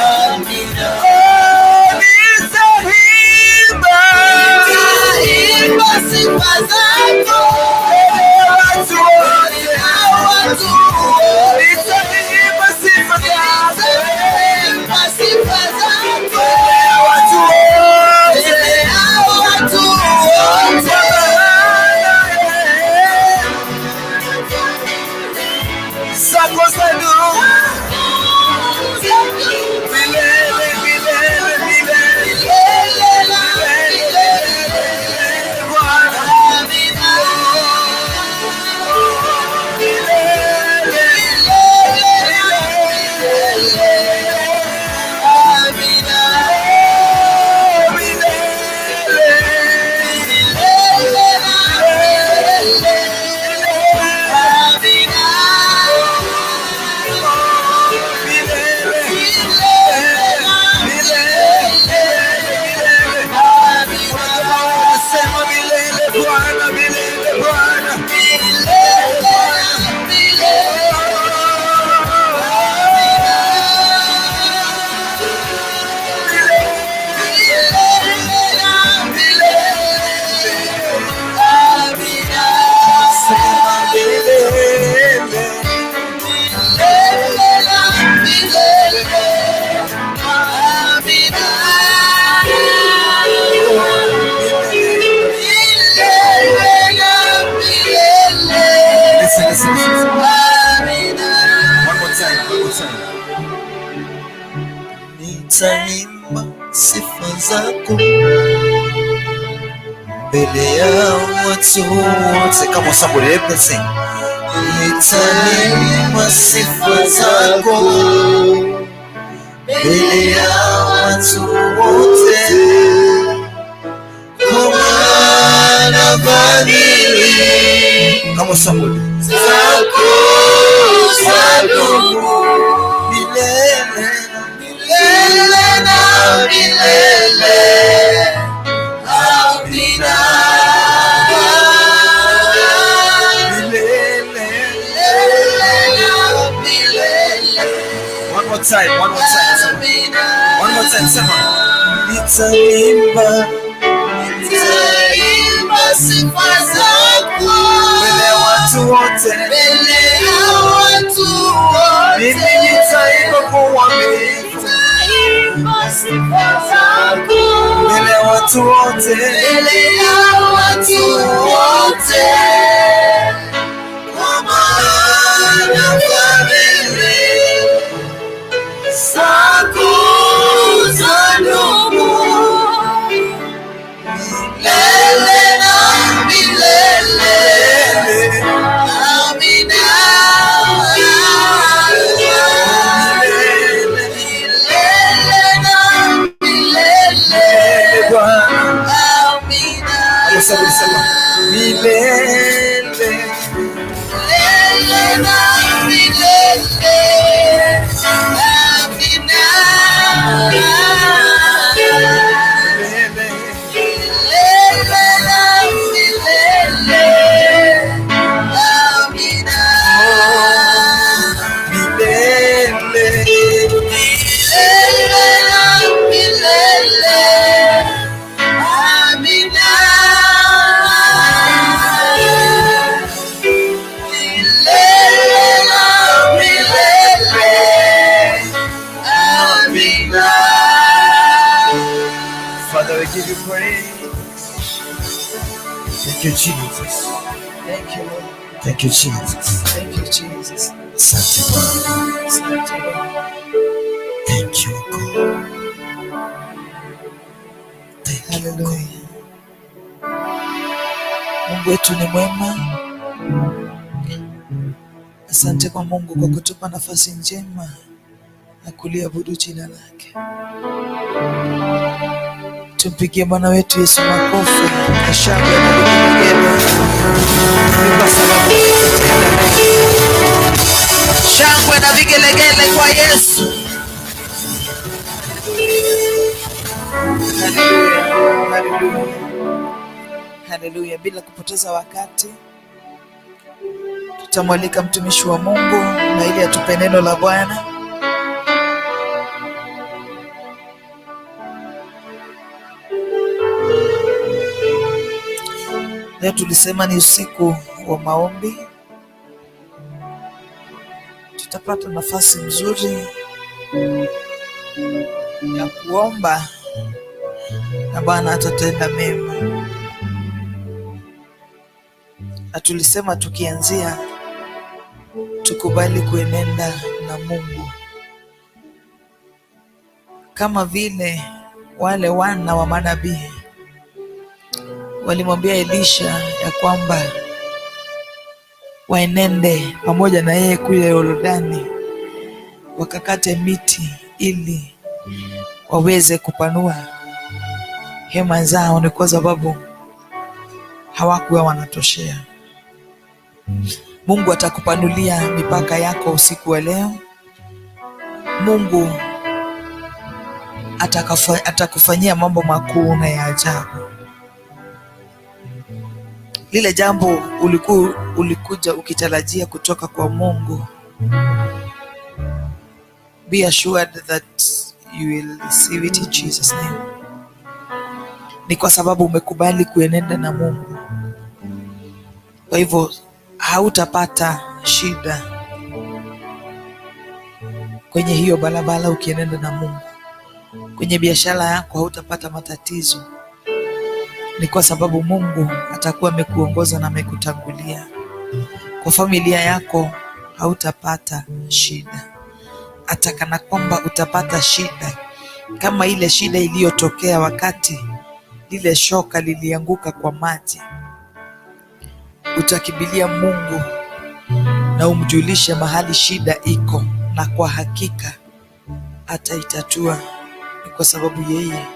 S3: Amina. mbele ya watu wote. Kama somebody let me sing. Nitaimba sifa zako mbele ya watu wote, kwa maana fadhili kama somebody zako zadumu milele milele na milele. Amina. One more time. Sema. Nitaimba sifa zako mbele ya watu wote. Mimi nitaimba kwa uaminifu mbele ya watu wote. Kwa maana fadhili zako zadumu milele na milele. Amina. Milele na milele. Amina. Milele na milele. Amina. Father, we give you praise. Thank you, Jesus.
S2: Thank you, Lord.
S3: Thank you, Jesus.
S2: Thank you, Jesus.
S3: Asante Bwana.
S2: Asante Bwana.
S3: Thank you, God. Thank you, God.
S2: Hallelujah. Mungu wetu ni mwema. Asante kwa Mungu kwa kutupa nafasi njema na kuliabudu jina lake. Tumpigie Bwana wetu Yesu makofi na shangwe na vigelegele. Kwa sababu shangwe na vigelegele kwa Yesu. Haleluya. Haleluya. Haleluya. Bila kupoteza wakati, tutamwalika mtumishi wa Mungu na ili atupe neno la Bwana. Leo tulisema ni usiku wa maombi. Tutapata nafasi nzuri ya kuomba na Bwana atatenda mema. Na tulisema tukianzia, tukubali kuenenda na Mungu kama vile wale wana wa manabii walimwambia Elisha ya kwamba waenende pamoja na yeye kule Yordani, wakakate miti ili waweze kupanua hema zao. Ni kwa sababu hawakuwa wanatoshea. Mungu atakupanulia mipaka yako usiku wa leo. Mungu atakufanyia mambo makuu na ya ajabu. Lile jambo ulikuja ukitarajia kutoka kwa Mungu, be assured that you will receive it in Jesus' name. Ni kwa sababu umekubali kuenenda na Mungu. Kwa hivyo hautapata shida kwenye hiyo barabara ukienenda na Mungu. Kwenye biashara yako hautapata matatizo. Ni kwa sababu Mungu atakuwa amekuongoza na amekutangulia. Kwa familia yako hautapata shida. Hata kana kwamba utapata shida kama ile shida iliyotokea wakati lile shoka lilianguka kwa maji, utakimbilia Mungu na umjulishe mahali shida iko, na kwa hakika ataitatua. Ni kwa sababu yeye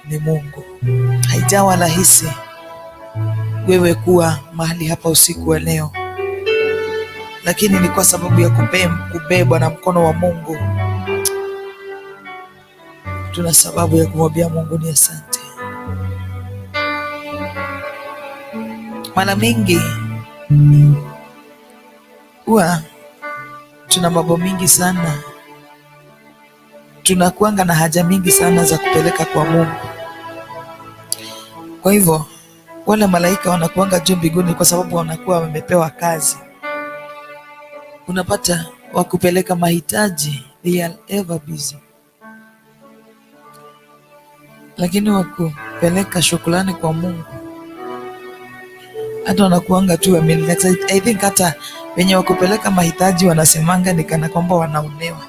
S2: ni Mungu. Haijawa rahisi wewe kuwa mahali hapa usiku wa leo, lakini ni kwa sababu ya kubebwa na mkono wa Mungu. Tuna sababu ya kumwambia Mungu ni asante. Mara mingi huwa tuna mambo mingi sana, tunakuanga na haja mingi sana za kupeleka kwa Mungu. Kwa hivyo wale malaika wanakuanga juu mbinguni kwa sababu wanakuwa wamepewa kazi. Unapata wakupeleka mahitaji, they are ever busy. Lakini wakupeleka shukrani kwa Mungu, hata wanakuanga tu relaxed. I think hata wenye wakupeleka mahitaji wanasemanga ni kana kwamba wanaonewa,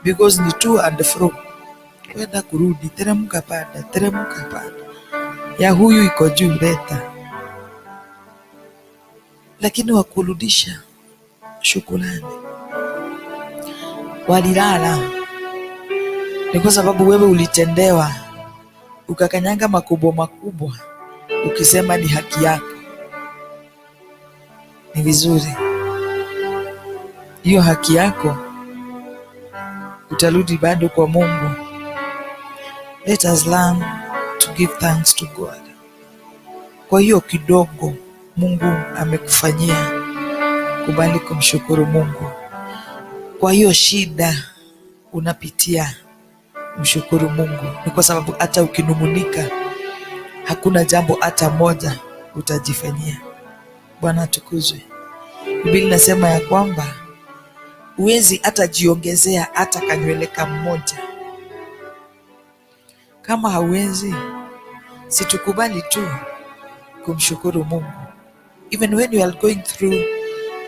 S2: because ni to and fro, kwenda kurudi, teremka pada, teremka pada, ya huyu iko juu leta. Lakini wakurudisha shukrani, walilala, ni kwa sababu wewe ulitendewa, ukakanyanga makubwa makubwa, ukisema ni haki yako. Ni vizuri hiyo haki yako, utarudi bado kwa Mungu. Let us learn to give thanks to God. Kwa hiyo kidogo Mungu amekufanyia, kubali kumshukuru Mungu. Kwa hiyo shida unapitia, mshukuru Mungu. Ni kwa sababu hata ukinumunika, hakuna jambo hata moja utajifanyia. Bwana atukuzwe. Biblia inasema ya kwamba huwezi hata jiongezea hata kanywele kamoja. Kama hauwezi, situkubali tu kumshukuru Mungu. Even when you are going through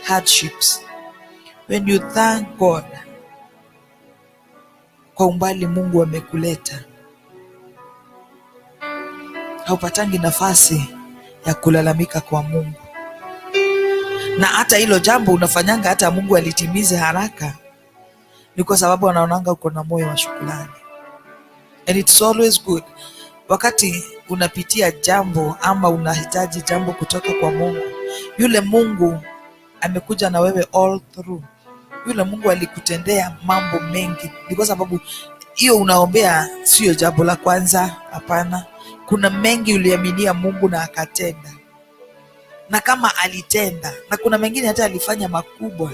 S2: hardships, when you thank God kwa umbali Mungu amekuleta, haupatangi nafasi ya kulalamika kwa Mungu. Na hata hilo jambo unafanyanga hata Mungu alitimize haraka, ni kwa sababu anaonanga uko na moyo wa shukrani. And it's always good wakati unapitia jambo ama unahitaji jambo kutoka kwa Mungu, yule Mungu amekuja na wewe all through, yule Mungu alikutendea mambo mengi. Ni kwa sababu hiyo unaombea sio jambo la kwanza, hapana. Kuna mengi uliaminia Mungu na akatenda, na kama alitenda, na kuna mengine hata alifanya makubwa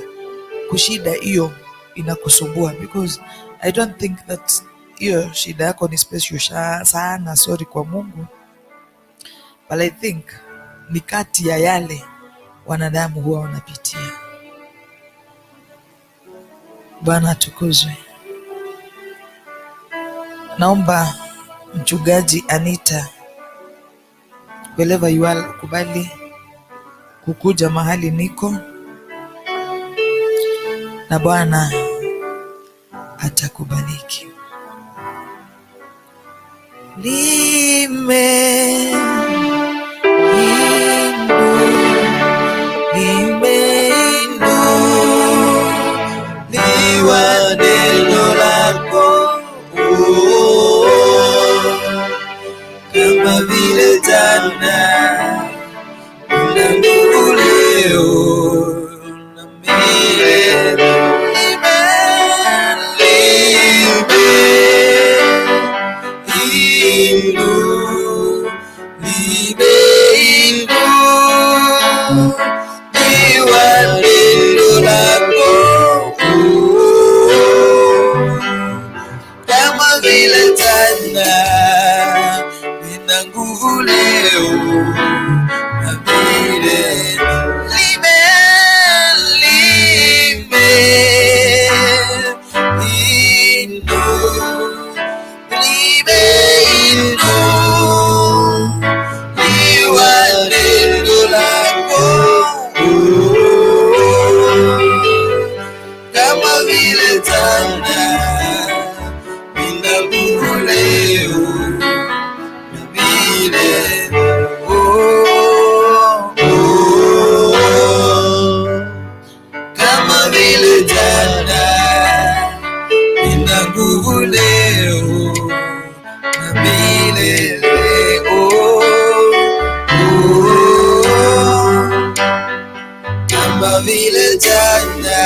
S2: kushida hiyo inakusumbua, because I don't think that hiyo shida yako ni special sana, sorry kwa Mungu, but I think ni kati ya yale wanadamu huwa wanapitia. Bwana atukuzwe. Naomba mchungaji Anita, wherever you are, kubali kukuja mahali niko, na Bwana atakubariki.
S1: Nimeinuliwa neno lako, kama vile jana na nguvu leo na milele.
S3: kama vile jana,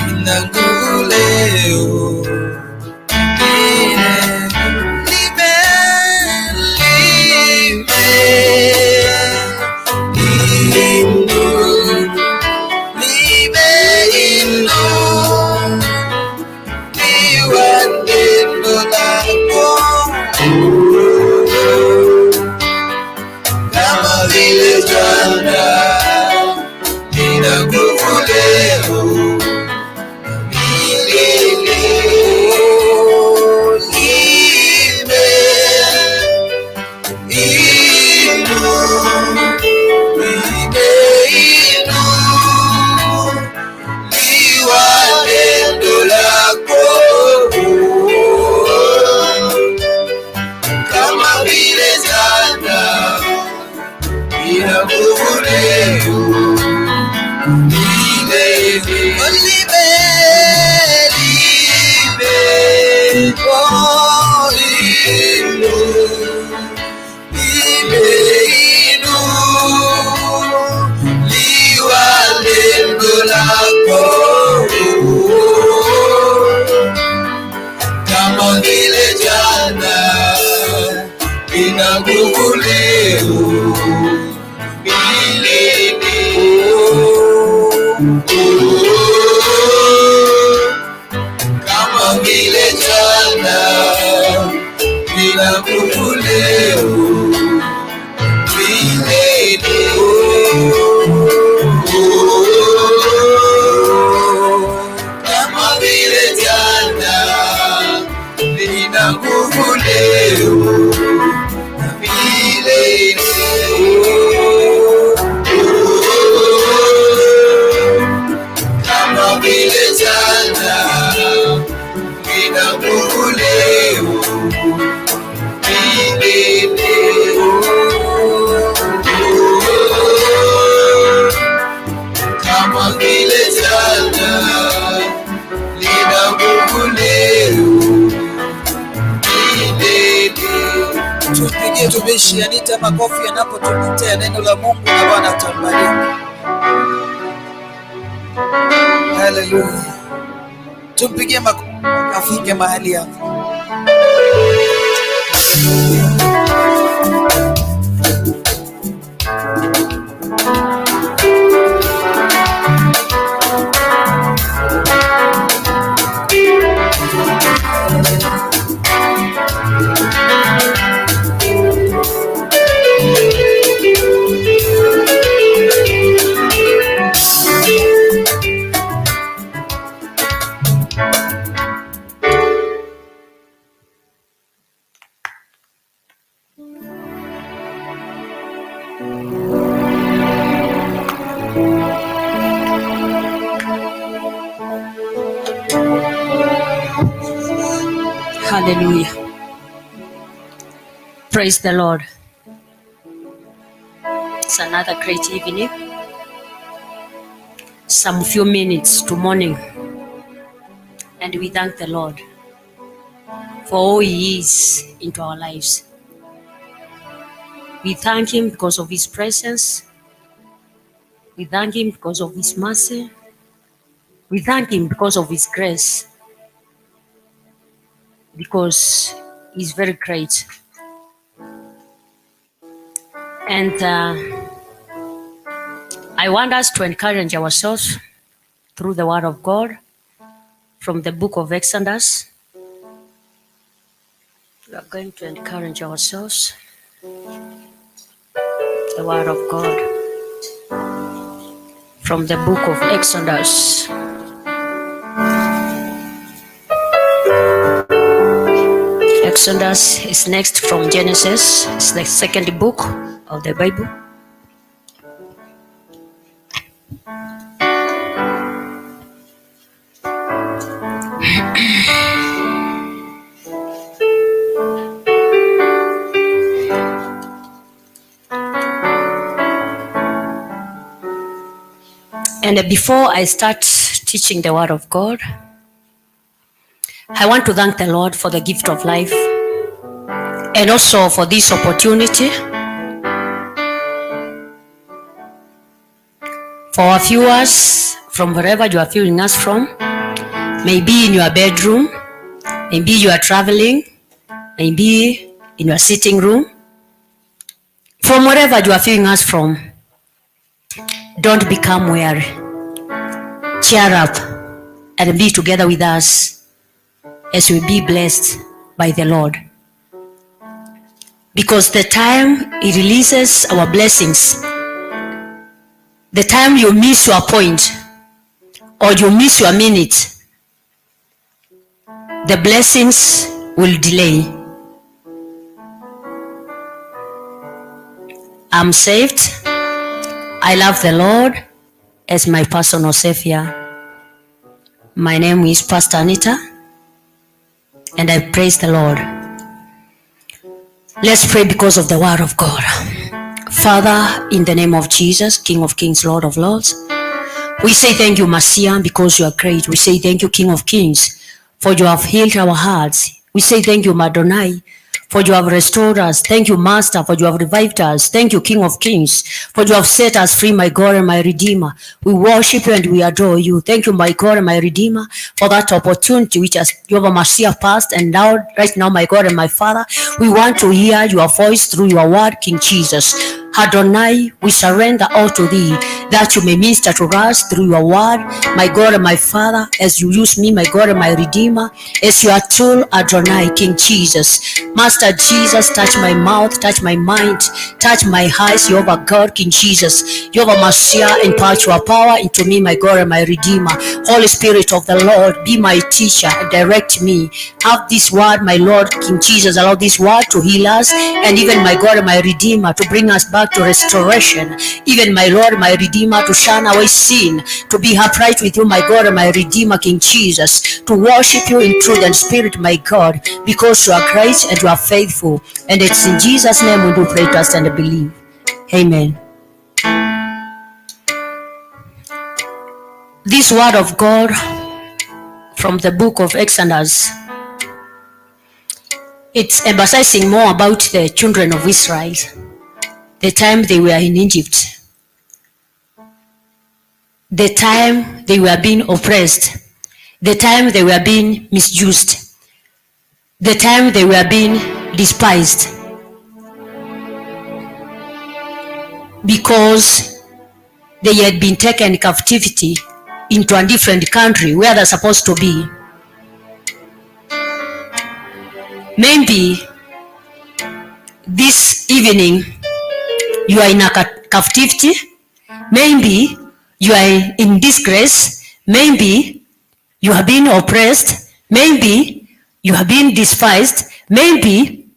S3: nina nguvu leo. Kama vile jana, nina nguvu leo. Milele nimeinuliwa neno lako. Kama vile jana, nina nguvu leo. Nimeinuliwa neno lako. Kama vile jana, nina nguvu leo. Kama vile jana, nina nguvu leo. Kama vile jana, nina nguvu leo. Kama vile jana, nina nguvu leo. Kama vile jana, nina nguvu leo. Tupigie tumishi Anita makofi anapotuletea neno la Mungu na Bwana atambariki. Haleluya. Tumpigie makofi afike mahali hapo.
S1: Hallelujah. Praise the Lord. It's another great evening. Some few minutes to morning. And we thank the Lord for all He is into our lives. We thank Him because of His presence. We thank Him because of His mercy. We thank Him because of His grace. Because He's very great. And I want us to encourage ourselves through the Word of God from the book of Exodus. We are going to encourage ourselves. The Word of God from the book of Exodus. Exodus is next from Genesis. It's the second book of the Bible. And before I start teaching the Word of God, I want to thank the Lord for the gift of life and also for this opportunity
S4: For our viewers, from wherever you are viewing us from, maybe in your bedroom, maybe you are traveling, maybe in your sitting room, from wherever you are viewing us from, don't become weary. Cheer up and be together with us as we be blessed by the Lord. Because the time He releases our blessings, the time you miss your point or you miss your minute, the blessings will delay. I'm saved. I love the Lord as my personal Savior. My name is Pastor Anita, and I praise the Lord. Let's pray because of the word of God. Father, in the name of Jesus, King of Kings, Lord of Lords, we say thank you, Messiah, because you are great. We say thank you, King of Kings, for you have healed our hearts. We say thank you, Madonai, for you have restored us. Thank you, Master, for you have revived us. Thank you, King of Kings, for you have set us free, my God and my Redeemer. We worship you and we adore you. Thank you, my God and my Redeemer, for that opportunity which has your Messiah passed. And now, right now, my God and my Father, we want to hear your voice through your word, King Jesus. Adonai, we surrender all to thee, that you may minister to us through your word, my God and my Father, as you use me, my God and my Redeemer, as your tool, Adonai, King Jesus. Master Jesus, touch my mouth, touch my mind, touch my eyes, Jehovah God, King Jesus. Jehovah Messiah, impart your power into me, my God and my Redeemer. Holy Spirit of the Lord, be my teacher and direct me. Have this word, my Lord, King Jesus, allow this word to heal us, and even my God and my Redeemer, to bring us back to restoration. Even my Lord, my Redeemer, to shun away sin, to be upright with you, my God and my Redeemer, King Jesus, to worship you in truth and spirit, my God, because you are great and you are faithful. And it's in Jesus' name we do pray, trust, and believe. Amen. This word of God from the book of Exodus, it's emphasizing more about the children of Israel, the time they were in Egypt, the time they were being oppressed, the time they were being misused, the time they were being despised, because they had been taken in captivity into a different country where they're supposed to be. Maybe this evening you are in a captivity, maybe you are in disgrace, maybe you have been oppressed, maybe you have been despised, maybe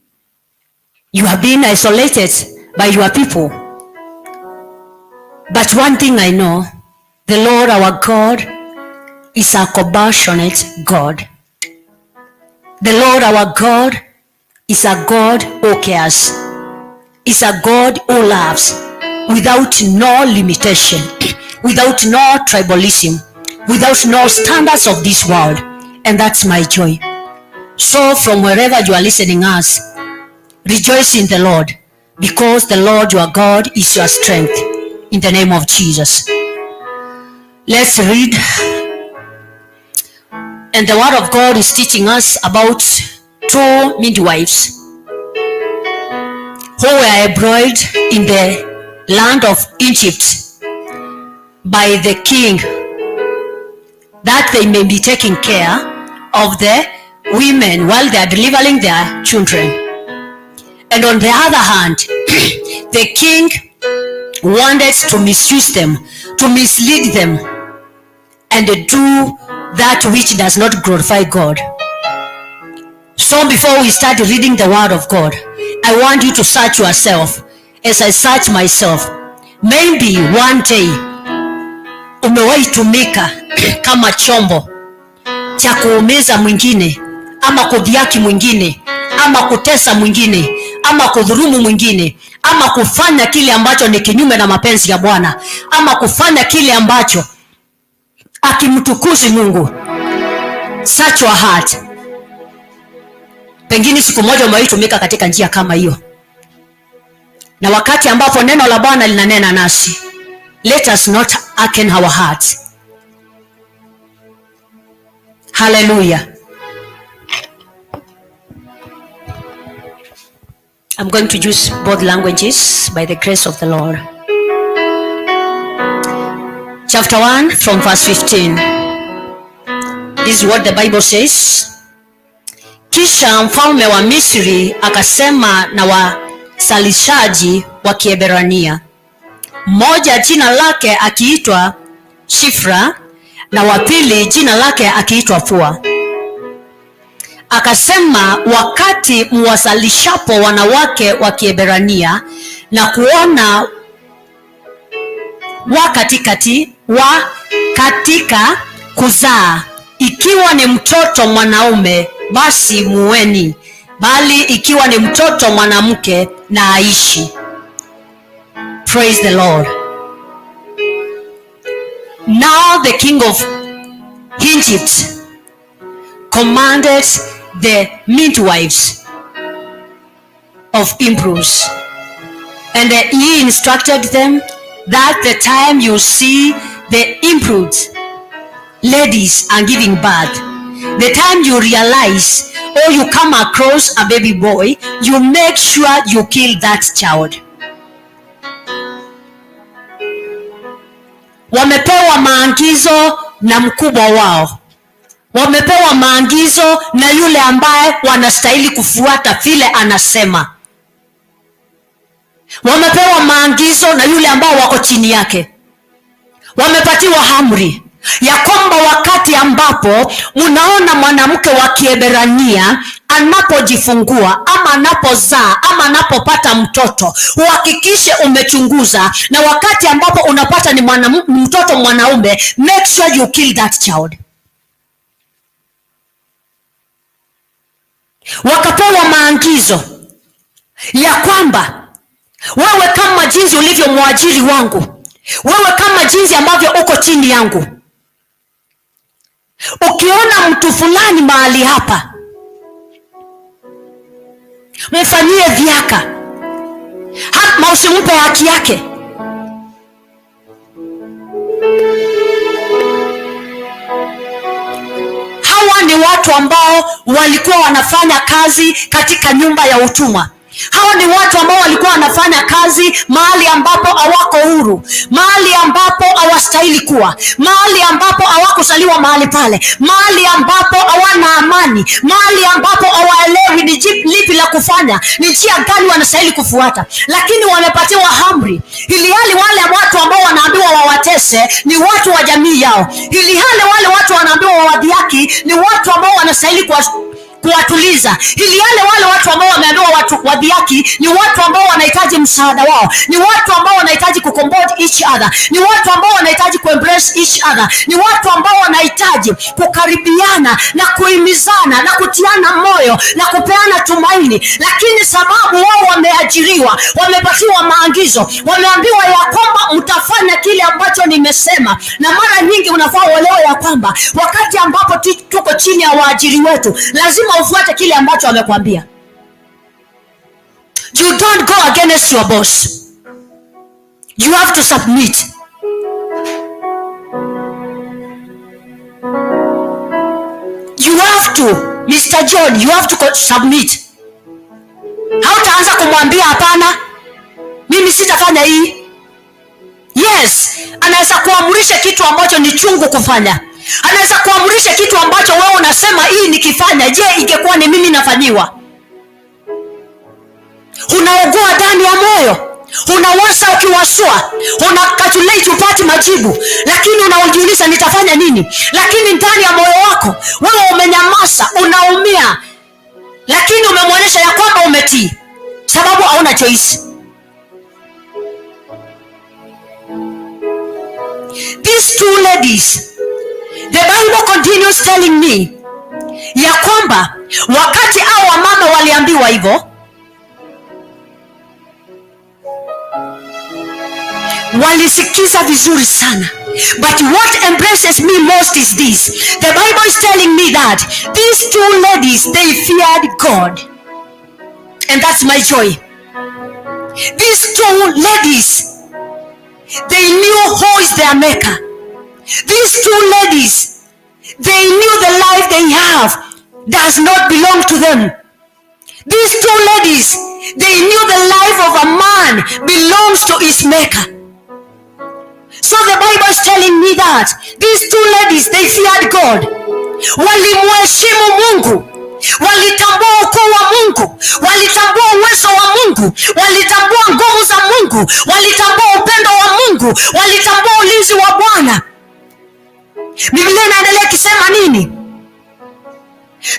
S4: you have been isolated by your people. But one thing I know, the Lord our God is a compassionate God. The Lord our God is a God who cares, is a God who loves without no limitation, without no tribalism, without no standards of this world. And that's my joy. So from wherever you are listening us, rejoice in the Lord, because the Lord your God is your strength, in the name of Jesus. Let's read. And the word of God is teaching us about two midwives who were employed in the land of Egypt by the king, that they may be taking care of the women while they are delivering their children. And on the other hand, the king wanted to misuse them, to mislead them, and do that which does not glorify God. So before we start reading the word of God, I want you to search yourself as I search myself. Maybe one day umewahi tumika kama chombo cha kuumiza mwingine, ama kudhiaki mwingine, ama kutesa mwingine, ama kudhulumu mwingine, ama kufanya kile ambacho ni kinyume na mapenzi ya Bwana, ama kufanya kile ambacho akimtukuzi Mungu. Search your heart. Pengine siku moja umewahi tumika katika njia kama hiyo, na wakati ambapo neno la Bwana linanena nasi, let us not darken our hearts. Hallelujah. I'm going to use both languages by the grace of the Lord. Chapter 1 from verse 15. This is what the Bible says. Kisha mfalme wa Misri akasema na wasalishaji wa Kiebrania, mmoja jina lake akiitwa Shifra na wa pili jina lake akiitwa Fua. Akasema, wakati mwasalishapo wanawake wa Kiebrania na kuona katika kuzaa, ikiwa ni mtoto mwanaume basi muweni, bali ikiwa ni mtoto mwanamke na aishi. Praise the Lord. Now the king of Egypt commanded the midwives of Hebrews, and he instructed them that the time you see the improved ladies are giving birth, the time you realize or you come across a baby boy, you make sure you kill that child. Wamepewa maagizo na mkubwa wao, wamepewa maagizo na yule ambaye wanastahili kufuata vile anasema. Wamepewa maagizo na yule ambao wako chini yake. Wamepatiwa amri ya kwamba wakati ambapo munaona mwanamke wa Kiebrania anapojifungua ama anapozaa ama anapopata mtoto, uhakikishe umechunguza, na wakati ambapo unapata ni mtoto mwanaume, make sure you kill that child. Wakapewa maagizo ya kwamba wewe kama jinsi ulivyo mwajiri wangu, wewe kama jinsi ambavyo uko chini yangu, ukiona mtu fulani mahali hapa, mfanyie vyaka, hata usimpe haki yake. Hawa ni watu ambao walikuwa wanafanya kazi katika nyumba ya utumwa. Hawa ni watu ambao walikuwa wanafanya kazi mahali ambapo hawako huru, mahali ambapo hawastahili kuwa, mahali ambapo hawakuzaliwa mahali pale, mahali ambapo hawana amani, mahali ambapo hawaelewi ni lipi la kufanya, ni njia gani wanastahili kufuata. Lakini wamepatiwa amri, ili hali wale watu ambao wanaambiwa wawatese ni watu wa jamii yao, ili hali wale watu wanaambiwa wawadhihaki ni watu ambao wanastahili kuwatuliza, ili wale watu ambao wameambiwa watu wadhihaki ni watu ambao wanahitaji msaada wao, ni watu ambao wanahitaji kucomfort each other, ni watu ambao wanahitaji kuembrace each other, ni watu ambao wanahitaji kukaribiana na kuhimizana na kutiana moyo na kupeana tumaini. Lakini sababu wao wameajiriwa, wamepatiwa maagizo, wameambiwa ya kwamba mtafanya kile ambacho nimesema. Na mara nyingi unafaa uelewe ya kwamba wakati ambapo tuko chini ya waajiri wetu, lazima ufuate kile ambacho amekwambia. You don't go against your boss. You have to submit. You have to, Mr. John, you have to submit. Hautaanza kumwambia hapana, mimi sitafanya hii. Yes, anaweza kuamrisha kitu ambacho ni chungu kufanya. Anaweza kuamrisha kitu ambacho wewe unasema hii nikifanya, je, ingekuwa ni mimi nafanyiwa? Unaugua ndani ya moyo, unawasa ukiwasua, unakatulate upate majibu, lakini unajiuliza nitafanya nini? Lakini ndani ya moyo wako wewe umenyamaza, unaumia, lakini umemwonyesha ya kwamba umetii, sababu hauna choice. These two ladies, the Bible continues telling me ya kwamba wakati hao wamama waliambiwa hivyo, walisikiza vizuri sana. But what impresses me most is this. The Bible is telling me that these two ladies, they feared God. And that's my joy. These two ladies, they knew who is was their maker. These two ladies, they knew the life they have does not belong to them. These two ladies, they knew the life of a man belongs to his maker. So the Bible is telling me that these two ladies, they feared God. Walimheshimu Mungu, walitambua ukuu wa Mungu, walitambua uwezo wa Mungu, walitambua nguvu za Mungu, walitambua upendo wa Mungu, walitambua ulinzi wa Bwana. Biblia inaendelea kusema nini?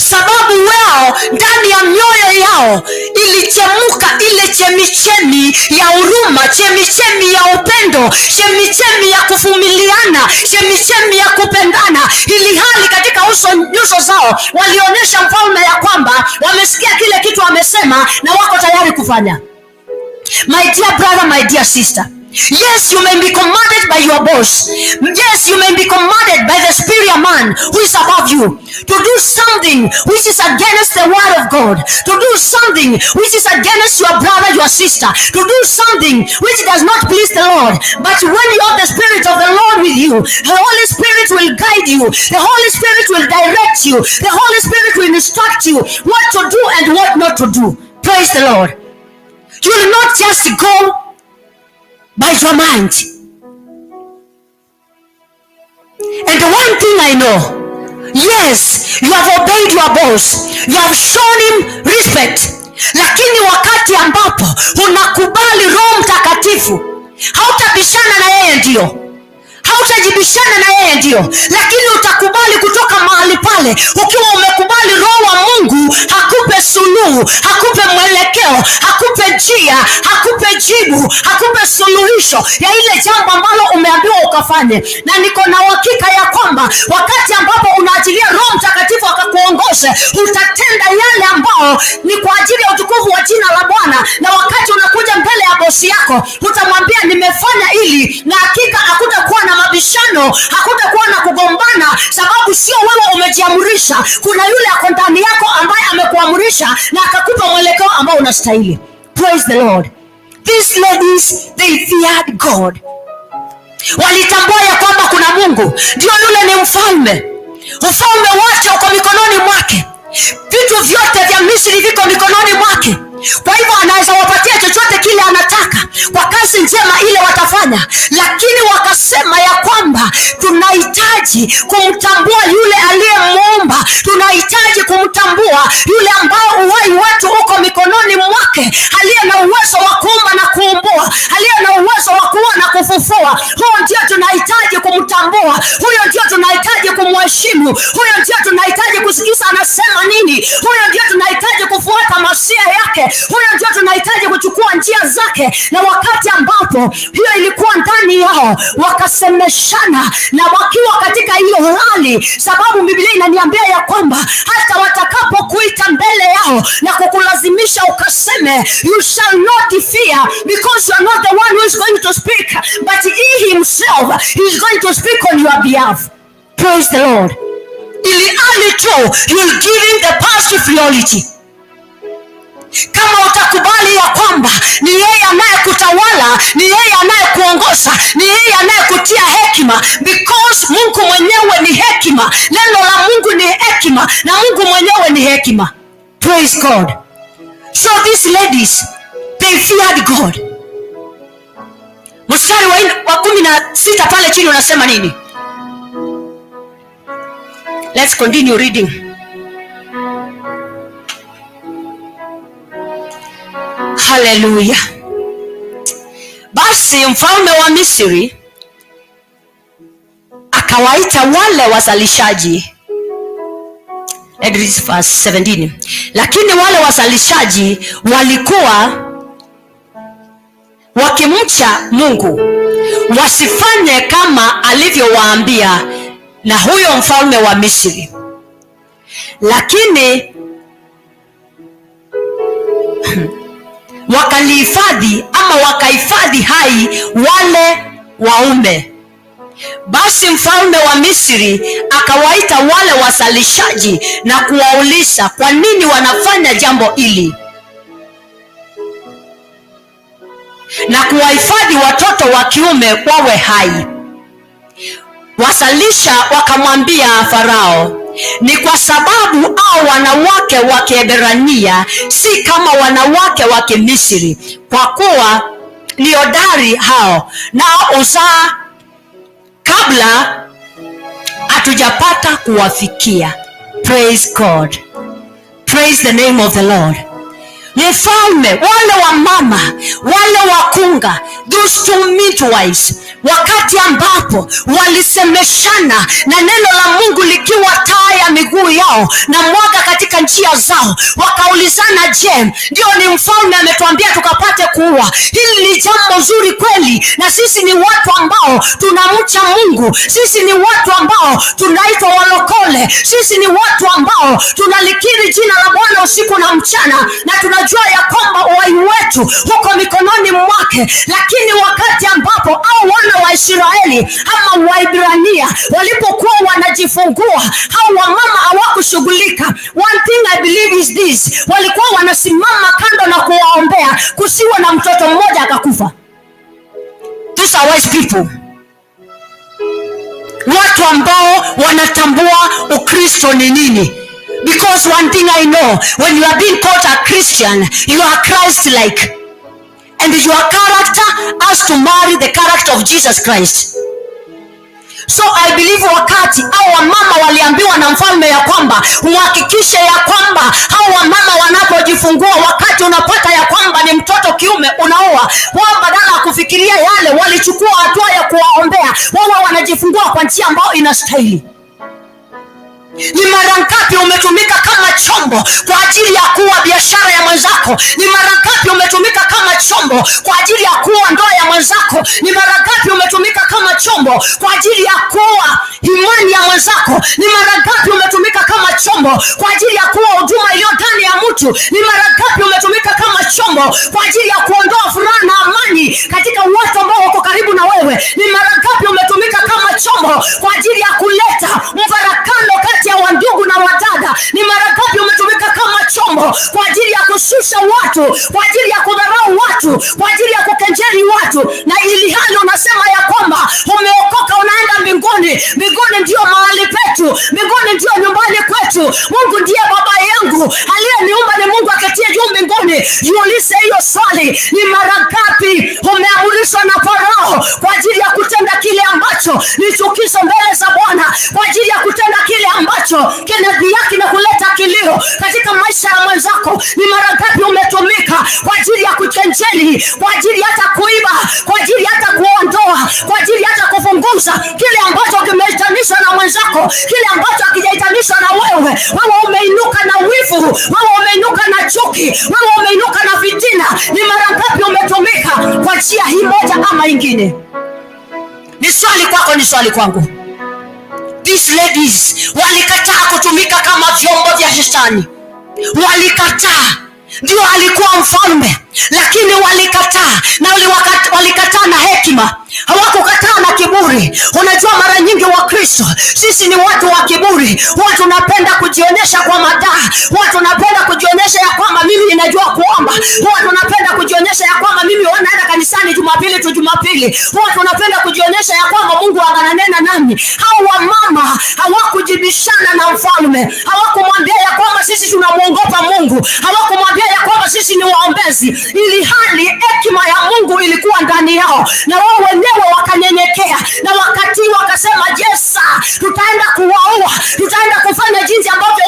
S4: Sababu wao ndani ya mioyo yao ilichemuka ile chemichemi ya huruma, chemichemi ya upendo, chemichemi ya kuvumiliana, chemichemi ya kupendana, ili hali katika nyuso zao walionyesha mfalme ya kwamba wamesikia kile kitu amesema na wako tayari kufanya. My dear brother, my dear sister, yes, you may be commanded by your boss. Yes, you may be commanded by the superior man who is above you to do something which is against the word of God, to do something which is against your brother, your sister, to do something which does not please the Lord. But when you have the Spirit of the Lord with you, the Holy Spirit will guide you, the Holy Spirit will direct you, the Holy Spirit will instruct you what to do and what not to do. Praise the Lord. You will not just go by your mind. And the one thing I know, yes, you have obeyed your boss, you have shown him respect, lakini wakati ambapo unakubali Roho Mtakatifu, hautabishana na yeye ndio, hautajibishana na yeye ndio, lakini utakubali kutoka mahali pale ukiwa umekubali Roho wa Mungu hakupe suluhu, hakupe mwelekeo, hakupe njia, hakupe jibu, hakupe suluhisho ya ile jambo ambalo umeambiwa ukafanye. Na niko na uhakika ya kwamba wakati ambapo unaachilia Roho Mtakatifu akakuongoze, utatenda yale ambao ni kwa ajili ya utukufu wa jina la Bwana. Na wakati unakuja mbele ya bosi yako, utamwambia nimefanya hili, na hakika hakutakuwa na mabishano, hakutakuwa na kugombana, sababu sio wewe umejiamurisha. Kuna yule ako ndani yako ambaye amekuamurisha na akakupa mwelekeo ambao unastahili. Praise the Lord. These ladies, they feared God. Walitambua ya kwamba kuna Mungu, ndio yule ni mfalme. Ufalme wote uko mikononi mwake. Vitu vyote vya Misri viko mikononi mwake. Kwa hivyo anaweza wapatia chochote kile anataka kwa kazi njema ile watafanya. Lakini wakasema ya kwamba tunahitaji kumtambua yule aliyemuumba, tunahitaji kumtambua yule ambao uhai wetu uko mikononi mwake, aliye na uwezo wa kuumba na kuumbua, aliye na uwezo wa kuua na kufufua. Huyo ndio tunahitaji kumtambua, huyo ndio tunahitaji kumheshimu, huyo ndio tunahitaji kusikiza anasema nini, huyo ndio tunahitaji kufuata masia yake, huyo ndio tunahitaji kuchukua njia zake. Na wakati ambapo hiyo ilikuwa ndani yao, wakasemeshana na wakiwa katika hiyo hali, sababu Biblia inaniambia ya kwamba hata watakapokuita mbele yao na kukulazimisha ukaseme, you shall not fear, because you are not the one who is going to speak, but he himself is going to speak on your behalf. Praise the Lord. Ili ali tu, you will give him the passive priority. Kama utakubali ya kwamba ni yeye anayekutawala, ni yeye anayekuongoza, ni yeye anayekutia hekima, because Mungu mwenyewe ni hekima, neno la Mungu ni hekima, na Mungu mwenyewe ni hekima. Praise God. So these ladies, they feared God. Mstari wa 16 pale chini unasema nini? Let's continue reading. Hallelujah. Basi mfalme wa Misri akawaita wale wazalishaji. Verse 17. Lakini wale wazalishaji walikuwa wakimcha Mungu, wasifanye kama alivyowaambia na huyo mfalme wa Misri. Lakini wakahifadhi hai wale waume. Basi mfalme wa Misri akawaita wale wazalishaji na kuwauliza kwa nini wanafanya jambo hili, na kuwahifadhi watoto wa kiume wawe hai. wasalisha wakamwambia Farao, ni kwa sababu hao wanawake wa Kiebrania si kama wanawake wa Misri, kwa kuwa ni hodari hao nao uzaa kabla hatujapata kuwafikia. Praise God. Praise the name of the Lord. Mfalme, wale wa mama, wale wakunga, those two midwives, wakati ambapo walisemeshana na neno la Mungu likiwa taa ya miguu yao na mwanga katika njia zao, wakaulizana, je, ndio ni mfalme ametuambia tukapate kuua? Hili ni jambo zuri kweli, na sisi ni watu ambao tunamcha Mungu, sisi ni watu ambao tunaitwa walokole, sisi ni watu ambao tunalikiri jina la Bwana usiku na mchana, na tunajua ya kwamba uhai wetu huko mikononi mwake. Lakini wakati ambapo au wana wa Israeli ama Waebrania walipokuwa wanajifungua, hao wamama hawakushughulika. One thing I believe is this, walikuwa wanasimama kando na kuwaombea kusiwa na mtoto mmoja akakufa. These are wise people, watu ambao wanatambua Ukristo ni nini. Because one thing I know, when you are being called a Christian, you are Christ-like, and your character has to marry the character of Jesus Christ. So I believe wakati hao wamama waliambiwa na mfalme ya kwamba uhakikishe ya kwamba hao wamama wanapojifungua, wakati unapata ya kwamba ni mtoto kiume unaoa, wao badala ya kufikiria yale walichukua hatua ya kuwaombea, wao wanajifungua kwa njia ambayo inastahili. Ni mara ngapi umetumika kama chombo kwa ajili ya kuwa biashara ya mwenzako? Ni mara ngapi umetumika kama chombo kwa ajili ya kuwa ndoa ya mwenzako? Ni mara ngapi umetumika kama chombo kwa ajili ya kuwa imani ya mwenzako? Ni mara ngapi umetumika kama chombo kwa ajili ya kuwa huduma iliyo ndani ya mtu? Ni mara ngapi umetumika kama chombo kwa ajili ya kuondoa furaha na amani katika watu ambao wako karibu na wewe? Ni mara ngapi umetumika kama chombo kwa ajili ya kuleta mfarakano kati ya wandugu na wadada? Ni mara ngapi umetumika kama chombo kwa ajili ya kushusha watu, kwa ajili ya kudharau watu, kwa ajili ya kukenjeri watu, na ili hali unasema ya kwamba umeokoka, unaenda mbinguni? Mbinguni ndio mahali petu, mbinguni ndio nyumbani kwetu. Mungu ndiye baba yangu, aliyeniumba ni Mungu aketie juu mbinguni. Jiulize hiyo swali, ni mara ngapi umeamrishwa na Farao kwa ajili ya kutenda kile ambacho ni chukizo mbele za Bwana, kwa ajili ya kutenda kile ambacho kinadhihaki na kuleta kilio katika maisha ya mwenzako? Ni mara ngapi umetumika kwa ajili ya kuchenjeli, kwa ajili hata kuiba, kwa ajili hata kuondoa, kwa ajili hata kufunguza kile ambacho kimeitanishwa na mwenzako, kile ambacho hakijaitanishwa na wewe? Wewe umeinuka na wivu, wewe umeinuka na chuki, wewe umeinuka na fitina. Ni mara ngapi umetumika kwa njia hii moja ama ingine? Ni swali kwako, ni swali kwangu. These ladies walikataa kutumika kama vyombo vya shetani, walikataa. Ndio alikuwa mfalme, lakini walikataa, na walikataa na hekima, hawakukataa na kiburi. Unajua, mara nyingi wa Kristo sisi ni watu wa kiburi. Watu napenda kujionyesha kwa madaa, watu napenda kujionyesha ya kwamba mimi ninajua kuomba, watu napenda kujionyesha ya kwamba mimi wanaenda kanisani Jumapili tu Jumapili, watu napenda kujionyesha ya kwamba Mungu ananena nami. Hao wamama hawakujibishana na mfalme, hawakumwambia ya kwamba sisi tunamuogopa Mungu, hawakumwambia ya kwamba sisi ni waombezi, ili hali hekima ya Mungu ilikuwa ndani yao, na wao wenyewe wakanyenyekea, na wakati wakasema, Yesa, tutaenda kuwaua, tutaenda kufanya jinsi ambavyo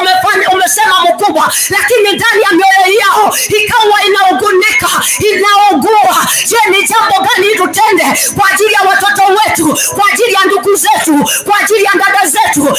S4: umesema mkubwa. Lakini ndani ya mioyo yao ikawa inaogunika, inaogua. Je, ni jambo gani tutende kwa ajili ya watoto wetu, kwa ajili ya ndugu zetu, kwa ajili ya dada zetu?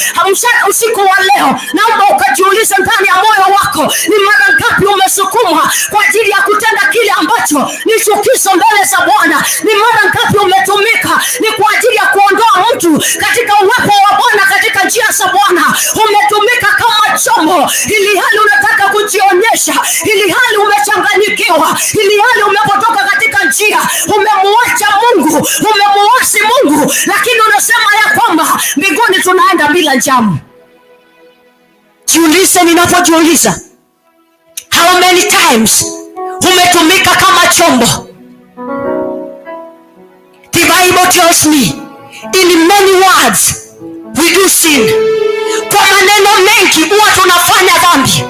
S4: Usiku wa leo naomba ukajiulize ndani ya moyo wako, ni mara ngapi umesukumwa kwa ajili ya kutenda kile ambacho ni chukizo mbele za Bwana? Ni mara ngapi umetumika ni kwa ajili ya kuondoa mtu katika uwepo wa Bwana, katika njia za Bwana? Umetumika kama chombo, ili hali unataka kujionyesha, ili hali umechanganyikiwa, ili hali umepotoka katika njia, umemuacha Mungu, umemuasi Mungu, lakini unasema ya kwamba mbinguni tunaenda bila jamu. Jiulize, ninapojiuliza, how many times umetumika kama chombo? The Bible tells me in many words We do sin. Kwa maneno mengi huwa tunafanya dhambi.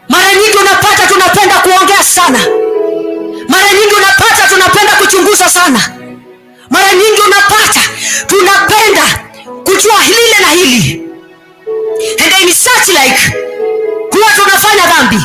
S4: Mara nyingi unapata tunapenda kuongea sana. Mara nyingi unapata tunapenda kuchunguza sana. Mara nyingi unapata tunapenda kujua hili na hili. And in such like kuwa tunafanya dhambi.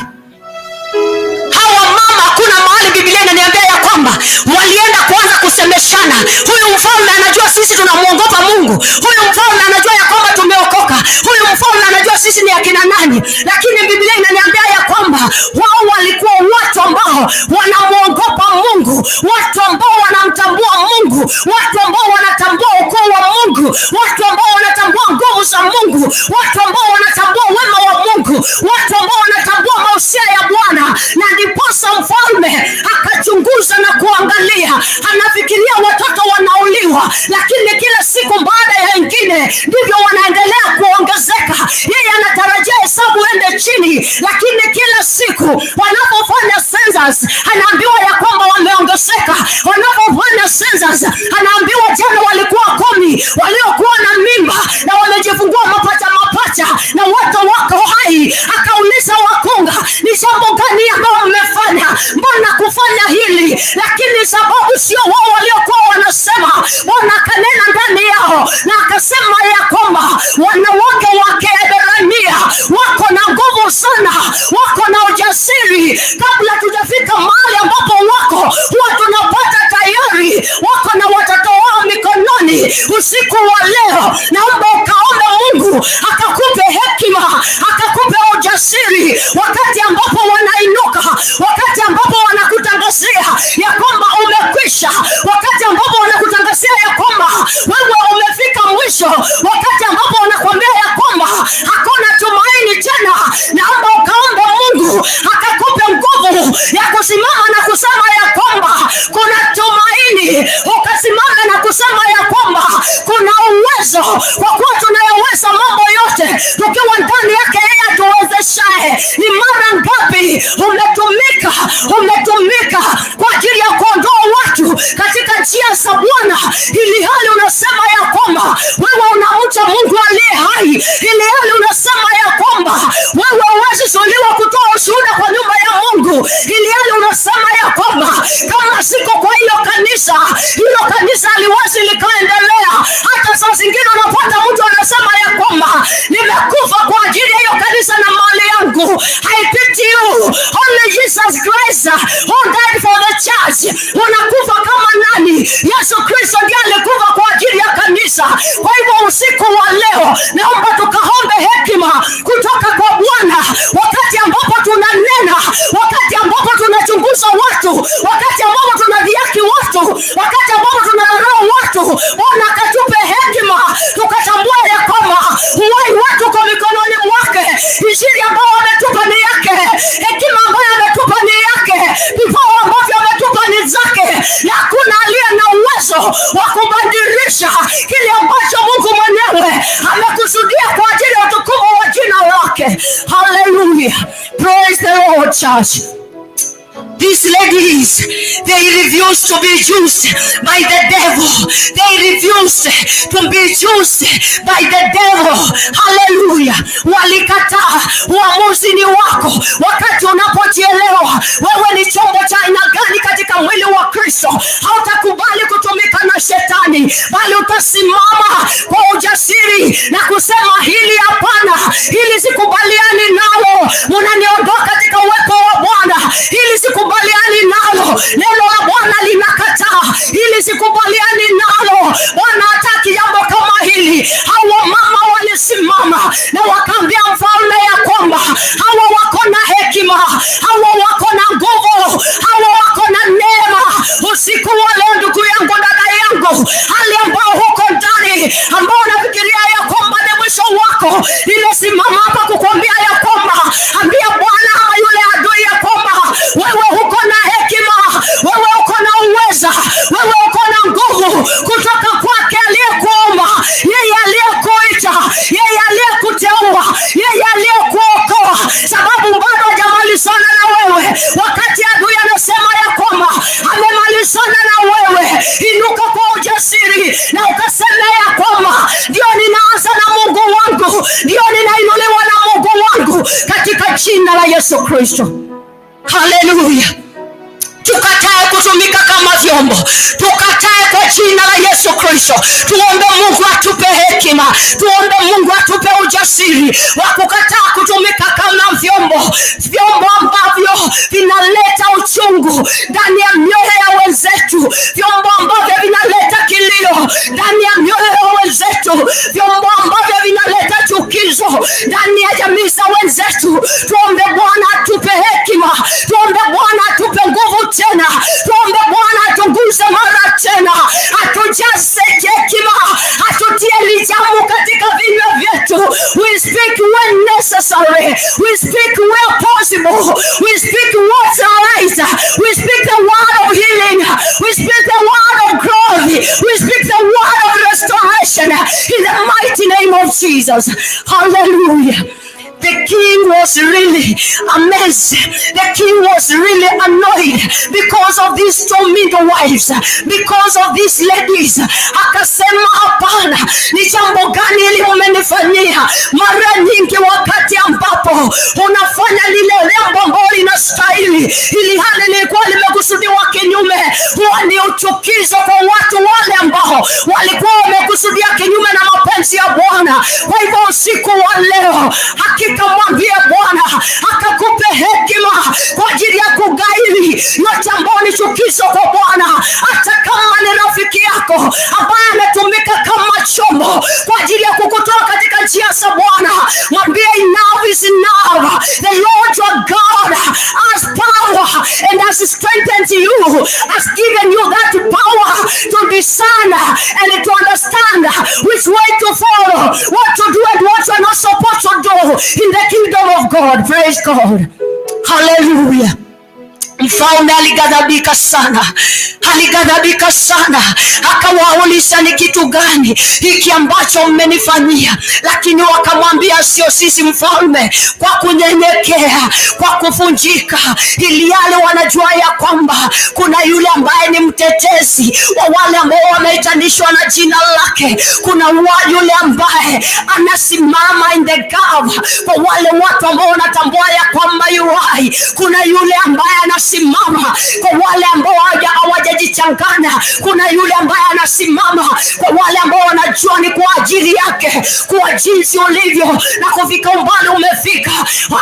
S4: Hawa mama kuna mahali Biblia inaniambia ya kwamba walienda kuanza kusemeshana. Huyu mfalme anajua sisi tunamuogopa Mungu. Huyu mfalme anajua ya kwamba tumeokoka. Huyu mfalme anajua sisi ni akina nani. Lakini Biblia inaniambia ya kwamba wao walikuwa watu ambao wanamuogopa Mungu, watu ambao wanamtambua Mungu, watu ambao wanatambua ukuu wa Mungu, watu ambao wanatambua nguvu za Mungu, watu ambao wanatambua wema wa Mungu, watu ambao wanatambua mausia ya Bwana. Na ndiposa mfalme akachunguza na kuangalia, anafikiria watoto wanauliwa, lakini kila siku baada ya ingine ndivyo wanaendelea kuongezeka. Yeye anatarajia hesabu ende chini, lakini kila siku wanapofanya census anaambiwa ya kwamba wameongezeka. Wanapofanya census anaambiwa jana walikuwa 10 waliokuwa na mimba na wamejifungua mapacha na watu wako hai. Akauliza wakunga, ni jambo gani ambalo mmefanya? Mbona kufanya hili? Lakini sababu sio wao waliokuwa wanasema. Bwana akanena ndani yao na akasema ya kwamba wanawake wa Kiebrania wako na nguvu sana, wako na ujasiri. Kabla tujafika mahali ambapo wako, huwa tunapata tayari wako na watoto wao mikononi. Usiku wa leo naomba ukaombe Mungu akakupe hekima, akakupe ujasiri wakati ambapo wanainuka, wakati ambapo wanakutangazia ya kwamba umekwisha, wakati ambapo wanakutangazia ya kwamba wewe umefika mwisho, wakati ambapo wanakuambia ya kwamba hakuna tumaini tena. Naomba ukaombe Mungu akakupe nguvu ya kusimama na kusema ya kwamba kuna tumaini, ukasimama na kusema ya kwamba kuna uwezo, kwa kuwa tunayaweza mambo yote tukiwa ndani yake yeye atuwezeshaye. Ni mara ngapi umetumika kwa ajili ya kuondoa watu katika njia za Bwana, ili hali unasema ya kwamba wewe unamcha Mungu aliye hai, ili hali unasema ya kwamba wewe huwezi zuiliwa kutoa ushuhuda kwa nyumba ya Mungu, ili hali unasema ya kwamba kama siko kwa hilo kanisa haliwezi likaendelea. Hata saa zingine unapata mtu anasema ya kwamba nimekufa kwa ajili ya hiyo kanisa na mali yangu. I pity you. Only Jesus Christ who died for the church. Unakufa kama nani? Yesu Kristo ndiye alikufa kwa ajili ya kanisa. Kwa hivyo usiku wa leo naomba tukaombe hekima kutoka kwa Bwana, wakati ambapo tunanena, wakati ambapo tunachunguza watu, wakati ambapo tunadhihaki watu, wakati ambapo tunadharau watu. Bwana akatupe hekima tukatambua ya kwamba uhai wetu kwa mikononi mwake. Injili ambayo ametupa ni yake, hekima ambayo ametupa ni yake, vipawa ambavyo ametupa ni zake, na hakuna aliye na uwezo wa kubadilisha kile ambacho Mungu mwenyewe amekusudia kwa ajili ya utukufu wa jina lake. Hallelujah. Praise the Lord, church. These ladies, they refused to be used by the devil. They refused to be used by the devil. Hallelujah. Walikataa. Uamuzi ni wako. Wakati unapojielewa wewe ni chombo cha aina gani katika mwili wa Kristo, hautakubali kutumika na shetani, bali utasimama kwa ujasiri na kusema hili hapana, hili sikubaliani nalo. Mnaniondoa katika uwepo wa Bwana, hili sikubaliani nalo. Neno la Bwana linakataa, hili sikubaliani nalo. Bwana hataki jambo kama hili. Hawa mama walisimama na wakaambia mfalme ya kwamba hawa wako na hekima, hawa wako na nguvu, hawa wako na neema. Usiku wa leo ndugu yangu, dada yangu, hali ambao huko ndani, ambao unafikiria ya kwamba ni mwisho wako, nimesimama hapa kukuambia ya kwamba ambia Bwana ama yule adui ya kwamba wewe uko na hekima, wewe uko na uweza, wewe uko na nguvu kutoka kwake aliyekuumba, yeye aliyekuita, yeye aliyekuteua, yeye aliyekuokoa. Sababu bado hajamalizana na wewe. Wakati adui anasema ya kwamba amemalizana na wewe, inuka kwa ujasiri. Yesu Kristo. Haleluya. Tukatae kutumika kama vyombo, tukatae kwa jina la Yesu Kristo. Tuombe Mungu atupe hekima, tuombe Mungu atupe ujasiri wa kukataa kutumika kama vyombo ambavyo vinaleta uchungu ndani ya mioyo ya wenzetu, vyombo ambavyo vinaleta kilio ndani ya mioyo ya wenzetu, vyombo ambavyo vinaleta chukizo ndani ya jamii za wenzetu. Tuombe Bwana atupe hekima, tuombe Bwana atupe nguvu tena, tuombe Bwana atunguze mara tena, atujaze hekima, atutie lijamu katika vinywa vyetu. We speak when necessary, we speak where possible, we speak what's right, we speak the word of healing, we speak the word of glory, we speak the word of restoration in the mighty name of Jesus. Hallelujah. The king was really amazed. The king was really annoyed because of these two midwives, because of these ladies. Akasema hapana, ni jambo gani ili umenifanyia? Mara nyingi wakati ambapo unafanya lile jambo ambalo linastahili, ili hali lilikuwa limekusudiwa kinyume, huwa ni uchukizo kwa watu wale ambao walikuwa wamekusudia kinyume na mapenzi ya Bwana. Kwa hivyo usiku wa leo mwambie Bwana akakupe hekima kwa ajili ya kugaili yote ambayo ni chukizo kwa Bwana. Hata kama ni rafiki yako ambaye ametumika kama chombo kwa ajili ya kukutoa katika njia za Bwana, mwambie enough is enough. The Lord your God has power and has strengthened you, has given you that power to discern and to understand which way to follow, what to do and what you're not supposed to do in the kingdom of God. Praise God. Hallelujah. Mfalme alighadhabika sana, akawauliza ni kitu gani hiki ambacho mmenifanyia? Lakini wakamwambia sio sisi mfalme, kwa kunyenyekea, kwa kuvunjika, ili yale wanajua ya kwamba kuna yule ambaye ni mtetezi wa wale ambao wameitanishwa na jina lake, kuna yule ambaye anasimama in the gap kwa wale watu ambao wanatambua ya kwamba yuhai, kuna yule ambaye anasimama kwa wale ambao hawajajichanganya, kuna yule ambaye anasimama kwa wale ambao wanajua ni kwa ajili yake, kwa jinsi ulivyo na kufika umbali umefika.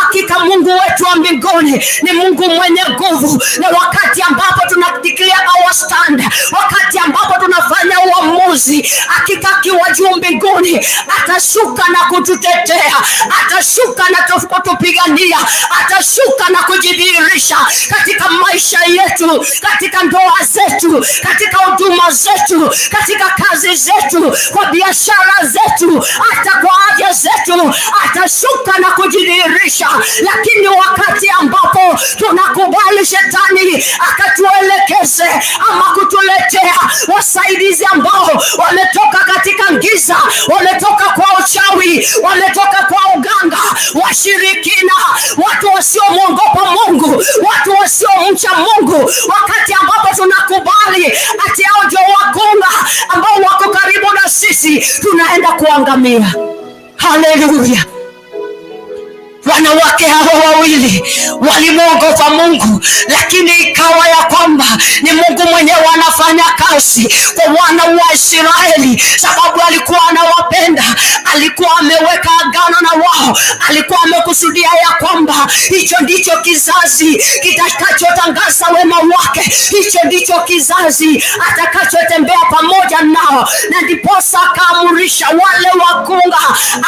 S4: Hakika Mungu wetu wa mbinguni ni Mungu mwenye nguvu, na wakati ambapo tunadeclare our stand, wakati ambapo tunafanya uamuzi, hakika akiwa juu mbinguni atashuka na kututetea, atashuka na kutupigania, atashuka na kujidhihirisha katika maisha yetu, katika ndoa zetu, katika huduma zetu, katika kazi zetu, kwa biashara zetu, hata kwa afya zetu, atashuka na kujidhihirisha. Lakini wakati ambapo tunakubali shetani akatuelekeze ama kutuletea wasaidizi ambao wametoka katika giza, wametoka kwa uchawi, wametoka kwa uganga, washirikina, watu wasiomwogopa Mungu, watu wasiomcha Mungu, wakati ambapo tunakubali ati hao ndio wakunga ambao wako karibu na sisi, tunaenda kuangamia. Haleluya. Wanawake hao wawili walimwogopa Mungu, lakini ikawa ya kwamba ni Mungu mwenyewe anafanya kazi kwa wana wa Israeli, sababu alikuwa anawapenda, alikuwa ameweka agano na wao, alikuwa amekusudia ya kwamba hicho ndicho kizazi kitakachotangaza wema wake, hicho ndicho kizazi atakachotembea pamoja nao. Na ndiposa akaamrisha wale wakunga,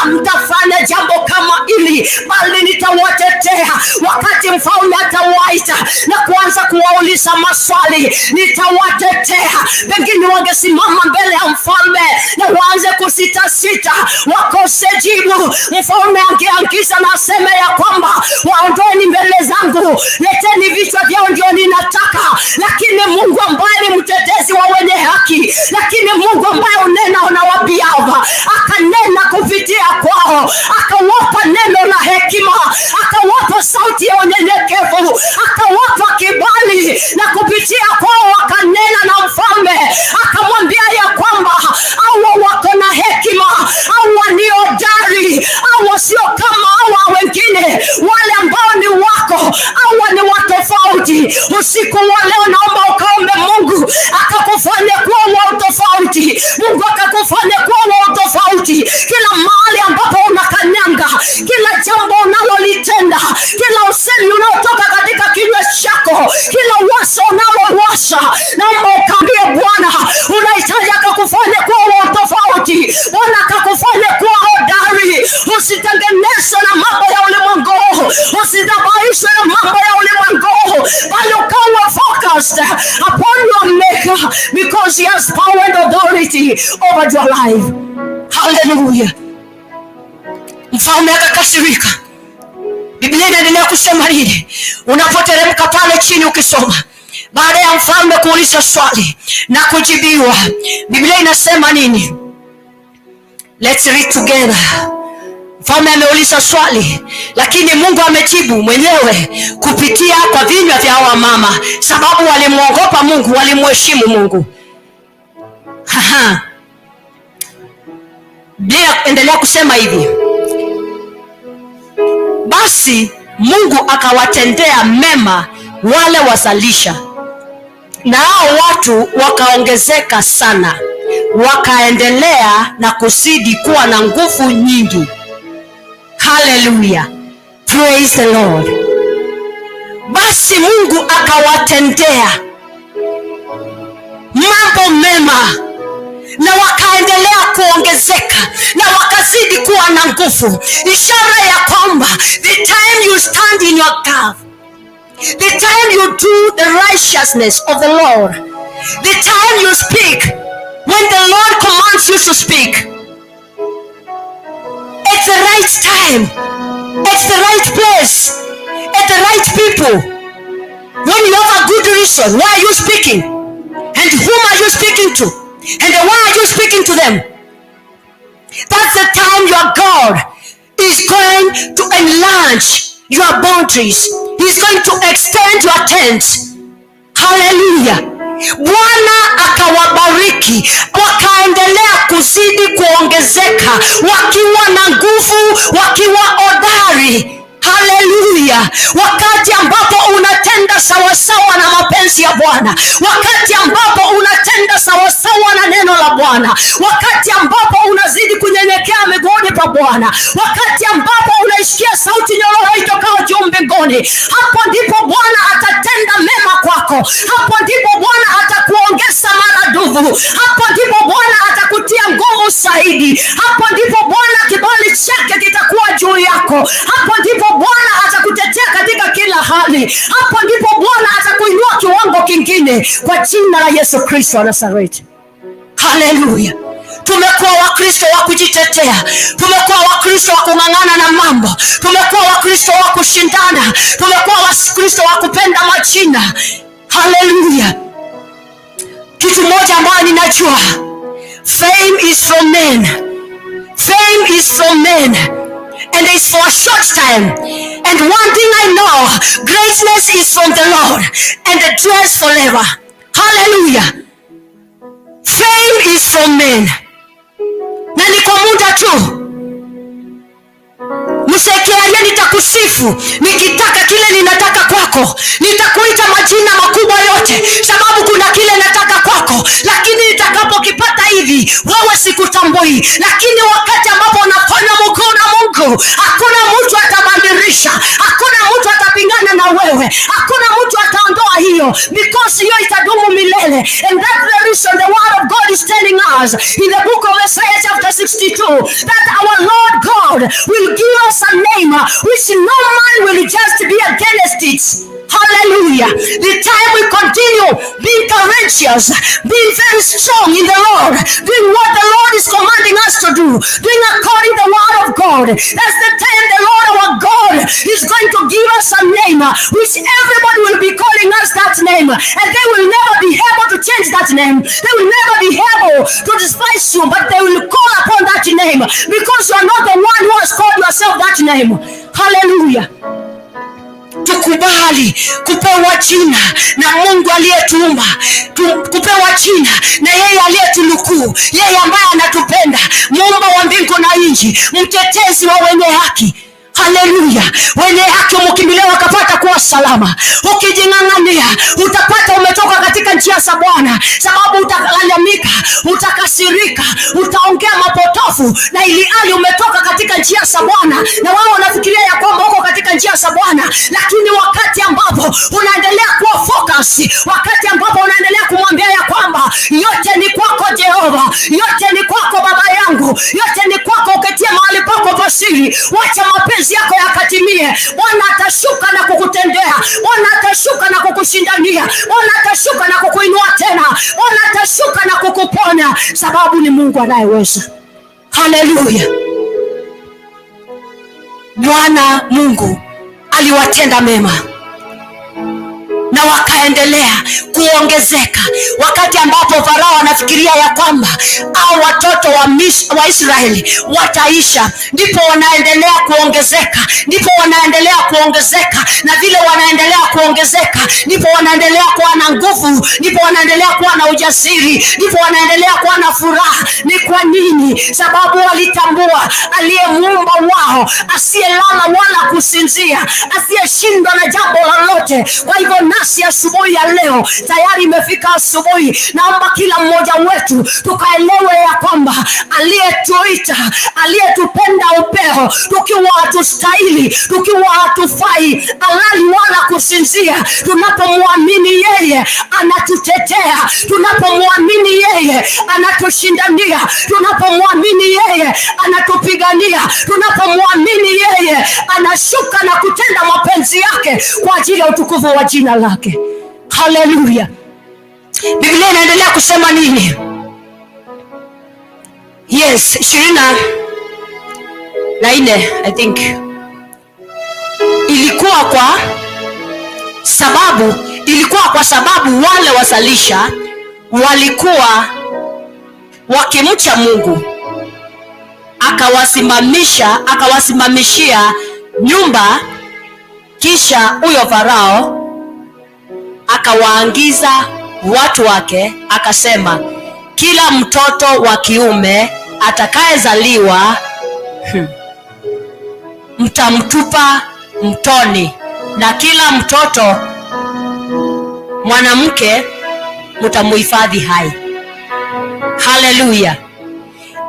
S4: amtafanya jambo kama hili, bali nitawatetea. Wakati mfalme atawaita na kuanza kuwauliza maswali, nitawatetea. Pengine wangesimama mbele ya mfalme na waanze kusitasita, wakose jibu, mfalme angeangiza na aseme ya kwamba waondoeni mbele zangu, leteni vichwa vyao ndio ninataka. Lakini Mungu ambaye ni mtetezi wa wenye haki, lakini Mungu ambaye unena unawapiava, akanena kupitia kwao, akawapa neno la hekima, akawapa sauti ya unyenyekevu, akawapa kibali, na kupitia kwao akanena na mfalme, akamwambia ya kwamba hawa wako na hekima, hawa ni hodari, hawa sio kama hawa wengine wale ambao ni wako Bwana unahitaji akakufanye kuwa wa tofauti. Bwana akakufanye kuwa hodari. Usitengenezwe na mambo ya ulimwengu, usidhabaishwe na mambo ya ulimwengu, bali ukawa focused upon your Maker, because He has power and authority over your life. Hallelujah. Mfalme akakasirika. Biblia inaendelea kusema nini? Unapoteremka pale chini ukisoma, baada ya mfalme kuuliza swali na kujibiwa, Biblia inasema nini? Let's read together. Mfalme ameuliza swali, lakini Mungu amejibu mwenyewe kupitia kwa vinywa vya hawa mama, sababu walimuogopa Mungu, walimheshimu Mungu. Biblia endelea kusema hivi: basi Mungu akawatendea mema wale wazalisha, na hao watu wakaongezeka sana, wakaendelea na kuzidi kuwa na nguvu nyingi. Hallelujah. Praise the Lord. Basi Mungu akawatendea mambo mema na wakaendelea kuongezeka na wakazidi kuwa na nguvu. Ishara ya kwamba the time you stand in your gap, the time you do the righteousness of the Lord, the time you speak when the Lord commands you to speak, it's the right time, it's the right place, it's the right people. When you have a good reason, why are you speaking? And whom are you speaking to? And why are you speaking to them? That's the time your God is going to enlarge your boundaries. He's going to extend your tents. Hallelujah. Bwana akawabariki, wakaendelea kuzidi kuongezeka, wakiwa na nguvu, wakiwa hodari. Haleluya. Wakati ambapo unatenda sawasawa na mapenzi ya Bwana, wakati ambapo unatenda sawasawa na neno la Bwana, wakati ambapo unazidi kunyenyekea miguuni pa Bwana, wakati ambapo unaisikia sauti nyororo itokayo juu mbinguni, hapo ndipo Bwana atatenda mema kwako. Hapo ndipo Bwana atakuongeza maradufu. Hapo ndipo Bwana atakutia nguvu zaidi. Hapo ndipo Bwana kibali chake kitakuwa juu yako. Hapo ndipo Bwana atakutetea katika kila hali. Hapo ndipo Bwana atakuinua kiwango kingine kwa jina la Yesu Kristo wa Nazareti. Haleluya. Tumekuwa Wakristo wa kujitetea, tumekuwa Wakristo wa kung'ang'ana na mambo, tumekuwa Wakristo wa kushindana, tumekuwa Wakristo wa kupenda majina. Haleluya. Kitu moja ambacho ninajua, fame is from men. Fame is from men. And it's for a short time. And one thing I know, greatness is from the Lord, and the dress forever. Hallelujah. Fame is from men. Na ni kwa muda tu. Msekialia nitakusifu, nikitaka kile ninataka kwako, nitakuita majina makubwa yote, sababu kuna kile nataka kwako, lakini nitakapokipata hivi, wewe sikutambui. Lakini wakati ambapo unafanya mkuu na Mungu, hakuna mtu atabadilisha, hakuna mtu atapingana na wewe, hakuna mtu ataondoa hiyo, because hiyo itadumu milele. And that's the reason the word of God is telling us in the book of Isaiah chapter 62 that our Lord God will give us a name which no man will just be against it. Hallelujah. The time we continue being courageous, being very strong in the Lord, doing what the Lord is commanding us to do, doing according to the word of God, that's the time the Lord our God is going to give us a name which everybody will be calling us that name, and they will never be able to change that name. They will never be able to despise you, but they will call upon that name, because you are not the one who has called yourself that name. Hallelujah. Tukubali kupewa jina na Mungu aliyetuumba, kupewa jina na yeye aliyetunukuu, yeye ambaye anatupenda, muumba wa mbingu na nchi, mtetezi wa wenye haki. Haleluya. Wenye haki mkimbilia wakapata kuwa salama. Ukijing'ang'ania utapata umetoka katika njia za Bwana, sababu utalalamika, utakasirika, utaongea mapotofu, na ili hali umetoka katika njia za Bwana, na wao wanafikiria ya kwamba uko katika njia za Bwana. Lakini wakati ambapo unaendelea kuwa focus, wakati ambapo unaendelea kumwambia ya kwamba yote kuponya, sababu ni Mungu anayeweza. Haleluya. Bwana Mungu aliwatenda mema na wakaendelea kuongezeka. Wakati ambapo Farao anafikiria ya kwamba au watoto wa Israeli wataisha, ndipo wanaendelea kuongezeka, ndipo wanaendelea kuongezeka, na vile wanaendelea kuongezeka, ndipo wanaendelea kuwa na nguvu, ndipo wanaendelea kuwa na ujasiri, ndipo wanaendelea kuwa na furaha. Ni kwa nini? Sababu walitambua aliyemuumba wao, asiyelala wala kusinzia, asiyeshindwa na jambo lolote. Kwa hivyo nasi asubuhi ya leo, tayari imefika asubuhi, naomba kila mmoja wetu tukaelewe ya kwamba aliyetuita, aliyetupenda upeo tukiwa hatustahili, tukiwa hatufai, alali wala kusinzia, tunapomwamini yeye anatutetea, tunapomwamini yeye anatushindania, tunapomwamini yeye anatupigania, tunapomwamini yeye anashuka na kutenda mapenzi yake kwa ajili ya utukufu wa jina lake. Haleluya. Biblia inaendelea kusema nini? Yes, 24 I think. Ilikuwa kwa sababu wale wazalisha walikuwa wakimcha Mungu, akawasimamishia nyumba. Kisha huyo Farao akawaagiza watu wake, akasema, kila mtoto wa kiume atakayezaliwa mtamtupa mtoni, na kila mtoto mwanamke mtamuhifadhi hai. Haleluya.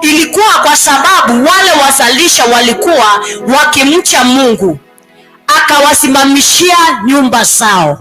S4: Ilikuwa kwa sababu wale wazalisha walikuwa wakimcha Mungu, akawasimamishia nyumba zao.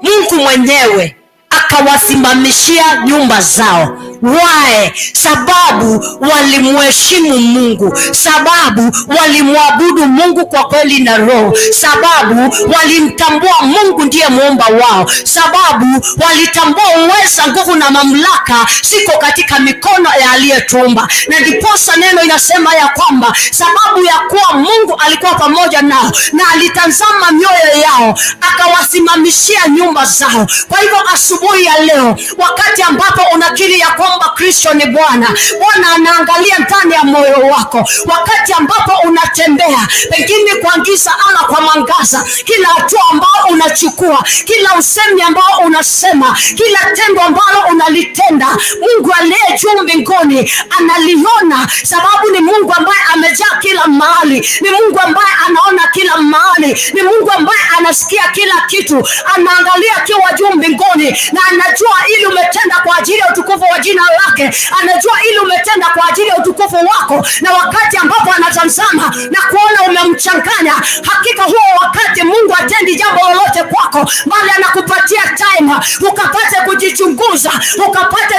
S4: Mungu mwenyewe akawasimamishia nyumba zao. Why? Sababu walimheshimu Mungu, sababu walimwabudu Mungu kwa kweli na roho, sababu walimtambua Mungu ndiye muumba wao, sababu walitambua uweza, nguvu na mamlaka siko katika mikono ya aliyetuumba. Na ndiposa neno inasema ya kwamba sababu ya kuwa Mungu alikuwa pamoja nao na alitazama mioyo yao, akawasimamishia nyumba zao. Kwa hivyo asubuhi ya leo, wakati ambapo unakiri ya kwamba Kristo ni Bwana, Bwana anaangalia ndani ya moyo wako. Wakati ambapo unatembea pengine kwa giza ama kwa mwangaza, kila hatua ambao unachukua, kila usemi ambao unasema, kila tendo ambalo unalitenda, Mungu aliye juu mbinguni analiona, sababu ni Mungu ambaye amejaa kila mahali, ni Mungu ambaye anaona kila mahali, ni Mungu ambaye anasikia kila kitu, anaangalia akiwa juu mbinguni, na anajua ili umetenda kwa ajili ya utukufu wa jina lake, anajua ili umetenda kwa ajili ya utukufu wako. Na wakati ambapo anatazama na kuona umemchanganya, hakika huo wakati Mungu atendi jambo lolote kwako, bali anakupatia time ukapate kujichunguza, ukapate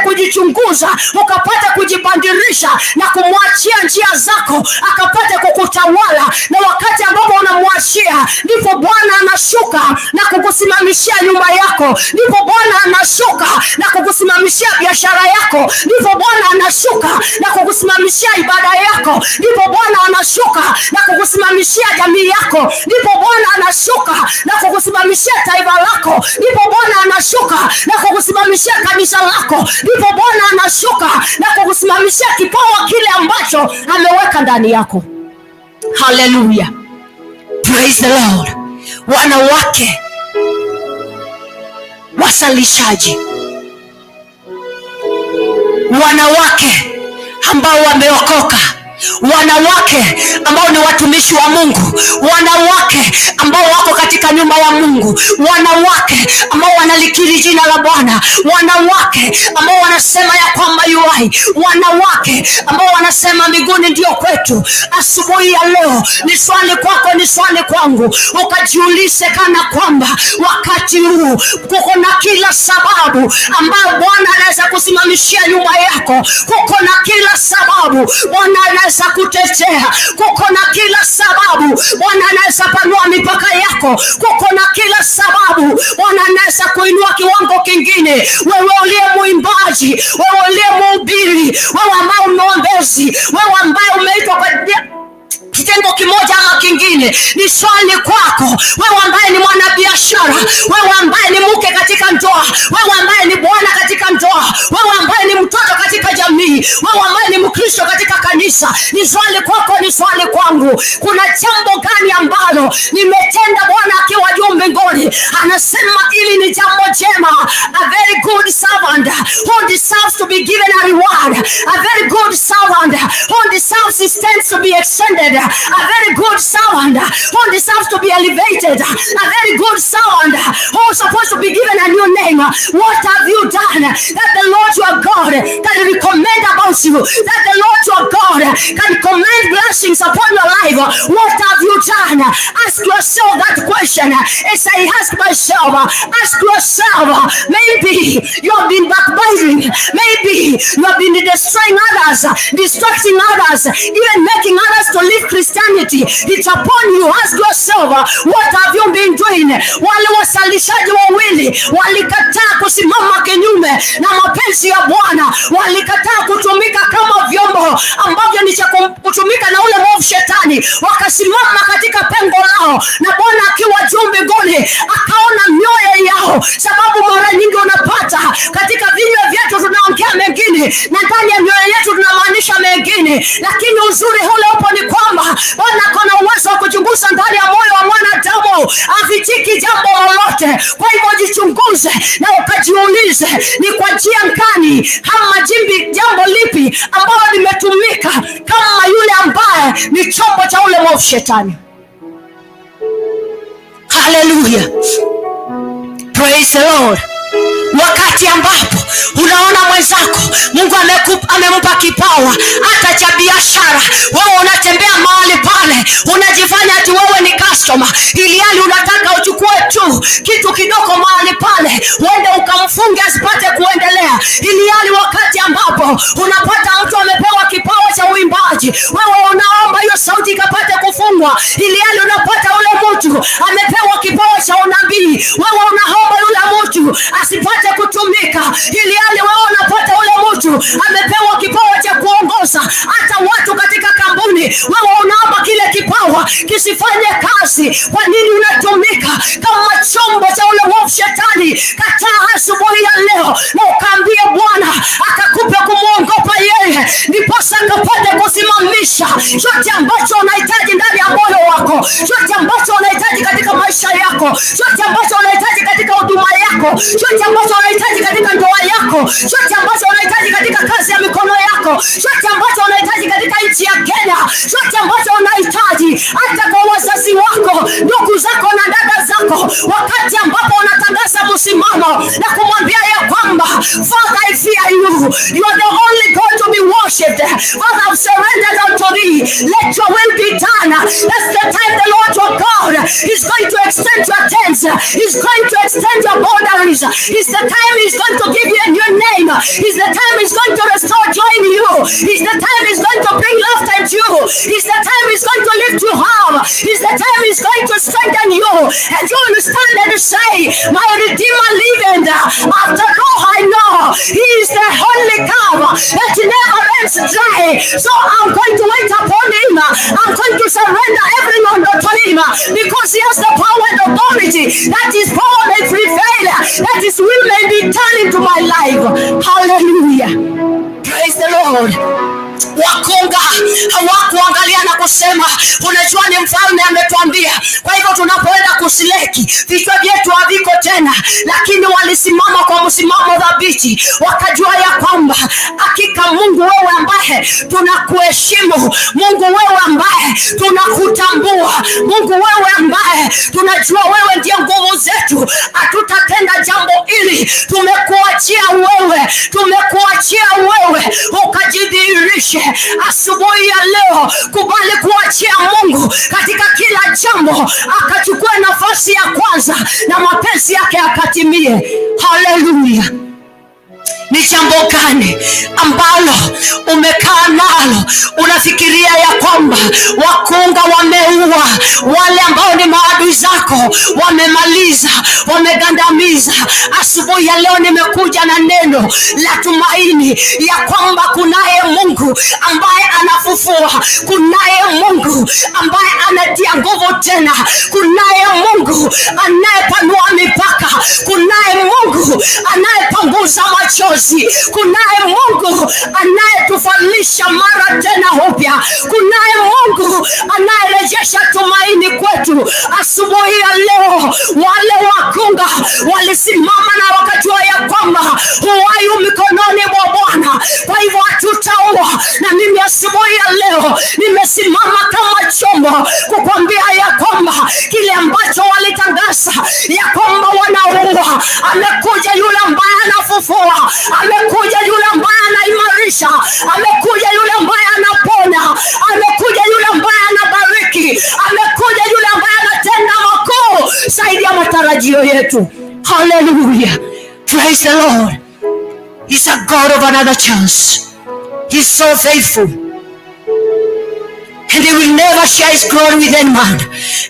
S4: kujibandirisha na kumwachia njia zako, akapate kukutawala. Na wakati ambapo unamwachia, ndipo Bwana anashuka na kukusimamishia nyumba yako, ndipo Bwana anashuka na kukusimamishia biashara yako, ndipo Bwana anashuka na kukusimamishia ibada yako, ndipo Bwana anashuka na kukusimamishia jamii yako, ndipo Bwana anashuka na kukusimamishia taifa lako, ndipo Bwana anashuka na kukusimamishia kanisa lako, ndipo Bwana anashuka na kukusimamishia kipawa kile ambacho ameweka ndani yako. Hallelujah. Praise the Lord. Wanawake wasalishaji, wanawake ambao wameokoka, wanawake ambao ni watumishi wa Mungu, wanawake ambao wako katika nyumba ya Mungu, wanawake ambao wanalikiri jina la Bwana, wanawake ambao wanasema ya kwamba yuai, wanawake ambao wanasema mbinguni ndio kwetu. Asubuhi ya leo ni swali kwako, ni swali kwangu, ukajiulize kana kwamba wakati huu kuko na kila sababu ambayo Bwana anaweza kusimamishia nyumba yako, yako. Kuko na kila sababu Bwana anaweza kutetea. Kuko na kila sababu Bwana anaweza panua mipaka yako. Kuko na kila sababu Bwana anaweza kuinua kiwango kingine. Wewe uliye muimbaji, wewe uliye mhubiri, wewe ambaye umeombezi, wewe ambaye umeitwa kwa kitengo kimoja ama kingine, ni swali kwako. Wewe ambaye ni mwanabiashara, wewe ambaye ni mke katika ndoa, wewe ambaye ni bwana katika ndoa, wewe ambaye ni mtoto katika jamii, wewe ambaye ni Mkristo katika kanisa, ni swali kwako, ni swali kwangu. Kuna jambo gani ambalo nimetenda Bwana akiwa juu mbinguni? Anasema ili ni jambo jema. A very good servant who deserves to be given a reward. A very good servant who deserves his thanks to be extended. A very good servant who deserves to be elevated. A very good servant who is supposed to be given a new name. What have you done that the Lord your God can recommend about you? That the Lord your God can command blessings upon your life? What have you done? Ask yourself that question. As I ask myself, ask yourself, maybe you have been backbiting. Maybe you have been destroying others, distracting others, even making others to live Christianity. It's upon you. Ask yourself, what have you been doing? Wale wasalishaji wawili walikataa kusimama kinyume na mapenzi ya Bwana. Walikataa kutumika kama vyombo ambavyo ni cha kutumika na ule mwovu shetani. Wakasimama katika pengo lao, na Bwana akiwa juu mbinguni akaona mioyo yao. Sababu mara nyingi unapata katika vinywa vyetu tunaongea mengine na ndani ya mioyo yetu tunamaanisha mengine, lakini uzuri ule upo ni kwamba Bwana akona uwezo wa kuchunguza ndani ya moyo wa mwanadamu, afichiki jambo lolote. Kwa hivyo jichunguze na ukajiulize, ni kwa njia gani ama jambo lipi ambalo limetumika kama yule ambaye ni chombo cha ule mwovu shetani. Hallelujah, praise the Lord. Wakati ambapo unaona mwenzako Mungu amempa kipawa hata cha biashara, wewe unatembea mahali pale unajifanya ati wewe ni customer, ili hali unataka uchukue tu kitu kidogo mahali pale uende ukamfunge asipate kuendelea. Ili hali wakati ambapo unapata mtu amepewa kipawa cha uimbaji, wewe unaomba hiyo sauti ikapate kufungwa. Ili hali unapata ule mtu amepewa kipawa cha unabii, wewe unaomba yule mtu asipate kutumika. Ili hali wewe unapata ule mtu amepewa kipawa cha kuongoza hata watu katika kampuni, wewe unaomba kile kipawa kisifanye kazi. Kwa nini unatumika kama chombo cha ule mwovu shetani? Kataa asubuhi ya leo na ukaambie Bwana akakupe kumuogopa yeye, ndipo akapate kusimamisha chote ambacho unahitaji ndani ya moyo wako, chote ambacho unahitaji katika maisha yako, chote ambacho unahitaji katika huduma yako, chote ambacho unahitaji katika ndoa yako, chote ambacho unahitaji katika kazi ya mikono yako, chote ambacho unahitaji katika nchi ya Kenya, chote ambacho unahitaji hata kwa wazazi wako, ndugu zako na dada zako, wakati ambapo unatangaza msimamo na kumwambia ya kwamba Father, I fear you. You are the only God to be worshipped. Father, I've surrendered unto thee. Let your will be done. That's the time the Lord your God is going to extend your tents. He's going to extend your boundaries. It's the time He's going to give you a new name. It's the time He's going to restore joy in you. It's the time He's going to bring laughter into you. It's the time He's going to lift you up. It's the time He's going to strengthen you. And you will stand and say, my Redeemer liveth. After all I know, He is the only cup that never ends dry. So I'm going to wait upon Him. I'm going to surrender everyone to Him, because He has the power and authority that His power may prevail, that His will may be turned into my life. Hallelujah, praise the Lord. Wakunga hawakuangalia na kusema unajua ni mfalme ametuambia, kwa hivyo tunapoenda kusileki vichwa vyetu haviko tena, lakini walisimama kwa msimamo dhabiti, wakajua ya kwamba hakika Mungu wewe ambaye tunakuheshimu, Mungu wewe ambaye tunakutambua, Mungu wewe ambaye tunajua wewe ndiye nguvu zetu, hatutatenda jambo hili. Tumekuachia wewe ukajidhihirishe asubuhi ya leo. Kubali kuachia Mungu katika kila jambo, akachukua nafasi ya kwanza na mapenzi yake akatimie. Hallelujah. Ni jambo gani ambalo umekaa nalo unafikiria ya kwamba wakunga wameua, wale ambao ni maadui zako wamemaliza, wamegandamiza? Asubuhi ya leo nimekuja na neno la tumaini ya kwamba kunaye Mungu ambaye anafufua, kunaye Mungu ambaye anatia nguvu tena, kunaye Mungu anayepanua mipaka, kunaye Mungu anayepanguza machozi, kunaye Mungu anayetufalisha mara tena upya, kunaye Mungu anayerejesha tumaini kwetu. Asubuhi ya leo wale wakunga walisimama na wakajua ya kwamba huwayu mikononi mwa Bwana, kwa hivyo hatutaua. Na mimi asubuhi ya leo nimesimama kama chombo kukwambia ya kwamba kile ambacho walitangaza ya kwamba wanaua, amekuja yule ambaye anafufua, amekuja yule ambaye anaimarisha, amekuja yule ambaye anapona, amekuja yule ambaye anabariki, amekuja yule ambaye anatenda makuu zaidi ya matarajio yetu. Hallelujah. Praise the Lord. He's a God of another chance. He's so faithful. And he will never share his glory with any man.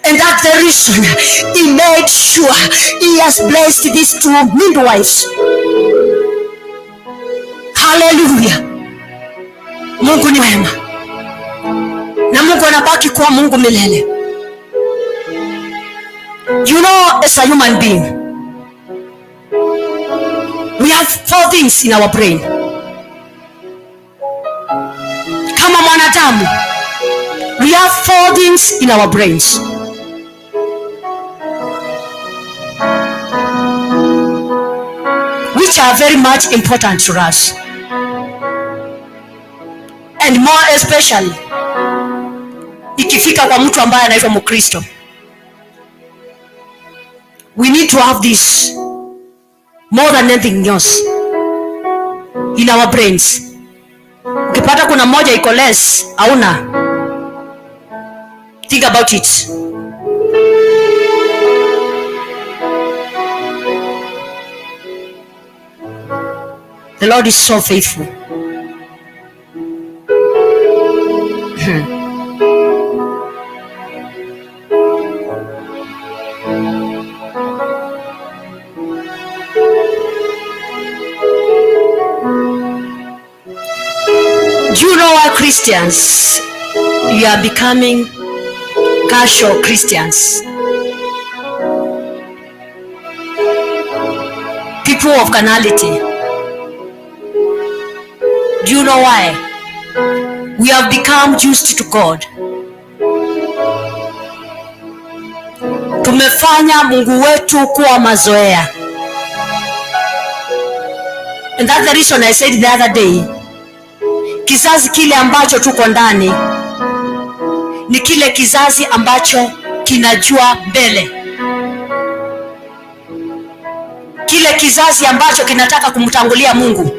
S4: And that's the reason he made sure he has blessed these two midwives. Hallelujah. Mungu ni wema. Na Mungu anabaki kuwa Mungu milele. You know, as a human being, we have 4 things in our brain. Kama mwanadamu, we have 4 things in our brains. Which are very much important to us. And more especially, ikifika kwa mtu ambaye anaitwa Mkristo. We need to have this more than anything else in our brains. Ukipata kuna moja iko less, hauna. Think about it. The Lord is so faithful. Do you know why Christians, you are becoming casual Christians? People of carnality. Do you know why? We have become used to God. Tumefanya Mungu wetu kuwa mazoea. And that's the reason I said the other day, kizazi kile ambacho tuko ndani ni kile kizazi ambacho kinajua mbele. Kile kizazi ambacho kinataka kumtangulia Mungu.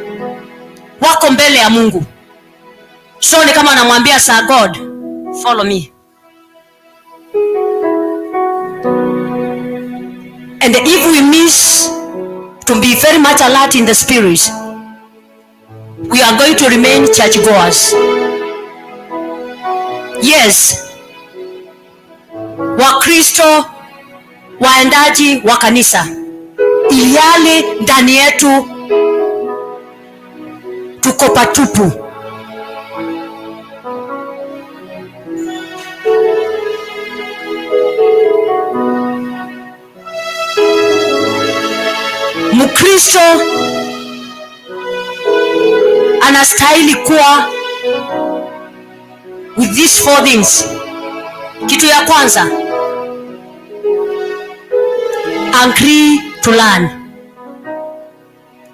S4: Wako mbele ya Mungu. So ni kama namwambia Sir God, follow me. And if we miss to be very much alert in the spirit, we are going to remain churchgoers. Yes. Wakristo, waendaji wa kanisa, ilhali ndani yetu tuko patupu. Mkristo anastahili kuwa with these 4 things. Kitu ya kwanza, agree to learn.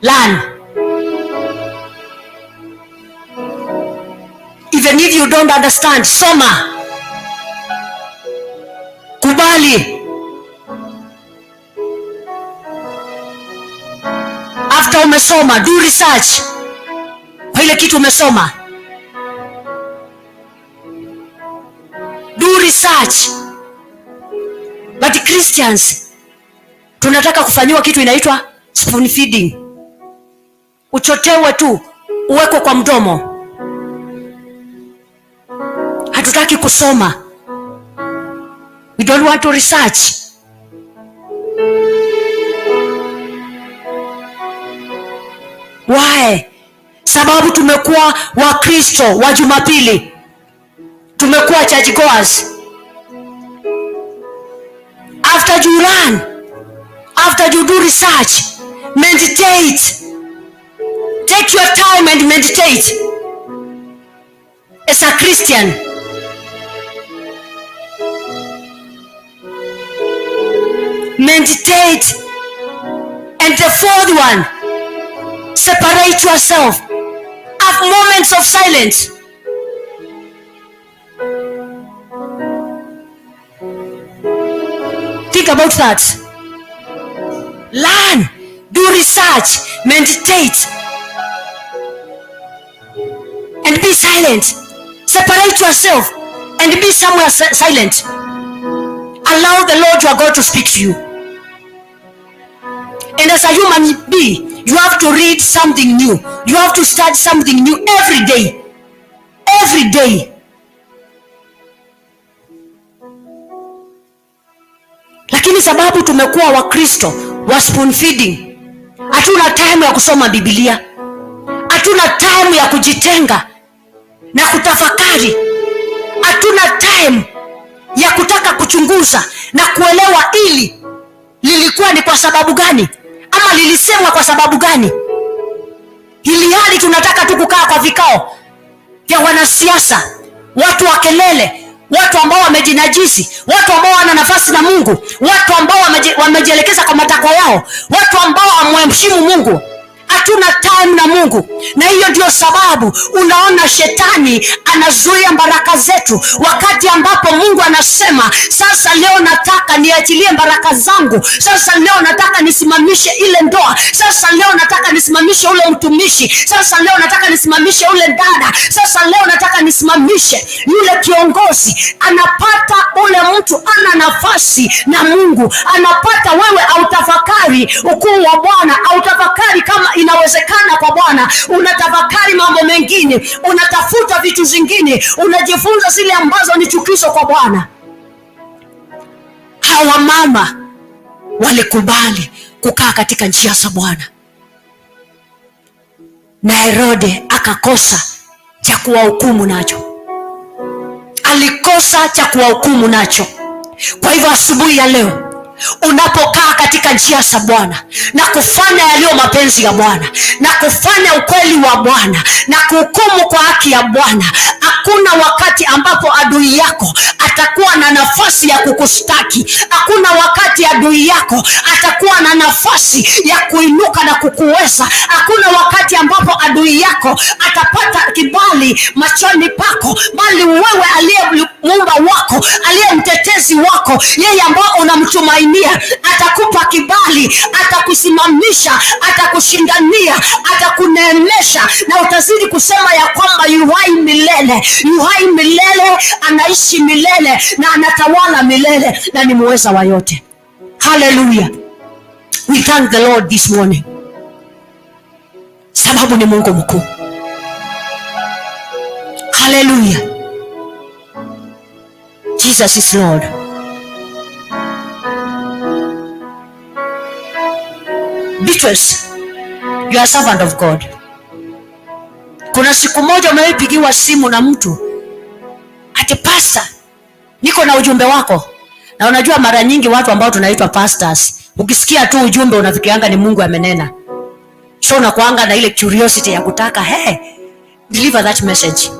S4: Learn. Even if you don't understand, soma. Kubali. After umesoma, do research kwa ile kitu umesoma. Do research. But Christians tunataka kufanyiwa kitu inaitwa spoon feeding. uchotewe tu, uwekwe kwa mdomo. Hatutaki kusoma. We don't want to research. Why? Sababu tumekuwa Wakristo wa Jumapili, tumekuwa church goers. After you run, after you do research, meditate. Take your time and meditate. As a Christian, meditate. And the fourth one, separate yourself. Have moments of silence. Think about that. Learn, do research, meditate, and be silent. Separate yourself and be somewhere silent. Allow the Lord your God to speak to you. And as a human being, you have to read something new. You have to study something new every day. Every day. Lakini sababu tumekuwa Wakristo wa spoon feeding, hatuna time ya kusoma Biblia. Hatuna time ya kujitenga na kutafakari. Hatuna time ya kutaka kuchunguza na kuelewa ili lilikuwa ni kwa sababu gani, ama lilisemwa kwa sababu gani. Hili hali tunataka tu kukaa kwa vikao vya wanasiasa, watu wa kelele, watu ambao wamejinajisi, watu ambao wana nafasi na Mungu, watu ambao wamejielekeza kwa matakwa yao, watu ambao hawamheshimu Mungu. Hatuna time na Mungu, na hiyo ndio sababu unaona shetani anazuia baraka zetu, wakati ambapo Mungu anasema sasa leo nataka niachilie baraka zangu, sasa leo nataka nisimamishe ile ndoa, sasa leo nataka nisimamishe ule mtumishi, sasa leo nataka nisimamishe ule dada, sasa leo nataka nisimamishe yule kiongozi. Anapata ule mtu ana nafasi na Mungu, anapata wewe autafakari ukuu wa Bwana, autafakari kama inawezekana kwa Bwana, unatafakari mambo mengine, unatafuta vitu zingine, unajifunza zile ambazo ni chukizo kwa Bwana. Hawa mama walikubali kukaa katika njia za Bwana, na Herode akakosa cha kuwahukumu nacho. Alikosa cha kuwahukumu nacho. Kwa hivyo asubuhi ya leo, unapokaa katika njia za Bwana na kufanya yaliyo mapenzi ya Bwana na kufanya ukweli wa Bwana na kuhukumu kwa haki ya Bwana, hakuna wakati ambapo adui yako atakuwa na nafasi ya kukushtaki. Hakuna wakati adui yako atakuwa na nafasi ya kuinuka na kukuweza. Hakuna wakati ambapo adui yako atapata kibali machoni pako, bali wewe aliye Muumba wako, aliye mtetezi wako, yeye ambao unamtumainia, atakupa kibali, atakusimamisha, atakushindania, atakuneemesha, na utazidi kusema ya kwamba yu hai milele, yu hai milele, anaishi milele na anatawala milele, na ni muweza wa yote. Hallelujah. We thank the Lord this morning, sababu ni Mungu mkuu. Hallelujah. Jesus is Lord. Beatrice, you are a servant of God. Kuna siku moja umepigiwa simu na mtu ati pastor, niko na ujumbe wako. Na unajua mara nyingi watu ambao tunaitwa pastors, ukisikia tu ujumbe unafikirianga ni Mungu amenena. So unakuanga na ile curiosity ya kutaka, deliver that message.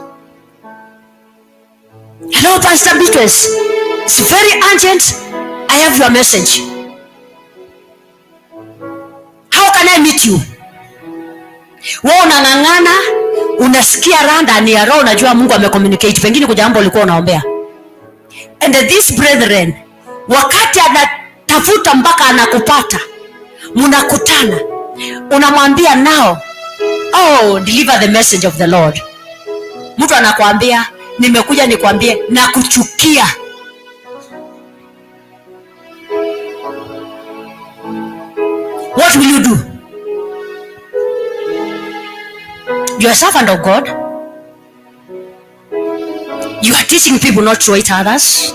S4: Hello Pastor Beatrice, it's very urgent. I have your message. How can I meet you? Wewe unang'ang'ana, unasikia randa ni ya roho, unajua Mungu amecommunicate, pengine kwa jambo ulikuwa unaombea. And this brethren, wakati anatafuta mpaka anakupata, mnakutana, unamwambia now, deliver the message of the Lord. Mtu anakuambia, nimekuja nikwambie na kuchukia. What will you do? You are a servant of God. You are teaching people not to hate others,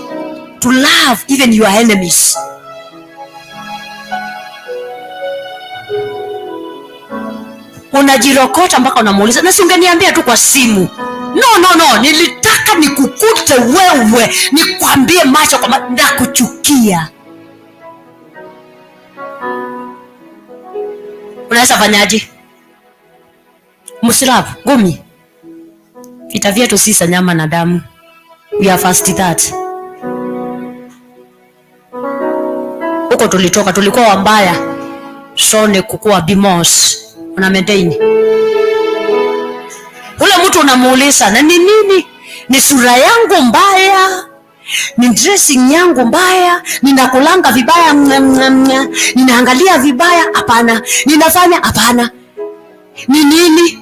S4: to love even your enemies. Unajirokota mpaka unamuuliza, na si ungeniambia tu kwa simu. No, nilitaka nikukute wewe, nikwambie macho kwa macho, nakuchukia. Unaweza fanyaje? Muislamu, gumi. Vita vyetu si nyama na damu. We are fast that. Huko tulitoka, tulikuwa wambaya. So ni kukua bimos. Una maintain. Ule mtu unamuuliza, na ni nini? Ni sura yangu mbaya? Ni dressing yangu mbaya? Ninakulanga vibaya? Ninaangalia vibaya? Hapana. Ninafanya? Hapana. Ni nini?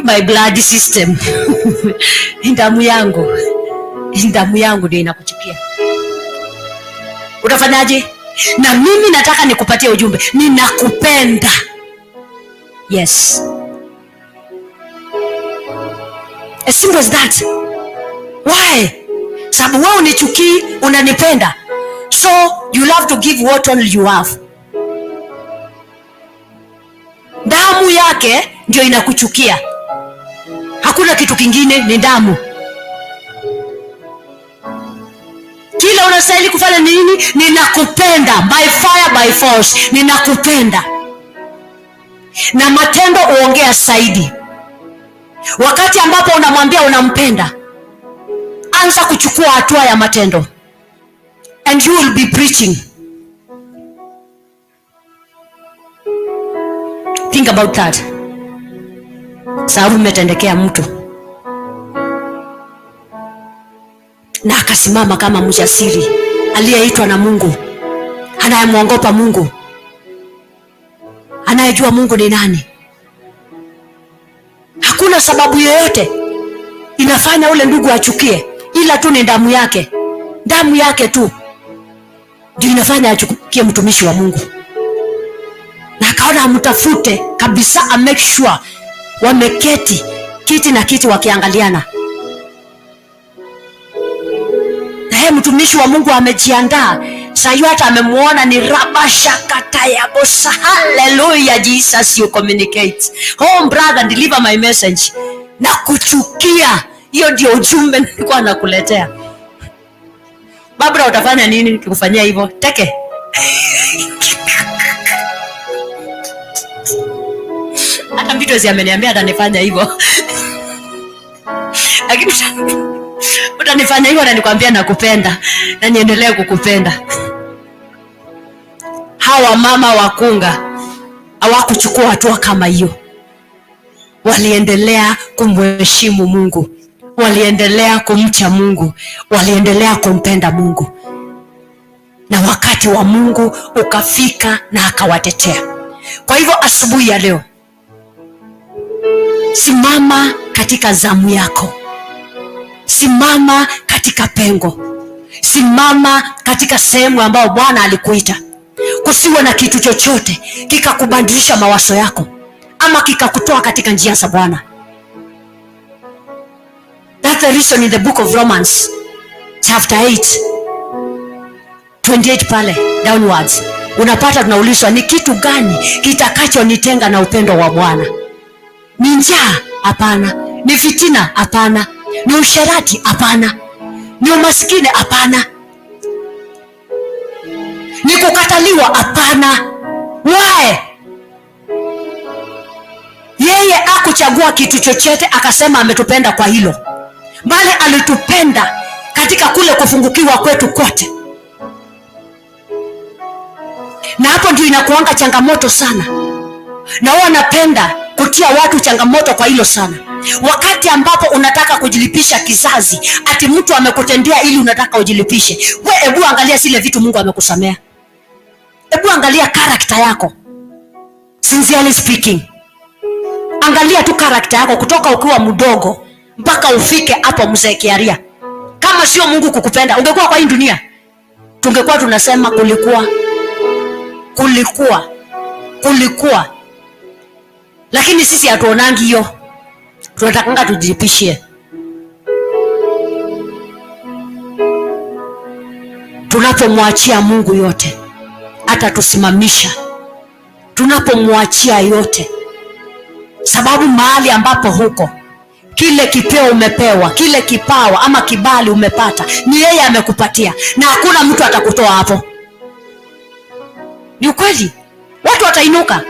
S4: My blood system. Damu yangu ndio inakuchukia. Utafanyaje? Na mimi nataka nikupatie ujumbe, ninakupenda. Yes. As simple as that. Why? Sababu wewe unichukii, unanipenda. So you have to give what only you have. Damu yake ndio inakuchukia. Hakuna kitu kingine, ni damu. Kila unastahili kufanya nini? Ninakupenda. By fire, by force. Ninakupenda. Na matendo uongea zaidi. Wakati ambapo unamwambia unampenda, anza kuchukua hatua ya matendo. And you will be preaching. Think about that. Sababu umetendekea mtu na akasimama kama mjasiri aliyeitwa na Mungu, anayemwogopa Mungu, anayejua Mungu ni nani. Hakuna sababu yoyote inafanya ule ndugu achukie, ila tu ni damu yake. Damu yake tu ndio inafanya achukie mtumishi wa Mungu. Na akaona amtafute kabisa, make sure wameketi kiti na kiti wakiangaliana. Na yeye mtumishi wa Mungu amejiandaa. Sasa hata amemuona ni rabashakata ya bosa. Hallelujah, Jesus, you communicate. Oh brother, deliver my message. Na kuchukia. Hiyo ndio ujumbe nilikuwa nakuletea. Barbara, utafanya nini nikikufanyia hivyo? Teke. Hata mtu ameniambia atanifanya hivyo. Lakini utanifanya hivyo na nikwambia nakupenda na niendelee kukupenda. Hawa mama wakunga hawakuchukua hatua kama hiyo. Waliendelea kumheshimu Mungu, waliendelea kumcha Mungu, waliendelea kumpenda Mungu. Na wakati wa Mungu ukafika na akawatetea. Kwa hivyo asubuhi ya leo, simama katika zamu yako. Simama katika pengo. Simama katika sehemu ambayo Bwana alikuita. Kusiwe na kitu chochote kikakubadilisha mawazo yako ama kikakutoa katika njia za Bwana. That's the reason in the book of Romans chapter 8:28 pale downwards unapata tunaulizwa, ni kitu gani kitakachonitenga na upendo wa Bwana? Ni njaa? Hapana. Ni fitina? Hapana. Ni usherati? Hapana. Ni umaskini? Hapana. Ni kukataliwa? Hapana. Why? Yeye hakuchagua kitu chochote akasema ametupenda kwa hilo, bali alitupenda katika kule kufungukiwa kwetu kote. Na hapo ndio inakuanga changamoto sana, na wao wanapenda kutia watu changamoto kwa hilo sana. Wakati ambapo unataka kujilipisha kizazi, ati mtu amekutendea ili unataka ujilipishe. Wewe hebu angalia zile vitu Mungu amekusamea. Hebu angalia character yako. Sincerely speaking, angalia tu character yako kutoka ukiwa mdogo mpaka ufike hapo mzee kiaria. Kama sio Mungu kukupenda, ungekuwa kwa hii dunia? Tungekuwa tunasema kulikuwa. lakini sisi hatuonangi hiyo. Tunatakanga tujilipishie. Tunapomwachia Mungu yote atatusimamisha. Tunapomwachia yote, sababu mahali ambapo huko, kile kipeo umepewa, kile kipawa ama kibali umepata, ni yeye amekupatia, na hakuna mtu atakutoa hapo. Ni ukweli. Watu watainuka,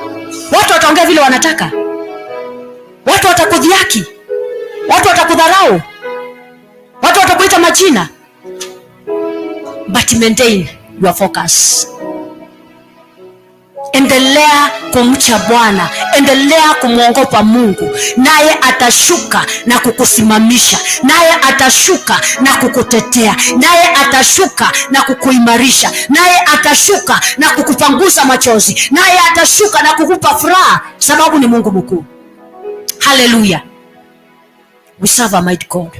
S4: watu wataongea vile wanataka, watu watakudhiaki, watu watakudharau, watu watakuita majina, but maintain your focus. Endelea kumcha Bwana, endelea kumwogopa Mungu, naye atashuka na kukusimamisha, naye atashuka na kukutetea, naye atashuka na kukuimarisha, naye atashuka na kukupangusa machozi, naye atashuka na kukupa furaha, sababu ni Mungu mkuu. Hallelujah. We serve a mighty God,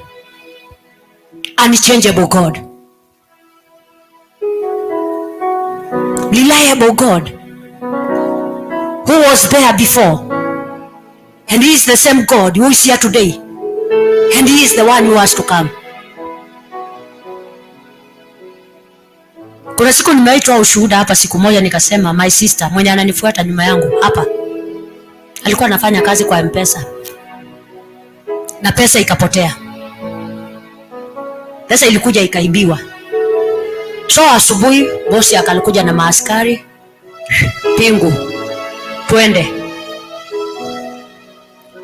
S4: unchangeable God, reliable God, who was there before, and he is the same God who is here today, and he is the one who has to come. Kuna siku nimeitwa ushuhuda hapa siku moja, nikasema my sister mwenye ananifuata nyuma yangu hapa alikuwa anafanya kazi kwa M-Pesa na pesa ikapotea. Pesa ilikuja ikaibiwa. So asubuhi bosi akalikuja na maaskari, pingu, twende.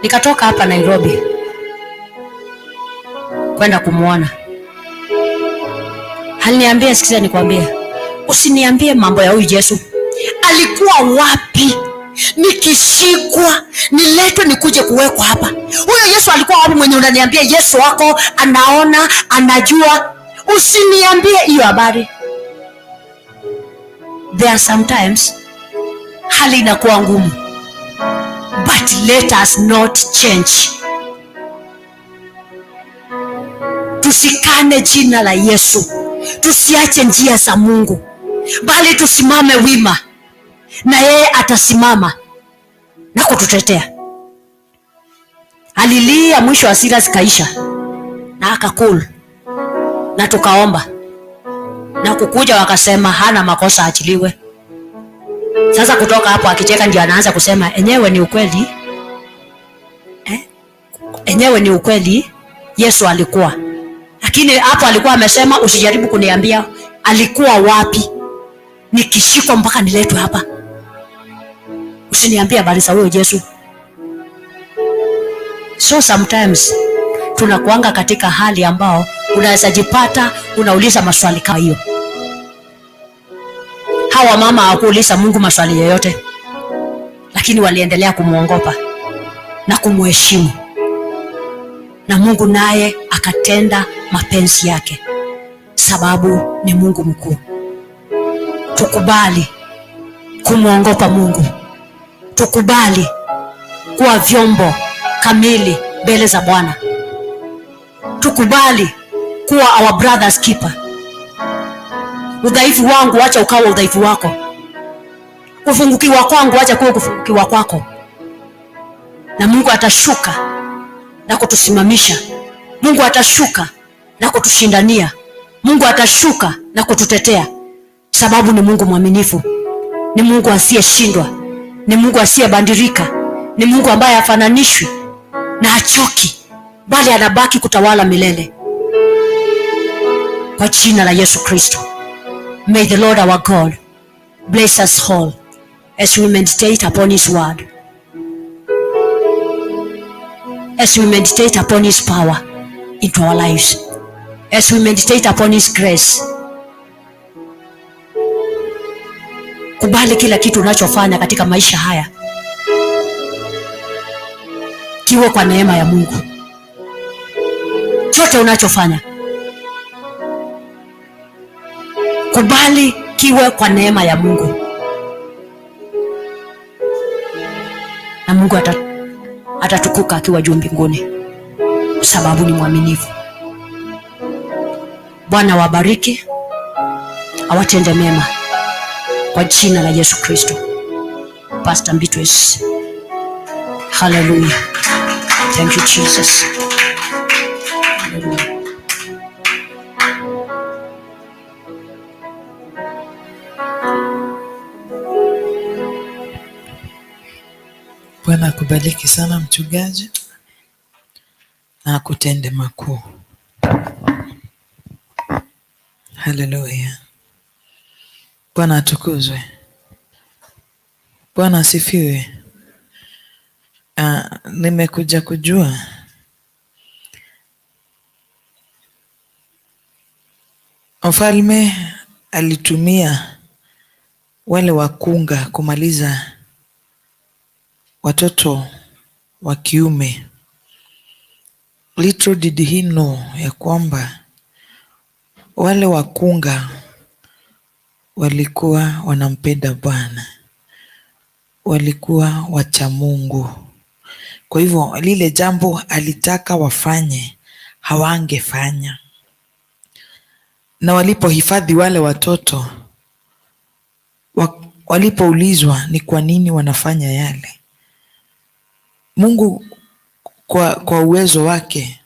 S4: Nikatoka hapa Nairobi kwenda kumuona. Aliniambia, sikiza nikwambie, usiniambie mambo ya huyu Yesu. Alikuwa wapi? Nikishikwa niletwe nikuje kuwekwa hapa. Huyo Yesu alikuwa wapi mwenye unaniambia Yesu wako anaona, anajua? Usiniambie hiyo habari. There are sometimes hali inakuwa ngumu, but let us not change. Tusikane jina la Yesu, tusiache njia za Mungu, bali tusimame wima, na yeye atasimama na kututetea. Alilia, mwisho wa hasira zikaisha na akakul, na tukaomba na kukuja, wakasema hana makosa, achiliwe. Sasa kutoka hapo akicheka ndio anaanza kusema enyewe ni ukweli, enyewe ni ukweli Yesu alikuwa. Lakini hapo alikuwa amesema usijaribu kuniambia alikuwa wapi, nikishikwa mpaka niletwe hapa. Usiniambie habari za huyo Yesu. So sometimes tunakuanga katika hali ambao unaweza jipata unauliza maswali kama hiyo. Hawa mama hawakuuliza Mungu maswali yoyote, lakini waliendelea kumuogopa na kumheshimu, na Mungu naye akatenda mapenzi yake, sababu ni Mungu mkuu. Tukubali kumuogopa Mungu, tukubali kuwa vyombo kamili mbele za Bwana, tukubali kuwa our brother's keeper. Udhaifu wangu acha ukawa udhaifu wako, kufungukiwa kwangu acha kuwa kufungukiwa kwako, na Mungu atashuka na kutusimamisha. Mungu atashuka na kutushindania. Mungu atashuka na kututetea, sababu ni Mungu mwaminifu, ni Mungu asiyeshindwa, ni Mungu asiyebadilika, ni Mungu ambaye hafananishwi na hachoki, bali anabaki kutawala milele. Kwa jina la Yesu Kristo, may the Lord our God bless us all as we meditate upon his word, as we meditate upon his power into our lives, as we meditate upon his grace. Kubali kila kitu unachofanya katika maisha haya kiwe kwa neema ya Mungu. Chote unachofanya kubali kiwe kwa neema ya Mungu, na Mungu atatukuka akiwa juu mbinguni, sababu ni mwaminifu. Bwana wabariki, awatende mema kwa jina la Yesu Kristo. Pastor Mbitwes. Hallelujah. Thank you, Jesus. Hallelujah.
S2: Bwana akubariki sana mchungaji na akutende makuu. Haleluya. Bwana atukuzwe. Bwana asifiwe. Nimekuja kujua mfalme alitumia wale wakunga kumaliza watoto wa kiume. Little did he know ya kwamba wale wakunga walikuwa wanampenda Bwana, walikuwa wacha Mungu. Kwa hivyo lile jambo alitaka wafanye hawangefanya. Na walipohifadhi wale watoto, walipoulizwa ni kwa nini wanafanya yale, Mungu kwa uwezo wake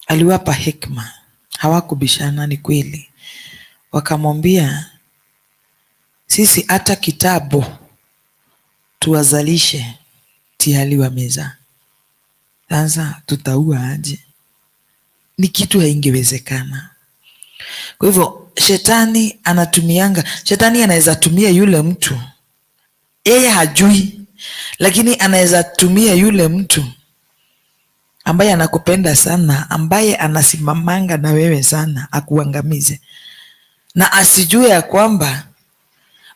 S2: aliwapa hekima. Hawakubishana, ni kweli. Wakamwambia, sisi hata kitabu tuwazalishe tihali wa meza, sasa tutaua aje? Ni kitu haingewezekana. Kwa hivyo shetani anaweza tumia yule mtu, yeye hajui, lakini anaweza tumia yule mtu ambaye anakupenda sana, ambaye anasimamanga na wewe sana, akuangamize, na asijue ya kwamba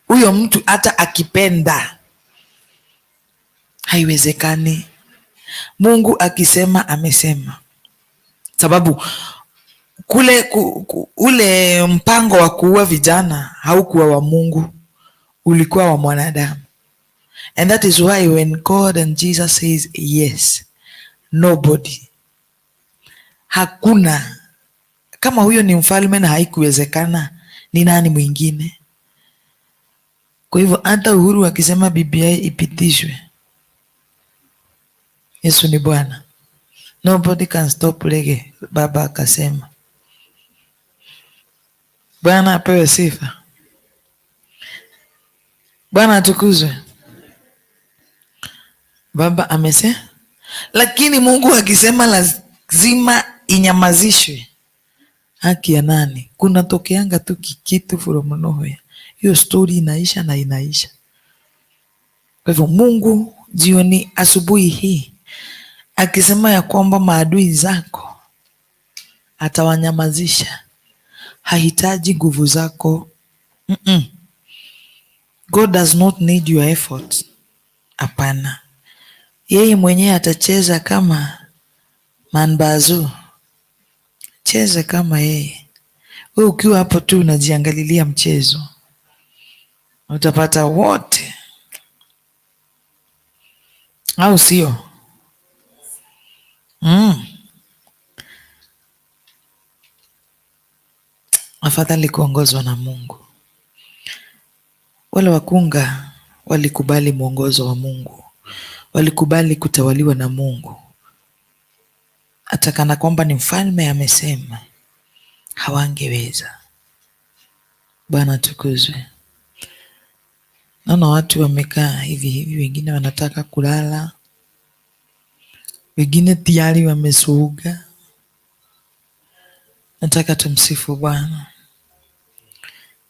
S2: huyo mtu hata akipenda haiwezekani. Mungu akisema amesema. Sababu ule mpango wa kuua vijana haukuwa wa Mungu, ulikuwa wa mwanadamu. And that is why when God and Jesus says yes, nobody, hakuna, kama huyo ni mfalme na haikuwezekana, ni nani mwingine? Kwa hivyo hata Uhuru akisema BBI ipitishwe, Yesu ni Bwana, nobody can stop reggae. Baba akasema. Bwana apewe sifa. Bwana atukuzwe. Baba amesema, lakini Mungu akisema lazima inyamazishwe. Haki ya nani? Kuna tokeanga tu kikitu from nowhere, hiyo story inaisha na inaisha. Kwa hivyo Mungu jioni, asubuhi hii akisema ya kwamba maadui zako atawanyamazisha, hahitaji nguvu zako. God does not need your effort. Hapana, yeye mwenyewe atacheza kama manbazu. Cheza kama yeye. Wewe ukiwa hapo tu unajiangalilia mchezo, utapata wote, au sio? Afadhali kuongozwa na Mungu. Wale wakunga walikubali mwongozo wa Mungu, walikubali kutawaliwa na Mungu. Hata kana kwamba ni mfalme amesema, hawangeweza. Bwana tukuzwe. Naona watu wamekaa hivi, wengine wanataka kulala, wengine tayari wamesuga. Nataka tumsifu Bwana.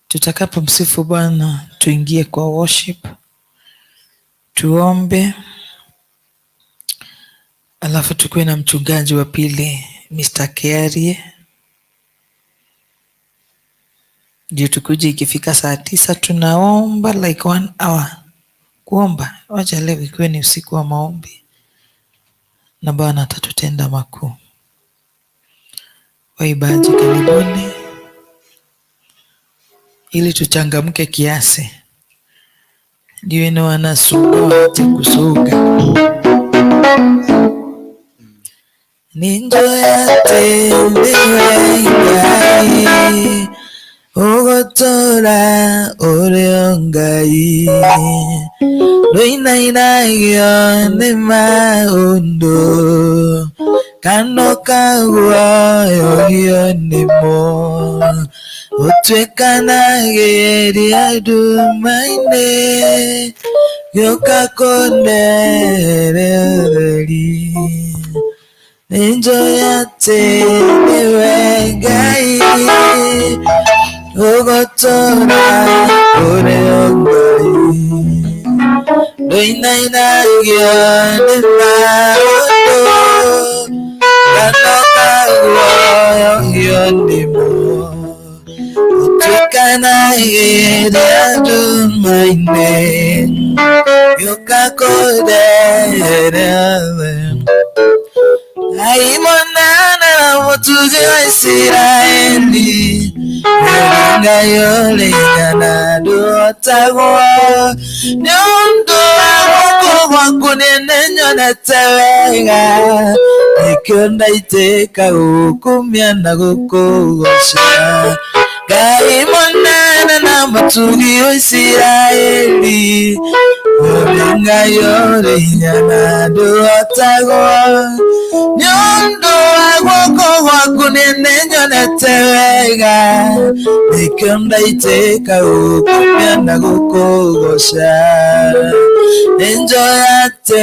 S2: Tutakapo msifu Bwana, tuingie kwa worship, tuombe, alafu tukue na mchungaji wa pili Mr. Kearie, ndio tukuje ikifika saa 9 tunaomba like 1 hour kuomba. Wacha leo ikiwe ni usiku wa maombi na Bwana atatutenda makuu. Waibaji karibuni ili tuchangamke kiasi. Ndio ino wanasuga wache kusuga. Ninjo ya tembewe ikai Ogotora Oreongai Luinainagio Nimaundo Kanokawa Yonimo Utwekanage Adumaine Yokakoneri Enjoyate Niwengai Ogotora Oreongai Luinainagio Nimaundo Kanokawa Yonimo Utwekanage Adumaine Yokakoneri Aimonana Motuzi Israeli Yolinga yolinga Duotago Nyondo Amoko Wakunene Nyonetewega Ikionda iteka Ukumia na Gukogosha Aimonana na Motuzi Israeli Yolinga yolinga Duotago Nyondo agwoko wakunene nyonetewega Nikionda iteka ukumia na gukogosha Enjoyate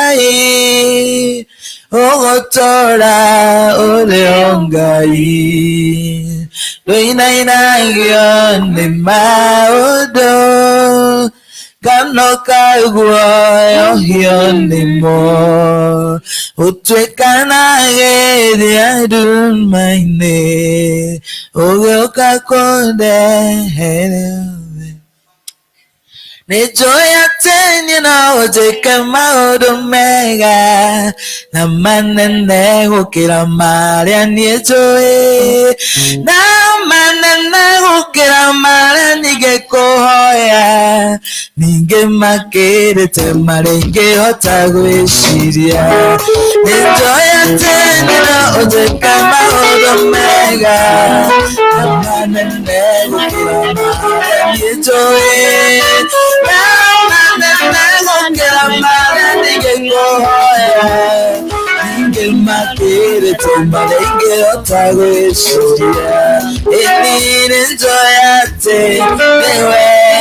S2: niwengai Ogotora Oreongai Luinainagio Nimaundo Kanokawa Yonimo Utwekanage Adumaine Ogokakonde Nejoyate Nina Ojeka Maodomega Namanene Ukira Maria Nejoe Namanene Ukira Maria Nigekohoya Ninge Makere Temarenge Otagweshiria Nejoyate Nina Ojeka Maodomega Namanene Ukira Maria Nejoe Makere Temarenge Otagweshiria Enjoyate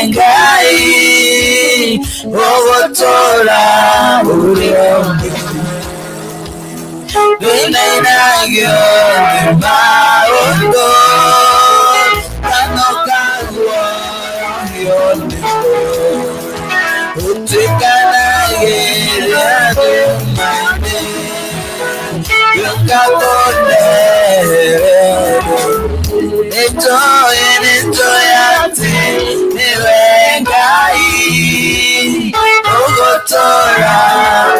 S2: Niwengai Ogotora Oreongai Luinainagio Nimaundo Kanokawa Yonimo Utwekanage Adumaine Yokakonde Enjoyate Niwengai Ogotora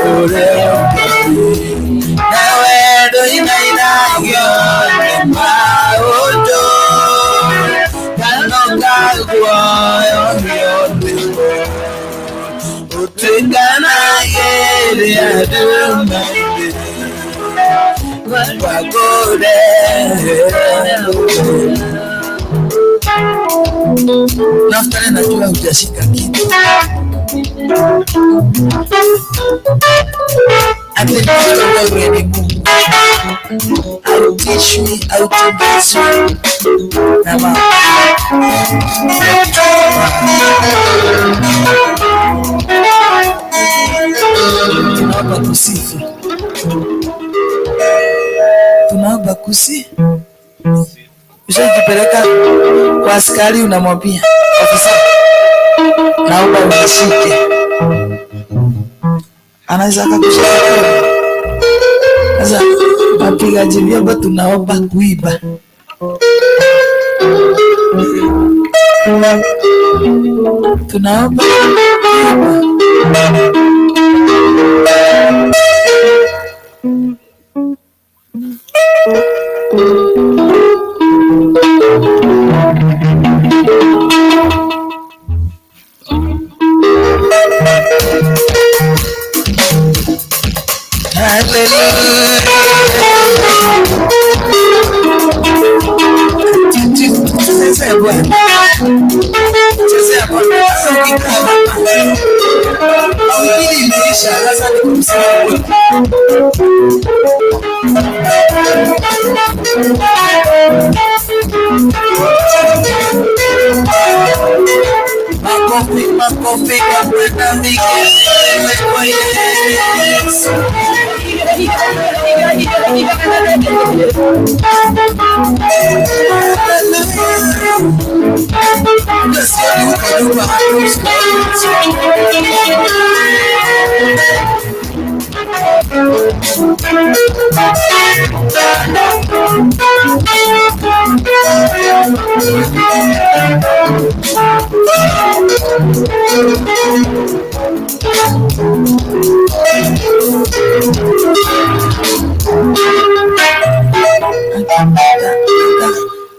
S2: Oreongai Nawedo inainagio Nimaundo Kanokawa Yonimo Utwekanage Adumaine Wagode Naftali najua hujashika kitu Atenishwa wewe ni Mungu Hautishwi, hautembezwi na mambo Tunaomba kusifu Tunaomba kusifu Ushajipeleka kwa askari unamwambia ofisa naomba unishike Anaweza akakushika Sasa wapigaji vyombo tunaomba kuiba Tunaomba kuiba Hallelujah. Chezea Bwana. Chezea Bwana. Sasa ukikaa hapa. Mahubiri imeisha, sasa ni kumsifu Makofi, makofi kwa Bwana vigelegele kwa Yesu.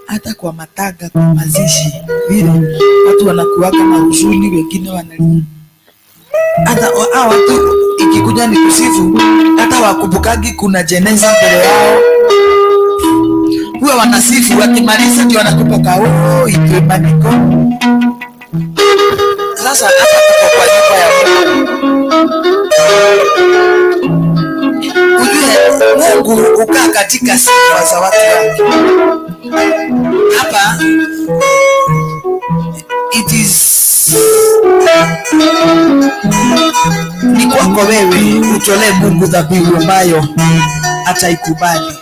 S2: Hata kwa mataga, kwa mazishi vile watu wanakuwaka na huzuni, wengine wanalia. Hata watu ikikuja ni kusifu, hata wakumbukagi kuna jeneza mbele yao, huwa wanasifu, wakimaliza ndio wanakumbuka ikimaniko. Sasa hata kwa nyumba ya Mungu, Mungu ukaa katika sifa za watu wake. Hapa it is ni kwako wewe utolee Mungu dhabihu ambayo ataikubali.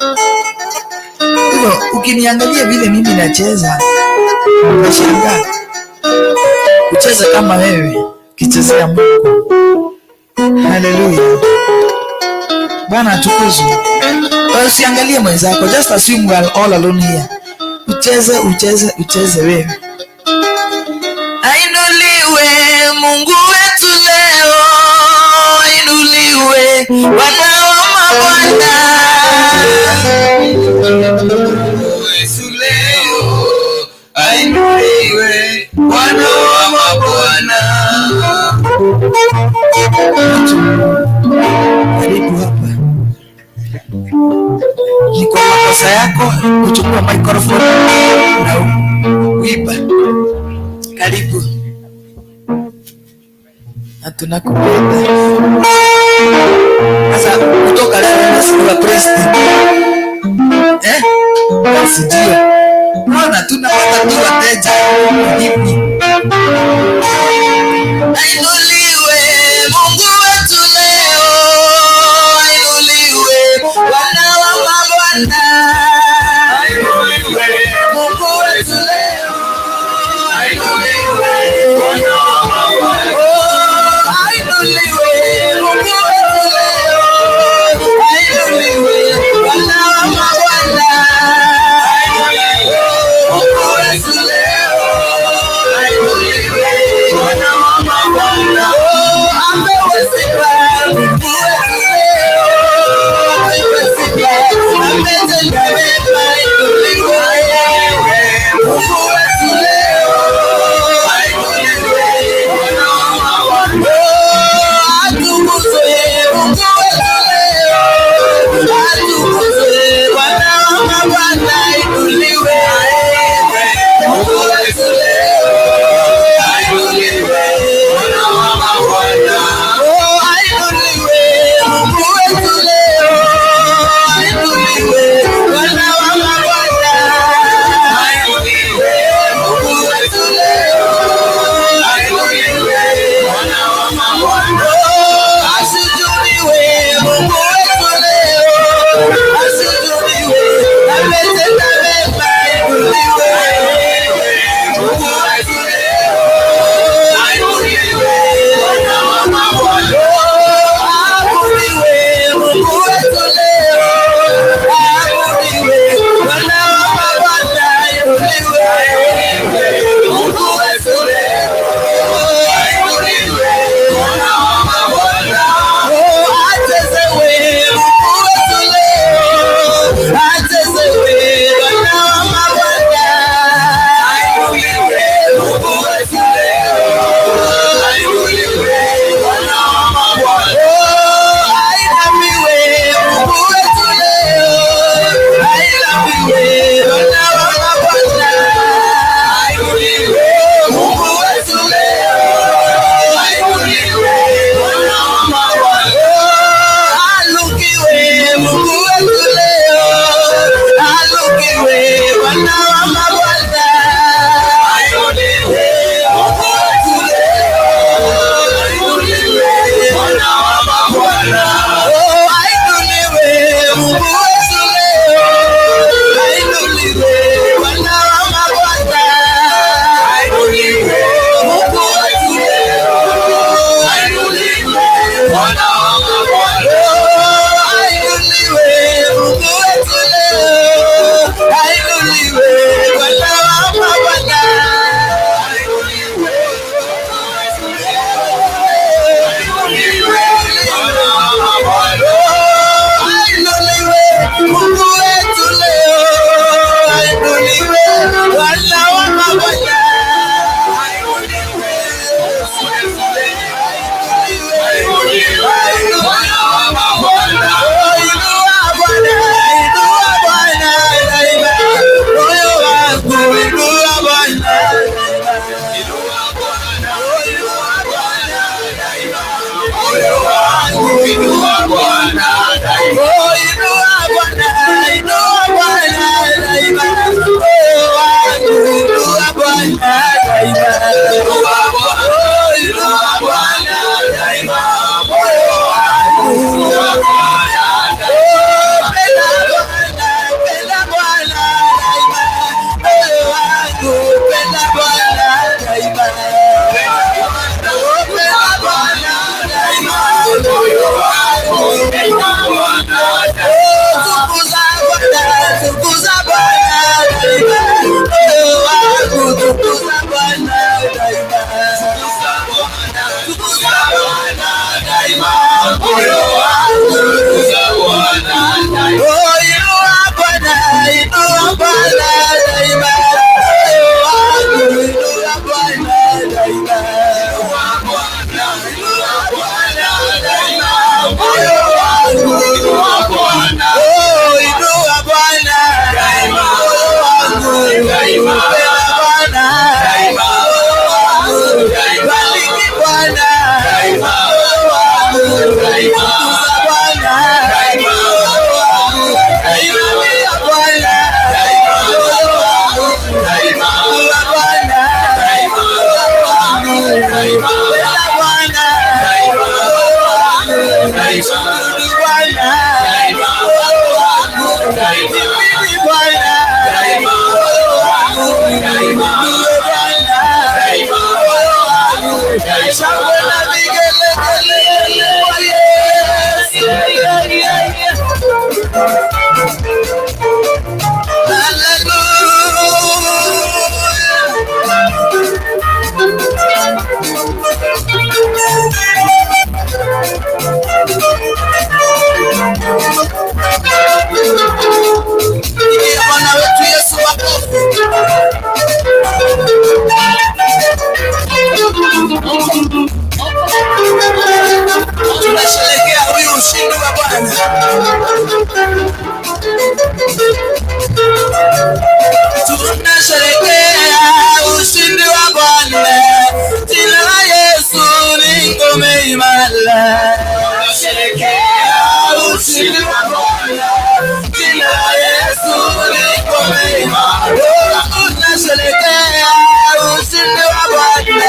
S2: Hivyo ukiniangalia vile mimi nacheza, unashangaa kucheza kama wewe kichezea Mungu. Haleluya, Bwana atukuzwe. Usiangalie mwenzako, just assume we are all alone here. Ucheze, ucheze, ucheze wewe. Ainuliwe Mungu wetu leo, ainuliwe Bwana wa mabwana. Yesu leo, ainuliwe Bwana wa mabwana. Karibu hapa. Ni kwa makosa yako kuchukua microphone na uiba. Karibu. Na tunakupenda. Sasa kutoka leo nasikia president. Basi ndio. Mbona tunapata wateja hivi? Ainuliwe Mungu wetu leo, ainuliwe Bwana wa mabwana. Ainuliwe Mungu wetu leo, ainuliwe Bwana wa mabwana. Ainuliwe Mungu wetu leo, ainuliwe Bwana wa mabwana. Ainuliwe Mungu wetu leo, ainuliwe Bwana wa mabwana. Apewe sifa Mungu wetu leo, apewe sifa.
S3: moyo wangu oh inua Bwana daima moyo wangu inua Bwana daima moyo wangu inua Bwana oh inua Bwana daima moyo wangu daima Bwana daima moyo wangu daima Bwana daima moyo wangu daima Bwana daima moyo wangu daima Bwana daima moyo wangu daima Bwana daima moyo wangu daima Bwana daima moyo wangu daima Bwana daima moyo wangu daima Bwana daima moyo wangu daima Bwana daima moyo wangu daima Bwana vigelegele kwa Yesu Bwana wetu Yesu makofi. Tunasherehekea huyu ushindi wa Bwana. Tunasherehekea ushindi wa Bwana. Jina la Yesu ni ngome imara. Tunasherehekea ushindi wa Bwana. Jina la Yesu ni ngome imara. Tunasherehekea ushindi wa Bwana.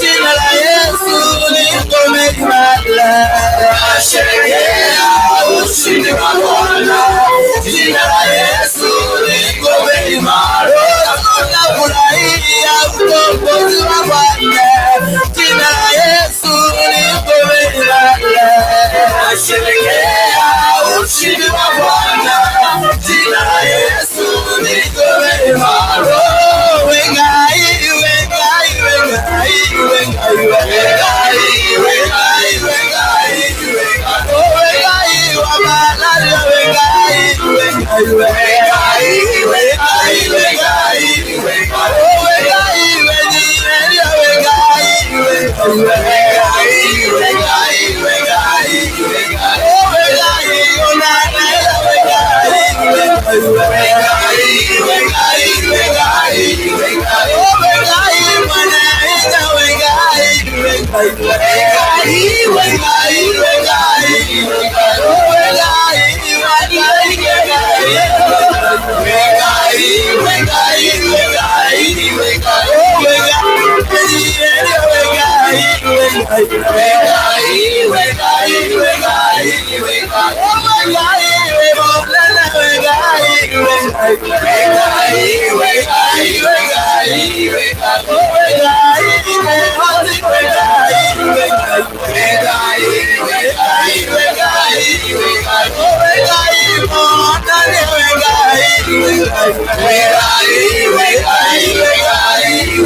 S3: Jina la Yesu ni ngome imara. Tunasherehekea ushindi wa Bwana. Jina la Yesu ni ngome imara. Tunafurahia ukombozi wa Bwana. Jina la Yesu ni ngome imara. Tunasherehekea ushindi wa Bwana. Jina la Yesu ni ngome imara. Wengai wengai wengai wengai wengai wengai wengai wengai wa malaria wengai wengai wengai wengai wengai wengai wenyeria wengai wengai wengai wengai wengai onana wengai wengai wengai wengai wengai mwana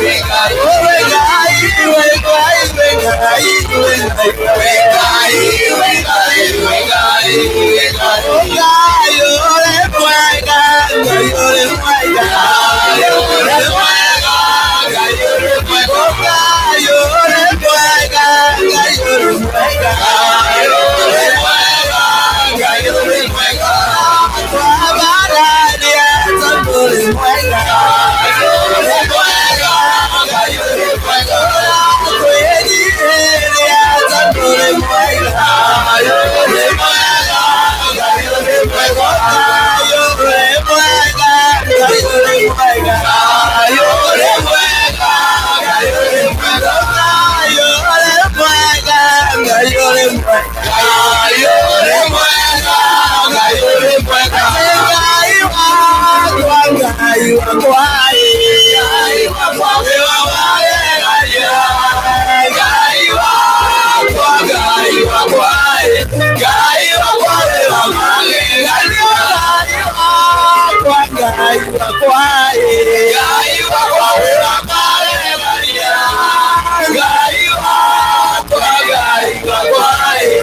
S3: wengai wengai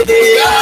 S3: wengai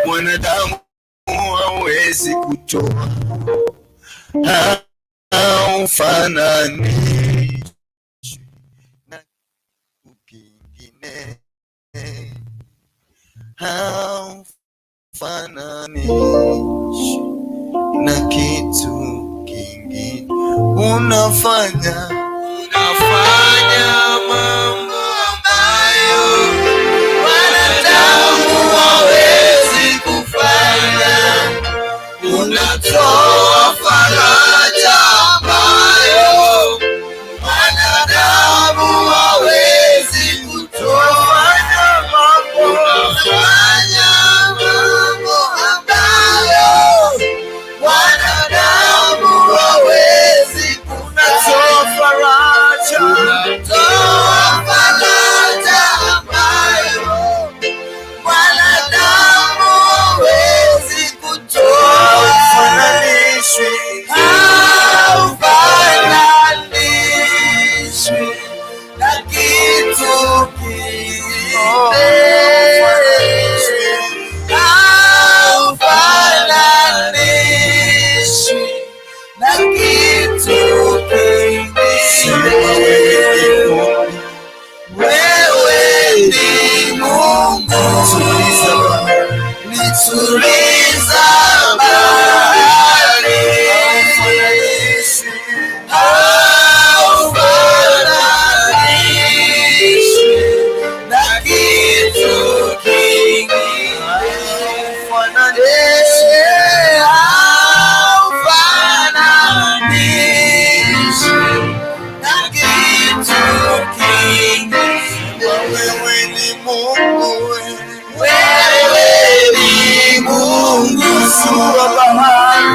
S3: mwanadamu hawezi kutoa, haufanani na kingine, haufanani na kitu kingine. Unafanya mambo ambayo wanadamu hawezi kufanya. Unatoa faraja ambayo wanadamu hawezi kutoa. Unafanya mambo ambayo wanadamu hawezi kunatoa faraja ambayo wanadamu hawezi kutoa. Haufananishwi na kitu kingine. Haufananishwi na kitu kingine. Wewe ni Mungu, nituliza bahari. Haufananishwi na kitu kingine. Haufananishwi na kitu kingine. Wewe ni Mungu, wewe ni Mungu, pasua bahari,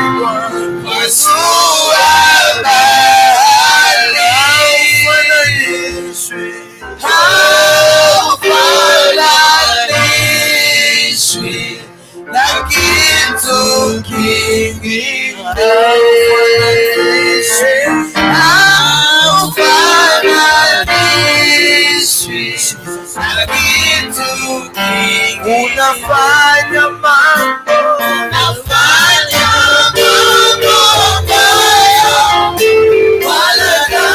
S3: pasua bahari. Haufananishwi na kitu kingine. Haufananishwi na kitu kingine. Unafanya mambo ambayo wanadamu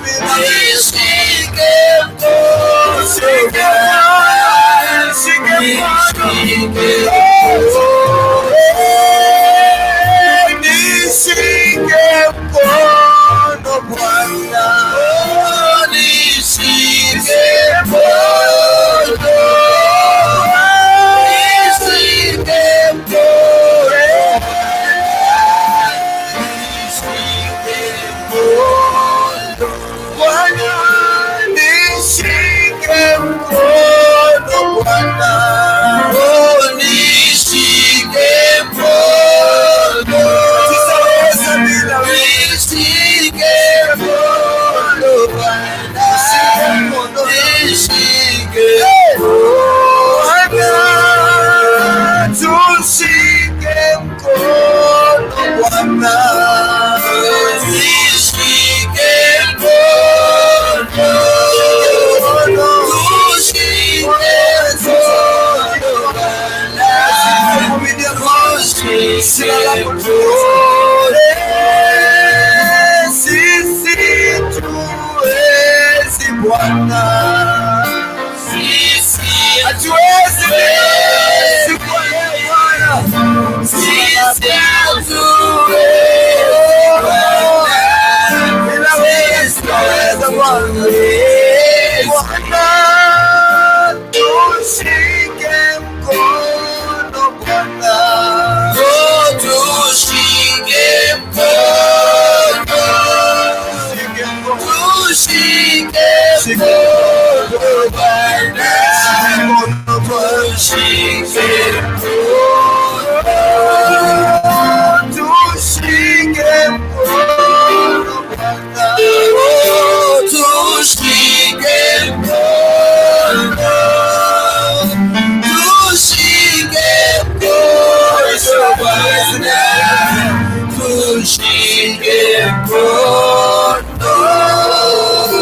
S1: Nishike
S3: sisi tuwezi Bwana, sisi hatuwezi Bwana, sisi hatuwezi Bwana, tushike mkono Bwana, tushike mkono, tushike mkono Bwana, tushike mkono, tushike mkono Bwana, tushike mkono, tushike mkono Bwana, tushike mkono, tushike mkono Bwana,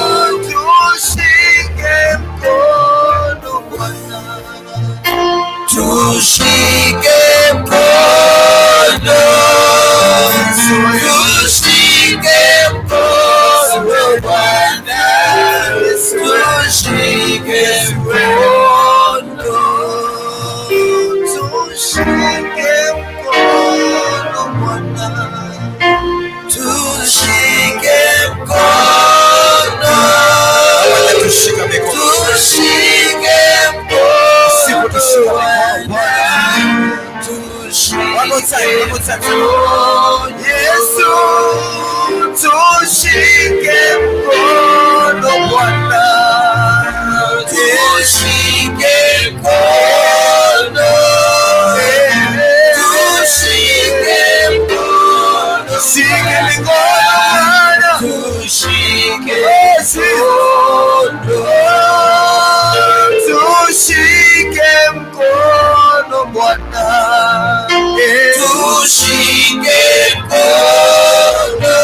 S3: tushike mkono, tushike mkono Bwana, tushike mkono, tushike mkono Bwana, tushike mkono, tushike mkono Yesu, tushike mkono Bwana, tushike mkono, tushike mkono, tushike mkono, tushike mkono Bwana, tushike mkono,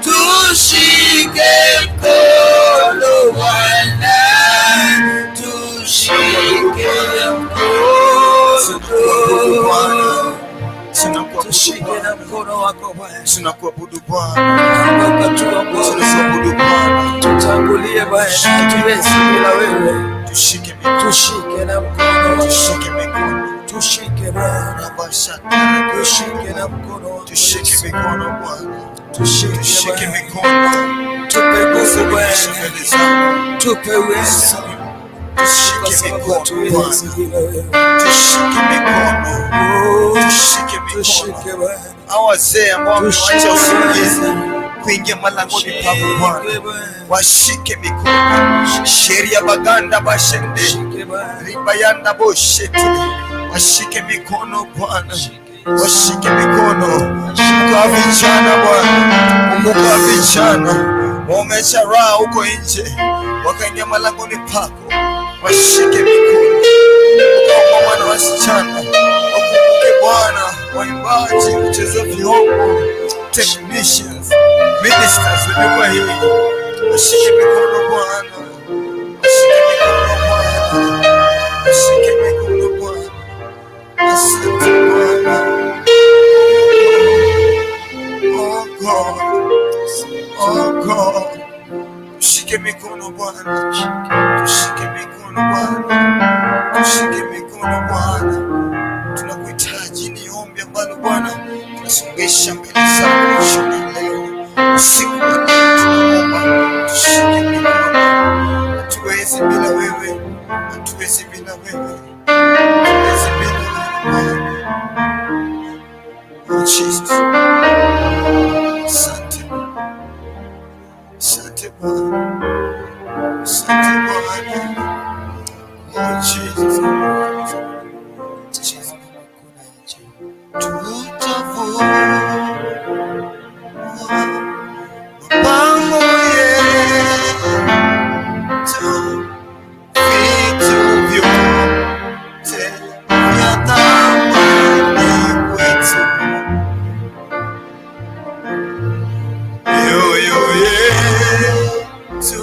S3: tushike mkono Bwana, tushike mkono, tushike na mkono wako Bwana, tunakuabudu Bwana, tunakuabudu Bwana, tutangulie Bwana, hatuwezi bila wewe, tushike na mkono, tushike mikono, tushike Bwana, tushike na mkono, tushike mikono Bwana, tushike mikono, tupe nguvu Bwana, tupe uwezo, tushike mikono Bwana, tushike mikono, tushike Bwana. Hao wazee ambao wamewacha usingizi kuingia malangoni pako Bwana, washike mikono, sheria baganda bashende ribayanda boshete, washike mikono Bwana, washike mikono. Kwa vijana Bwana, kumbuka vijana wamechara huko nje wakaingia malangoni pako, washike mikono. Kwa mwana wasichana wakumbuke Bwana, waimbaji, wacheza vyombo, technicians, ministers, wamekuwa hii, washike mikono Bwana, washike mikono Bwana, washike mikono Bwana. Asante Bwana. Oh God, oh God, tushike mikono Bwana, tushike mikono Bwana, tushike mikono Bwana. Tunakuhitaji, ni ombi ambalo Bwana tunasongesha mbele zako jioni leo. Usiku tunaomba, tushike mikono. Hatuwezi bila wewe, hatuwezi bila wewe, hatuwezi bila wewe. Oh Jesus, asante Bwana, asante Bwana. Oh Jesus, tutavuka mapango yetu, vitu vyote vya thamani kwetu, mioyo yetu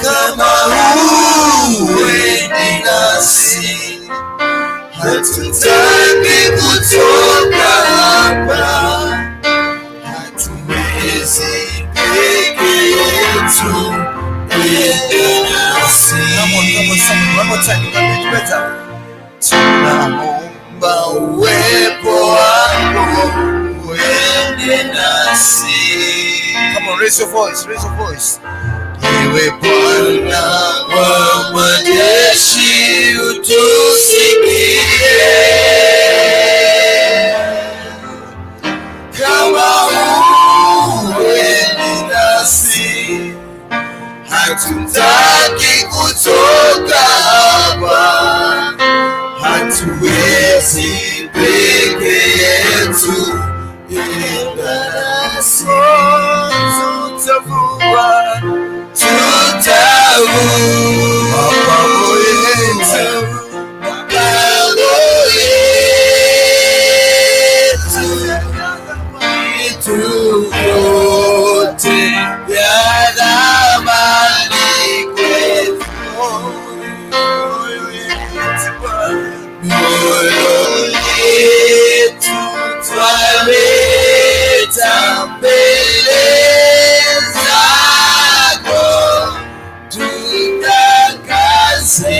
S3: Kama wendi nasi, hatutaki kutoka hapa, hatuwezi peke yetu, wende nasi. Tunaomba uwepo wako wende nasi. Come on, raise your voice, raise your voice. Ewe Bwana wa majeshi, utusikie. Kama huendi nasi, hatutaki kutoka hapa, hatuwezi peke yetu, enda nasi. Mapango yetu, vitu vyote vya thamani kwetu, mioyo yetu twaleta mbele zako, tutakase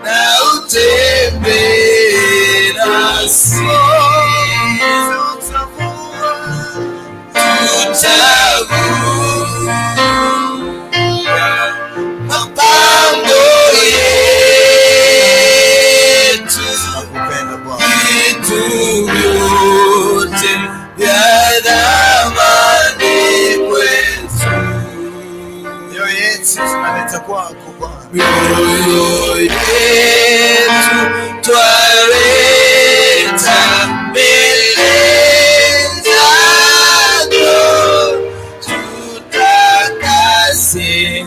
S3: na utembee nasi. Mapambo yetu, vitu vyote vya thamani kwetu, mioyo yetu tunaleta kwako Bwana, mioyo yetu twaleta mbele zako, tutakase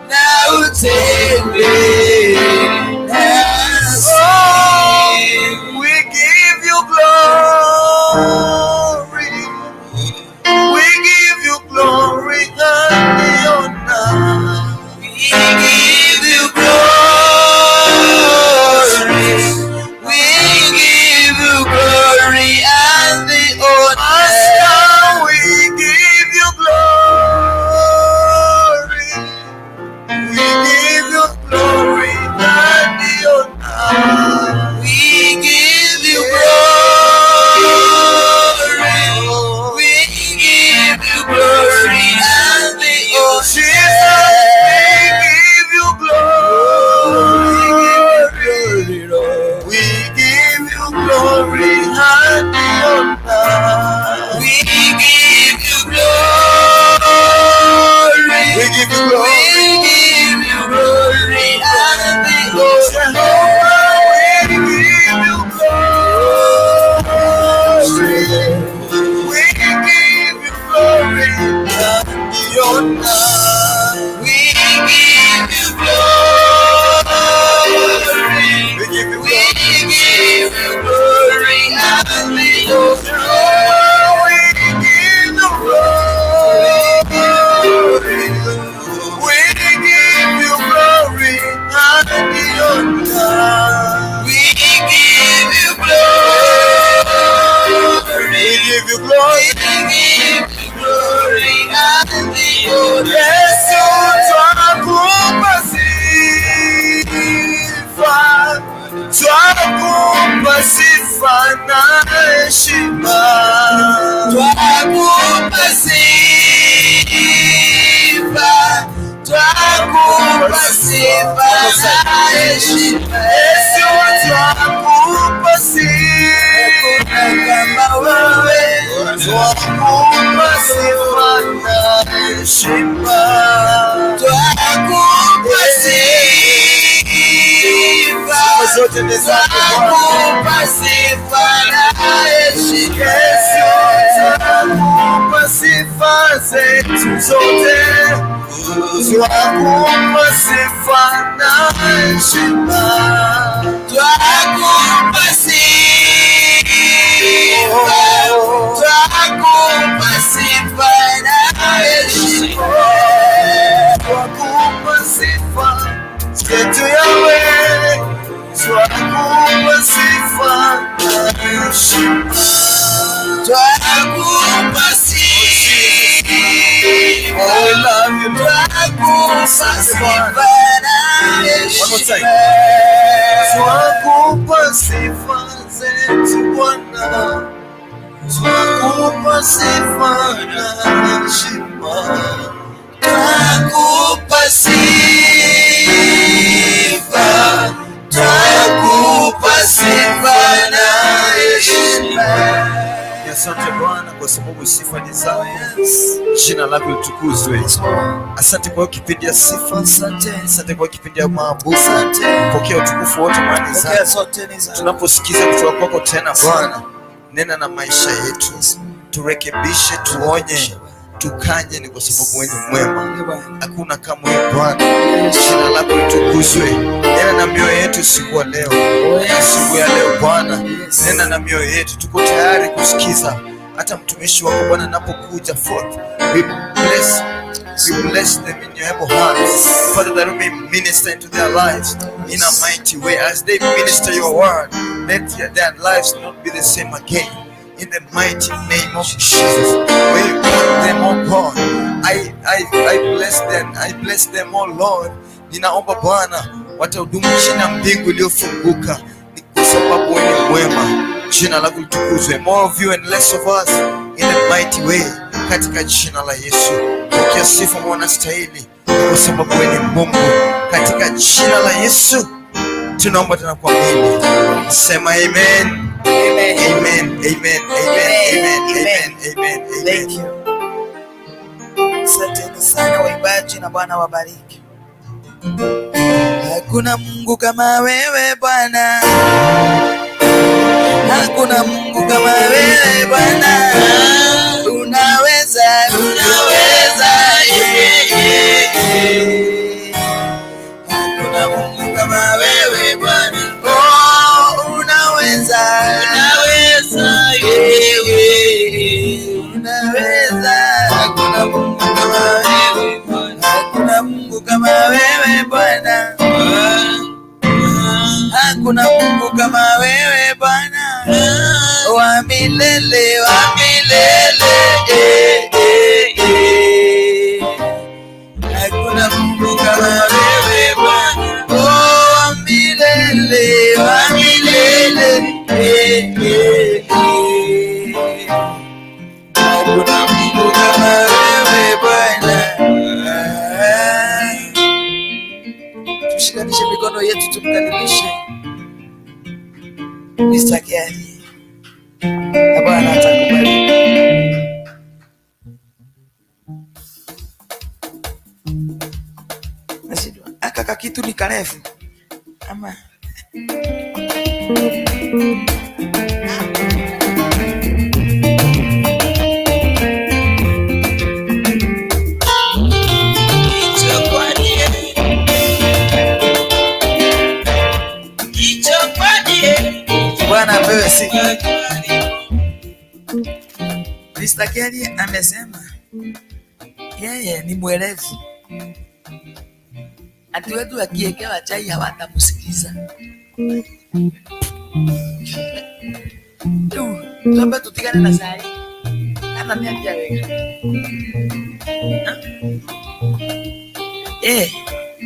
S3: na utembee nasi. We give you glory, we give you glory and the honor. We give you glory, we give you glory and the honor. Master, we give you glory, we give you glory. We give you glory. We give you glory and the honor. We give you glory. We give you glory and the honor. We give you glory. We give you glory. We give you glory and the honor. Yesu twakupa sifa, twakupa sifa na heshima, twakupa sifa, twakupa sifa na heshima. Yesu twakupa sifa kama wewe, twakupa sifa na heshima, twakupa sifa zote ni zako, twakupa sifa na heshima. Yesu twakupa sifa zetu zote, twakupa sifa na heshima, twakupa sifa, twakupa sifa na heshima, twakupa sifa zetu Yawe, twakupa sifa na heshima, twakupa sifa. Oh, we love you, twakupa sifa na heshima, twakupa sifa zetu Bwana, twakupa sifa na heshima, twakupa sifa, twakupa sifa na heshima. Asante Bwana kwa sababu sifa ni zako. Jina lako litukuzwe. Asante kwa kipindi ya sifa. Asante kwa kipindi ya maabudu. Pokea utukufu wote mali zako. Tunaposikiza kutoka kwako tena Bwana, nena na maisha yetu. Turekebishe, tuonye, tukanye, ni kwa sababu wewe ni mwema. Hakuna kama wewe Bwana. Jina lako litukuzwe. Nena na mioyo yetu siku ya leo. Siku ya leo Bwana, nena na mioyo yetu. Tuko tayari kusikiza hata mtumishi wako Bwana anapokuja forth. We bless them in your able hands, Father, that we may minister into their lives in a mighty way. As they minister your word, let their lives not be the same again. In the mighty name of Jesus, we want them, oh God. I bless them. I bless them, oh Lord. Ninaomba Bwana watahudumu chini ya mbingu iliyofunguka, ni kwa sababu wewe ni mwema. Jina lako litukuzwe. More of you and less of us in the mighty way, katika jina la Yesu. Pokea sifa mwana stahili, kwa sababu wewe ni Mungu. Katika jina la Yesu tunaomba tena kwa mimi. Sema amen. Amen. Amen. Amen. Amen. Amen. Amen. Thank you. Asante sana waimbaji, na Bwana wabariki. Hakuna Mungu kama wewe Bwana. Hakuna Mungu kama wewe Bwana. Unaweza, unaweza. Hakuna Mungu kama wewe Bwana. Oh, unaweza, unaweza. Unaweza. Hakuna Mungu kama wewe Bwana. Hakuna Mungu kama wewe Bwana. Hakuna Mungu kama wewe Bwana. Wa milele, wa milele. Hakuna Mungu kama wewe Bwana. Wa milele, wa milele. Hakuna Mungu kama wewe Bwana. Tushikanishe mikono yetu, tumkaribishe Mr. Gary. Bwana atakubariki. Nasidwa aka kitu ni karefu ama
S2: Pastor Kelly amesema yeye ni mwerevu, ati wetu akiekewa chai hawatamsikiza. Tuombe tutigane na sai. Kama niambia wewe.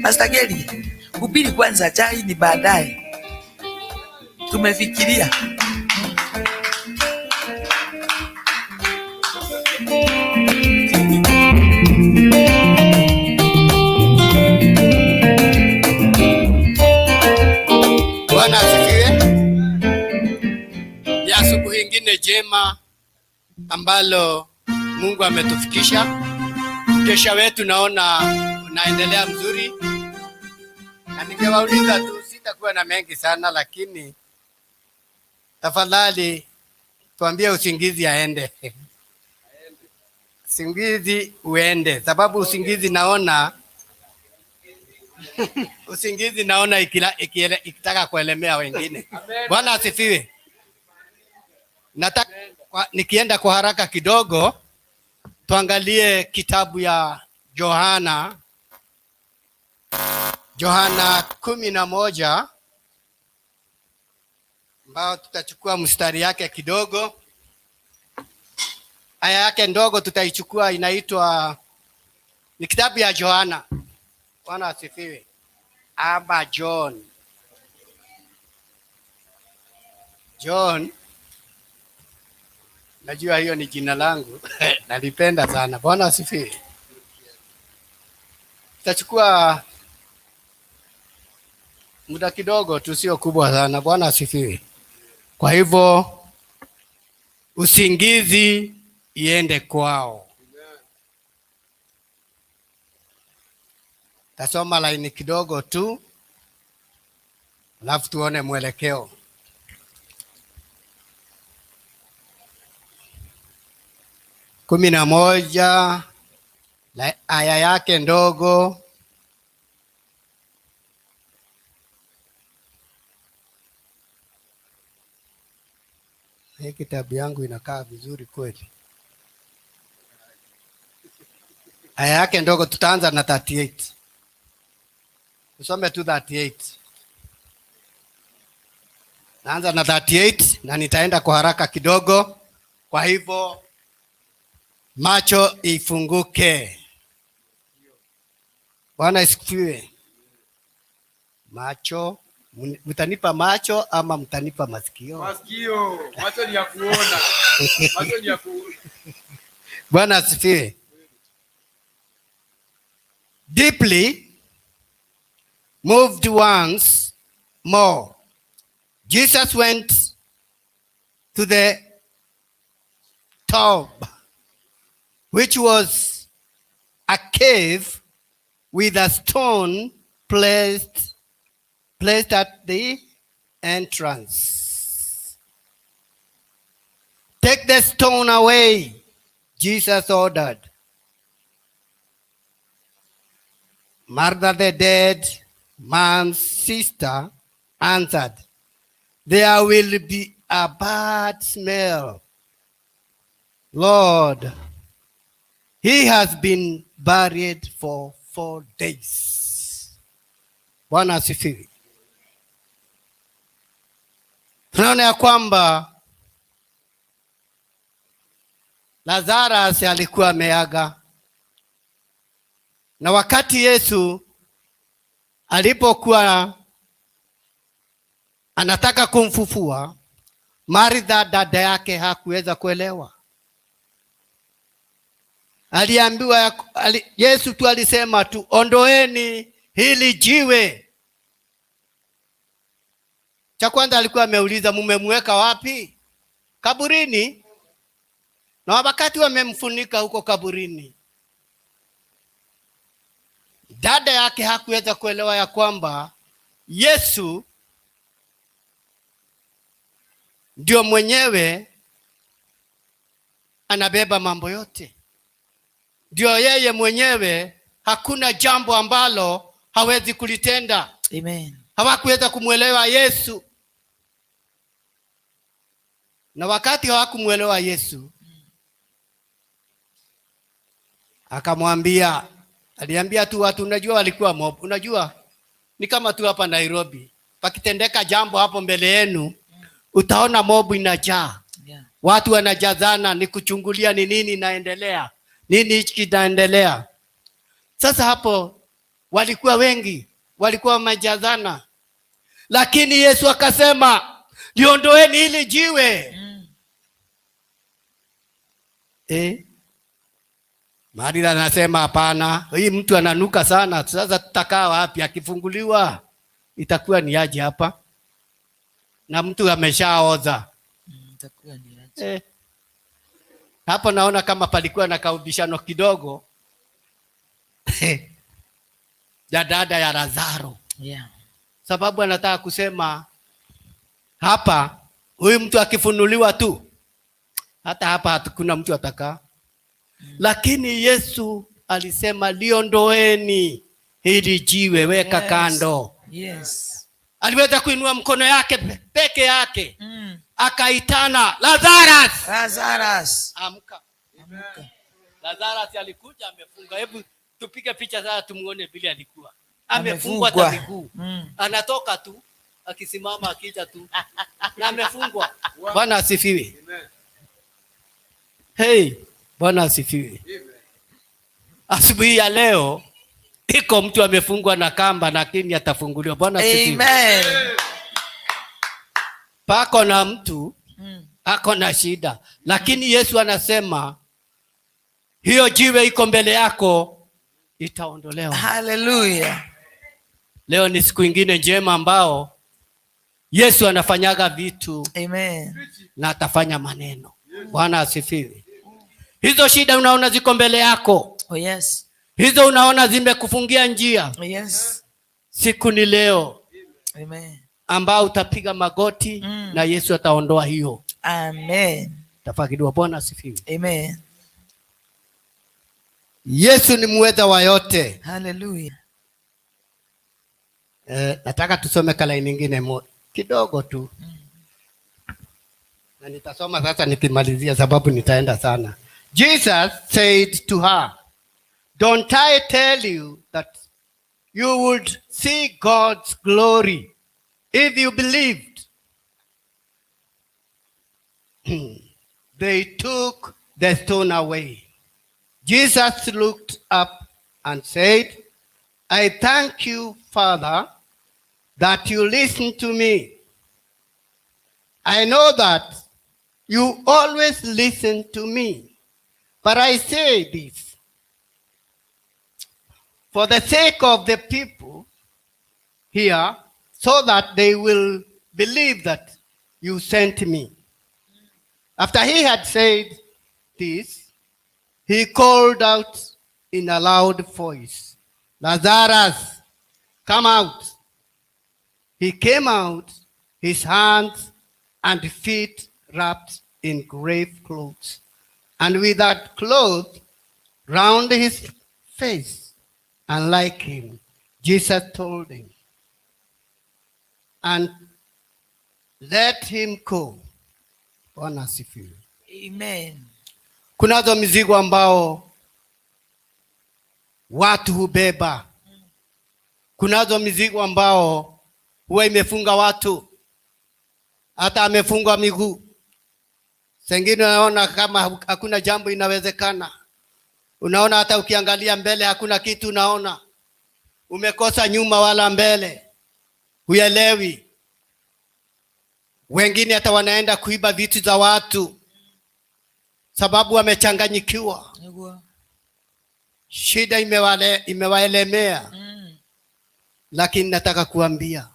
S2: Pastor Kelly, kupili kwanza, chai ni baadaye. Tumefikiria.
S5: Bwana asifiwe. Ni asubuhi ingine jema ambalo Mungu ametufikisha. Kesha wetu naona unaendelea mzuri. Na ningewauliza tu, sitakuwa na mengi sana, lakini tafadhali tuambie usingizi aende. Usingizi uende, sababu usingizi naona usingizi naona ikitaka kuelemea wengine. Bwana asifiwe. Nataka nikienda kwa haraka kidogo tuangalie kitabu ya Yohana 11 ambao tutachukua mstari yake kidogo. Aya yake ndogo tutaichukua, inaitwa ni kitabu ya Yohana. Bwana asifiwe. Aba John. Najua hiyo ni jina langu. Nalipenda sana. Bwana asifiwe. Tutachukua muda kidogo tu, sio kubwa sana. Bwana asifiwe. Kwa hivyo usingizi iende kwao. Tasoma laini kidogo tu, alafu tuone mwelekeo. Kumi na moja aya yake ndogo. Hii kitabu yangu inakaa vizuri kweli. Aya yake ndogo, tutaanza na 38. Usome tu 38. Naanza na 38 na nitaenda kwa haraka kidogo. Kwa hivyo macho ifunguke. Bwana asifiwe. Macho, mtanipa macho ama mtanipa masikio?
S6: Masikio. Macho ni ya kuona. Macho ni ya kuona.
S5: Bwana asifiwe. Deeply moved once more, Jesus went to the tomb, which was a cave with a stone placed at the entrance. Take the stone away, Jesus ordered. Martha, the dead man's sister, answered, there will be a bad smell, Lord. He has been buried for 4 days. Bwana asifiwe. Tunaona ya kwamba Lazarus alikuwa ameaga, na wakati Yesu alipokuwa anataka kumfufua, Martha dada yake hakuweza kuelewa. Aliambiwa Yesu tu alisema tu, ondoeni hili jiwe. Cha kwanza alikuwa ameuliza, mumemweka wapi? Kaburini. Na wakati wamemfunika huko kaburini, dada yake hakuweza kuelewa ya kwamba Yesu ndio mwenyewe anabeba mambo yote. Ndio yeye mwenyewe, hakuna jambo ambalo hawezi kulitenda.
S2: Amen.
S5: Hawakuweza kumwelewa Yesu. Na wakati hawakumuelewa Yesu, Akamwambia, aliambia tu watu, unajua walikuwa mob. Unajua ni kama tu hapa Nairobi, pakitendeka jambo hapo mbele yenu, utaona mobu inajaa. Watu wanajazana, ni kuchungulia ni nini inaendelea, nini hiki kinaendelea. Sasa hapo walikuwa wengi, walikuwa wamejazana, lakini Yesu akasema, liondoeni hili jiwe. Maria anasema hapana, hii mtu ananuka sana. Sasa tutakaa wapi? Akifunguliwa itakuwa ni aje hapa? Na mtu ameshaoza. Hapo naona kama palikuwa na kaubishano kidogo ya dada ya Lazaro. Sababu anataka kusema hapa, huyu mtu akifunuliwa tu, hata hapa hakuna mtu atakaa. Lakini Yesu alisema, liondoeni hili jiwe, weka kando. Aliweza kuinua mkono yake peke yake, akaitana, Lazarus, amka. Lazarus alikuja amefunga. Hebu tupige picha sasa tumuone vile alikuwa amefungwa hata miguu. Anatoka tu akisimama akija tu na amefungwa. Bwana asifiwe. Hey, Bwana asifiwe. Asubuhi ya leo iko mtu amefungwa na kamba, lakini atafunguliwa. Bwana asifiwe. Amen. Pako na mtu ako na shida, lakini Yesu anasema hiyo jiwe iko mbele yako itaondolewa. Hallelujah. Leo ni siku ingine njema ambao Yesu anafanyaga vitu. Amen. Na atafanya maneno. Bwana asifiwe. Hizo shida unaona ziko mbele yako. Oh yes. Hizo unaona zimekufungia njia. Oh yes. Siku ni leo. Amen. Ambao utapiga magoti na Yesu ataondoa hiyo. Amen. Tafakiriwa. Bwana asifiwe. Amen. Yesu ni muweza wa yote. Hallelujah. Nataka tusome kala nyingine kidogo tu. Na nitasoma sasa nikimalizia sababu nitaenda sana. Jesus said to her, "Don't I tell you that you would see God's glory if you believed?" They took the stone away. Jesus looked up and said, "I thank you, Father, that you listen to me. I know that you always listen to me, but I say this for the sake of the people here, so that they will believe that you sent me." After he had said this, he called out in a loud voice, "Lazarus, come out." He came out, his hands and feet wrapped in grave clothes, and with that cloth round his face. And like him, Jesus told him, "And let him go." Bwana asifiwe. Amen. Kunazo mizigo ambao watu hubeba. Kunazo mizigo ambao huwa imefunga watu. Hata amefungwa miguu. Sengine unaona kama hakuna jambo inawezekana. Unaona hata ukiangalia mbele hakuna kitu unaona. Umekosa nyuma wala mbele. Huelewi. Wengine hata wanaenda kuiba vitu za watu sababu wamechanganyikiwa. Shida imewaelemea. Lakini nataka kuambia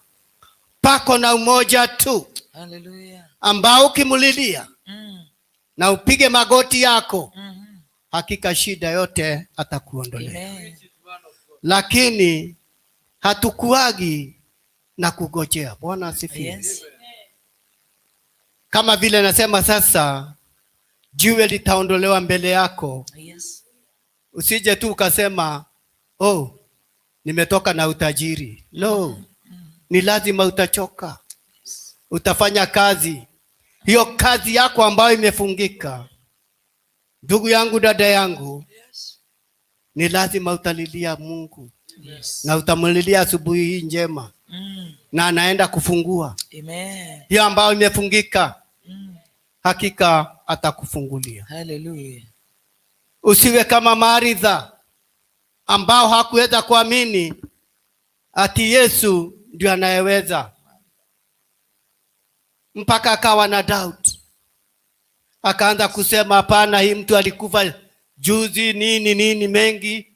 S5: pako na umoja tu. Hallelujah. Ambao ukimulilia na upige magoti yako, hakika shida yote atakuondolea. Lakini hatukuagi na kugojea. Bwana asifiwe. Yes. Kama vile nasema sasa, jiwe litaondolewa mbele yako. Yes. Usije tu ukasema, "Oh, nimetoka na utajiri." No. Ni lazima utachoka. Utafanya kazi. Hiyo kazi yako ambayo imefungika. Ndugu yangu, dada yangu, ni lazima utalilia Mungu. Yes. Na utamlilia asubuhi hii njema. Na anaenda kufungua. Amen. Hiyo ambayo imefungika. Hakika atakufungulia. Hallelujah. Usiwe kama Maritha ambao hakuweza kuamini ati Yesu ndio anayeweza, mpaka akawa na doubt. Akaanza kusema hapana, hii mtu alikufa juzi nini mengi.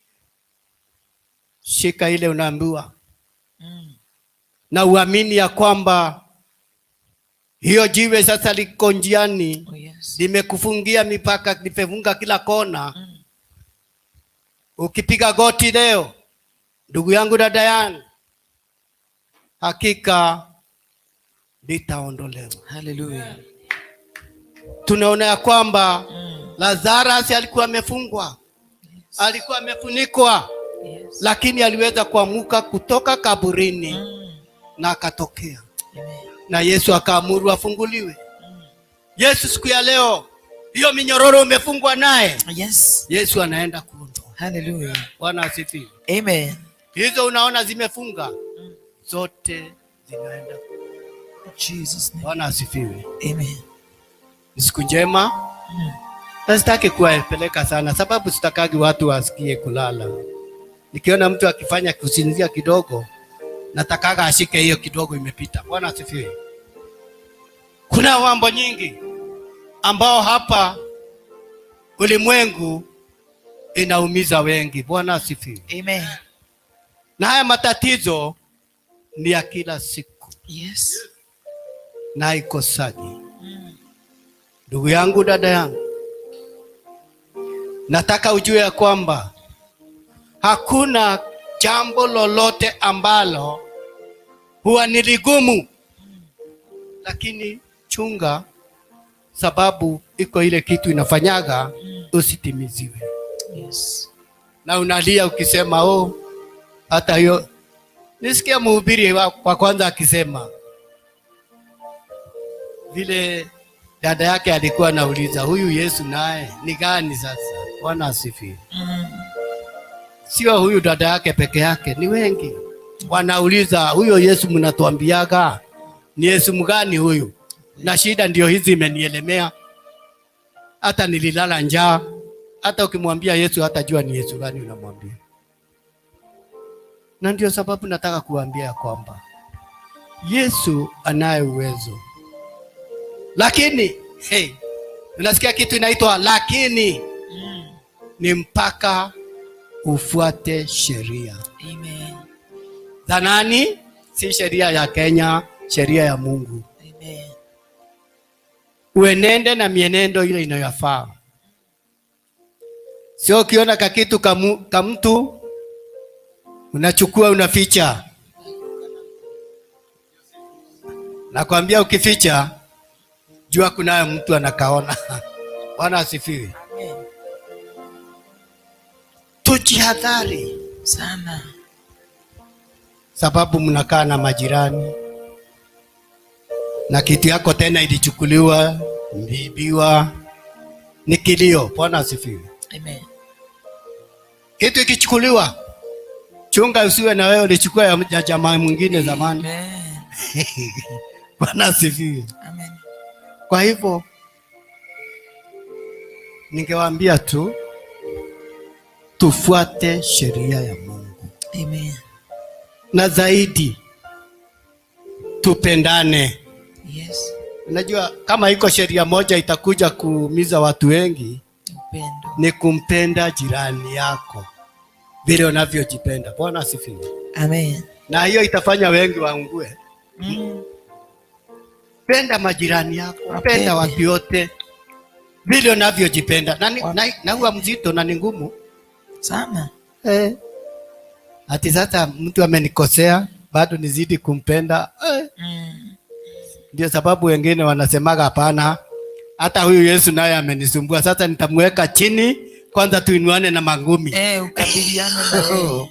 S5: Shika ile unaambiwa. Na uamini ya kwamba hiyo jiwe sasa liko njiani. Oh, yes. Limekufungia mipaka, limefunga kila kona. Ukipiga goti leo, ndugu yangu dada yangu, hakika litaondolewa. Hallelujah. Tunaona ya kwamba Lazarus alikuwa amefungwa. Yes. Alikuwa amefunikwa. Yes. Lakini aliweza kuamuka kutoka kaburini. Na akatokea. Amen. Na Yesu akaamuru afunguliwe. Yesu siku ya leo, hiyo minyororo umefungwa naye. Yes. Yesu anaenda kuondoa. Hallelujah. Bwana asifiwe. Amen. Hizo unaona zimefunga, zote zinaenda. Jesus name. Bwana asifiwe. Amen. Siku njema. Na sitaki kuwapeleka sana, sababu sitakagi watu wasikie kulala. Nikiona mtu akifanya kusinzia kidogo, natakaga ashike hiyo kidogo imepita. Bwana asifiwe. Kuna mambo nyingi ambao hapa ulimwengu inaumiza wengi. Bwana asifiwe. Amen. Na haya matatizo ni ya kila siku. Yes. Na ikosaji. Ndugu yangu, dada yangu, nataka ujue ya kwamba hakuna jambo lolote ambalo huwa ni ligumu. Lakini chunga, sababu iko ile kitu inafanyaga usitimiziwe. Yes. Na unalia ukisema hata hiyo. Nisikia mhubiri wa kwanza akisema vile dada yake alikuwa anauliza, huyu Yesu naye ni gani sasa? Bwana asifiwe. Sio huyu dada yake peke yake, ni wengi wanauliza, huyo Yesu mnatuambiaga ni Yesu mgani huyu? Na shida ndio hizi imenielemea, hata nililala njaa. Hata ukimwambia Yesu hatajua ni Yesu gani unamwambia. Na ndio sababu nataka kuambia kwamba Yesu anaye uwezo. Lakini unasikia kitu inaitwa lakini. Ni mpaka ufuate sheria. Amen. Za nani? Si sheria ya Kenya, sheria ya Mungu. Amen. Uenende na mienendo ile inayofaa. Sio ukiona kakitu kamtu unachukua unaficha. Nakwambia ukificha, jua kunaye mtu anakaona. Bwana asifiwe. Tujihadhari sana, sababu mnakaa na majirani na kitu yako tena ilichukuliwa, iliibiwa, ni kilio. Bwana asifiwe. Amen. Kitu ikichukuliwa, chunga usiwe na wewe ulichukua ya jamaa mwingine zamani. Amen. Bwana asifiwe. Amen. Kwa hivyo ningewaambia tu tufuate sheria ya Mungu. Amen. Na zaidi tupendane. Yes. Unajua kama iko sheria moja itakuja kuumiza watu wengi, upendo. Ni kumpenda jirani yako vile unavyojipenda. Bwana asifiwe. Amen. Na hiyo itafanya wengi waungue. Penda majirani yako, penda watu wote vile unavyojipenda. Na huwa mzito na ni ngumu sana. Ati sasa mtu amenikosea bado nizidi kumpenda. Ndio sababu wengine wanasemaga hapana, hata huyu Yesu naye amenisumbua, sasa nitamweka chini kwanza tuinuane na mangumi. Ukabiliane na yeye.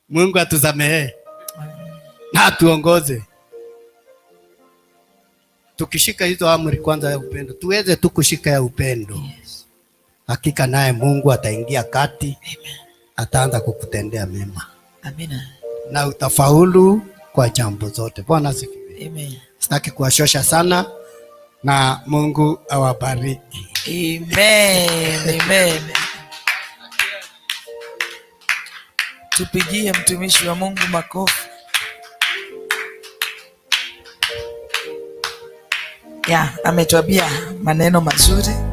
S5: Mungu atusamehe. Na atuongoze. Tukishika hizo amri kwanza ya upendo, tuweze tu kushika ya upendo. Yes. Hakika naye Mungu ataingia kati. Amen.
S7: ataanza kukutendea mema.
S2: Amina.
S7: Na utafaulu kwa jambo zote. Bwana asifiwe.
S2: Amen.
S7: Sitaki kuwashosha sana na Mungu awabariki.
S2: Amen. Amen. Tupigie mtumishi wa Mungu makofi. Ametuambia maneno mazuri.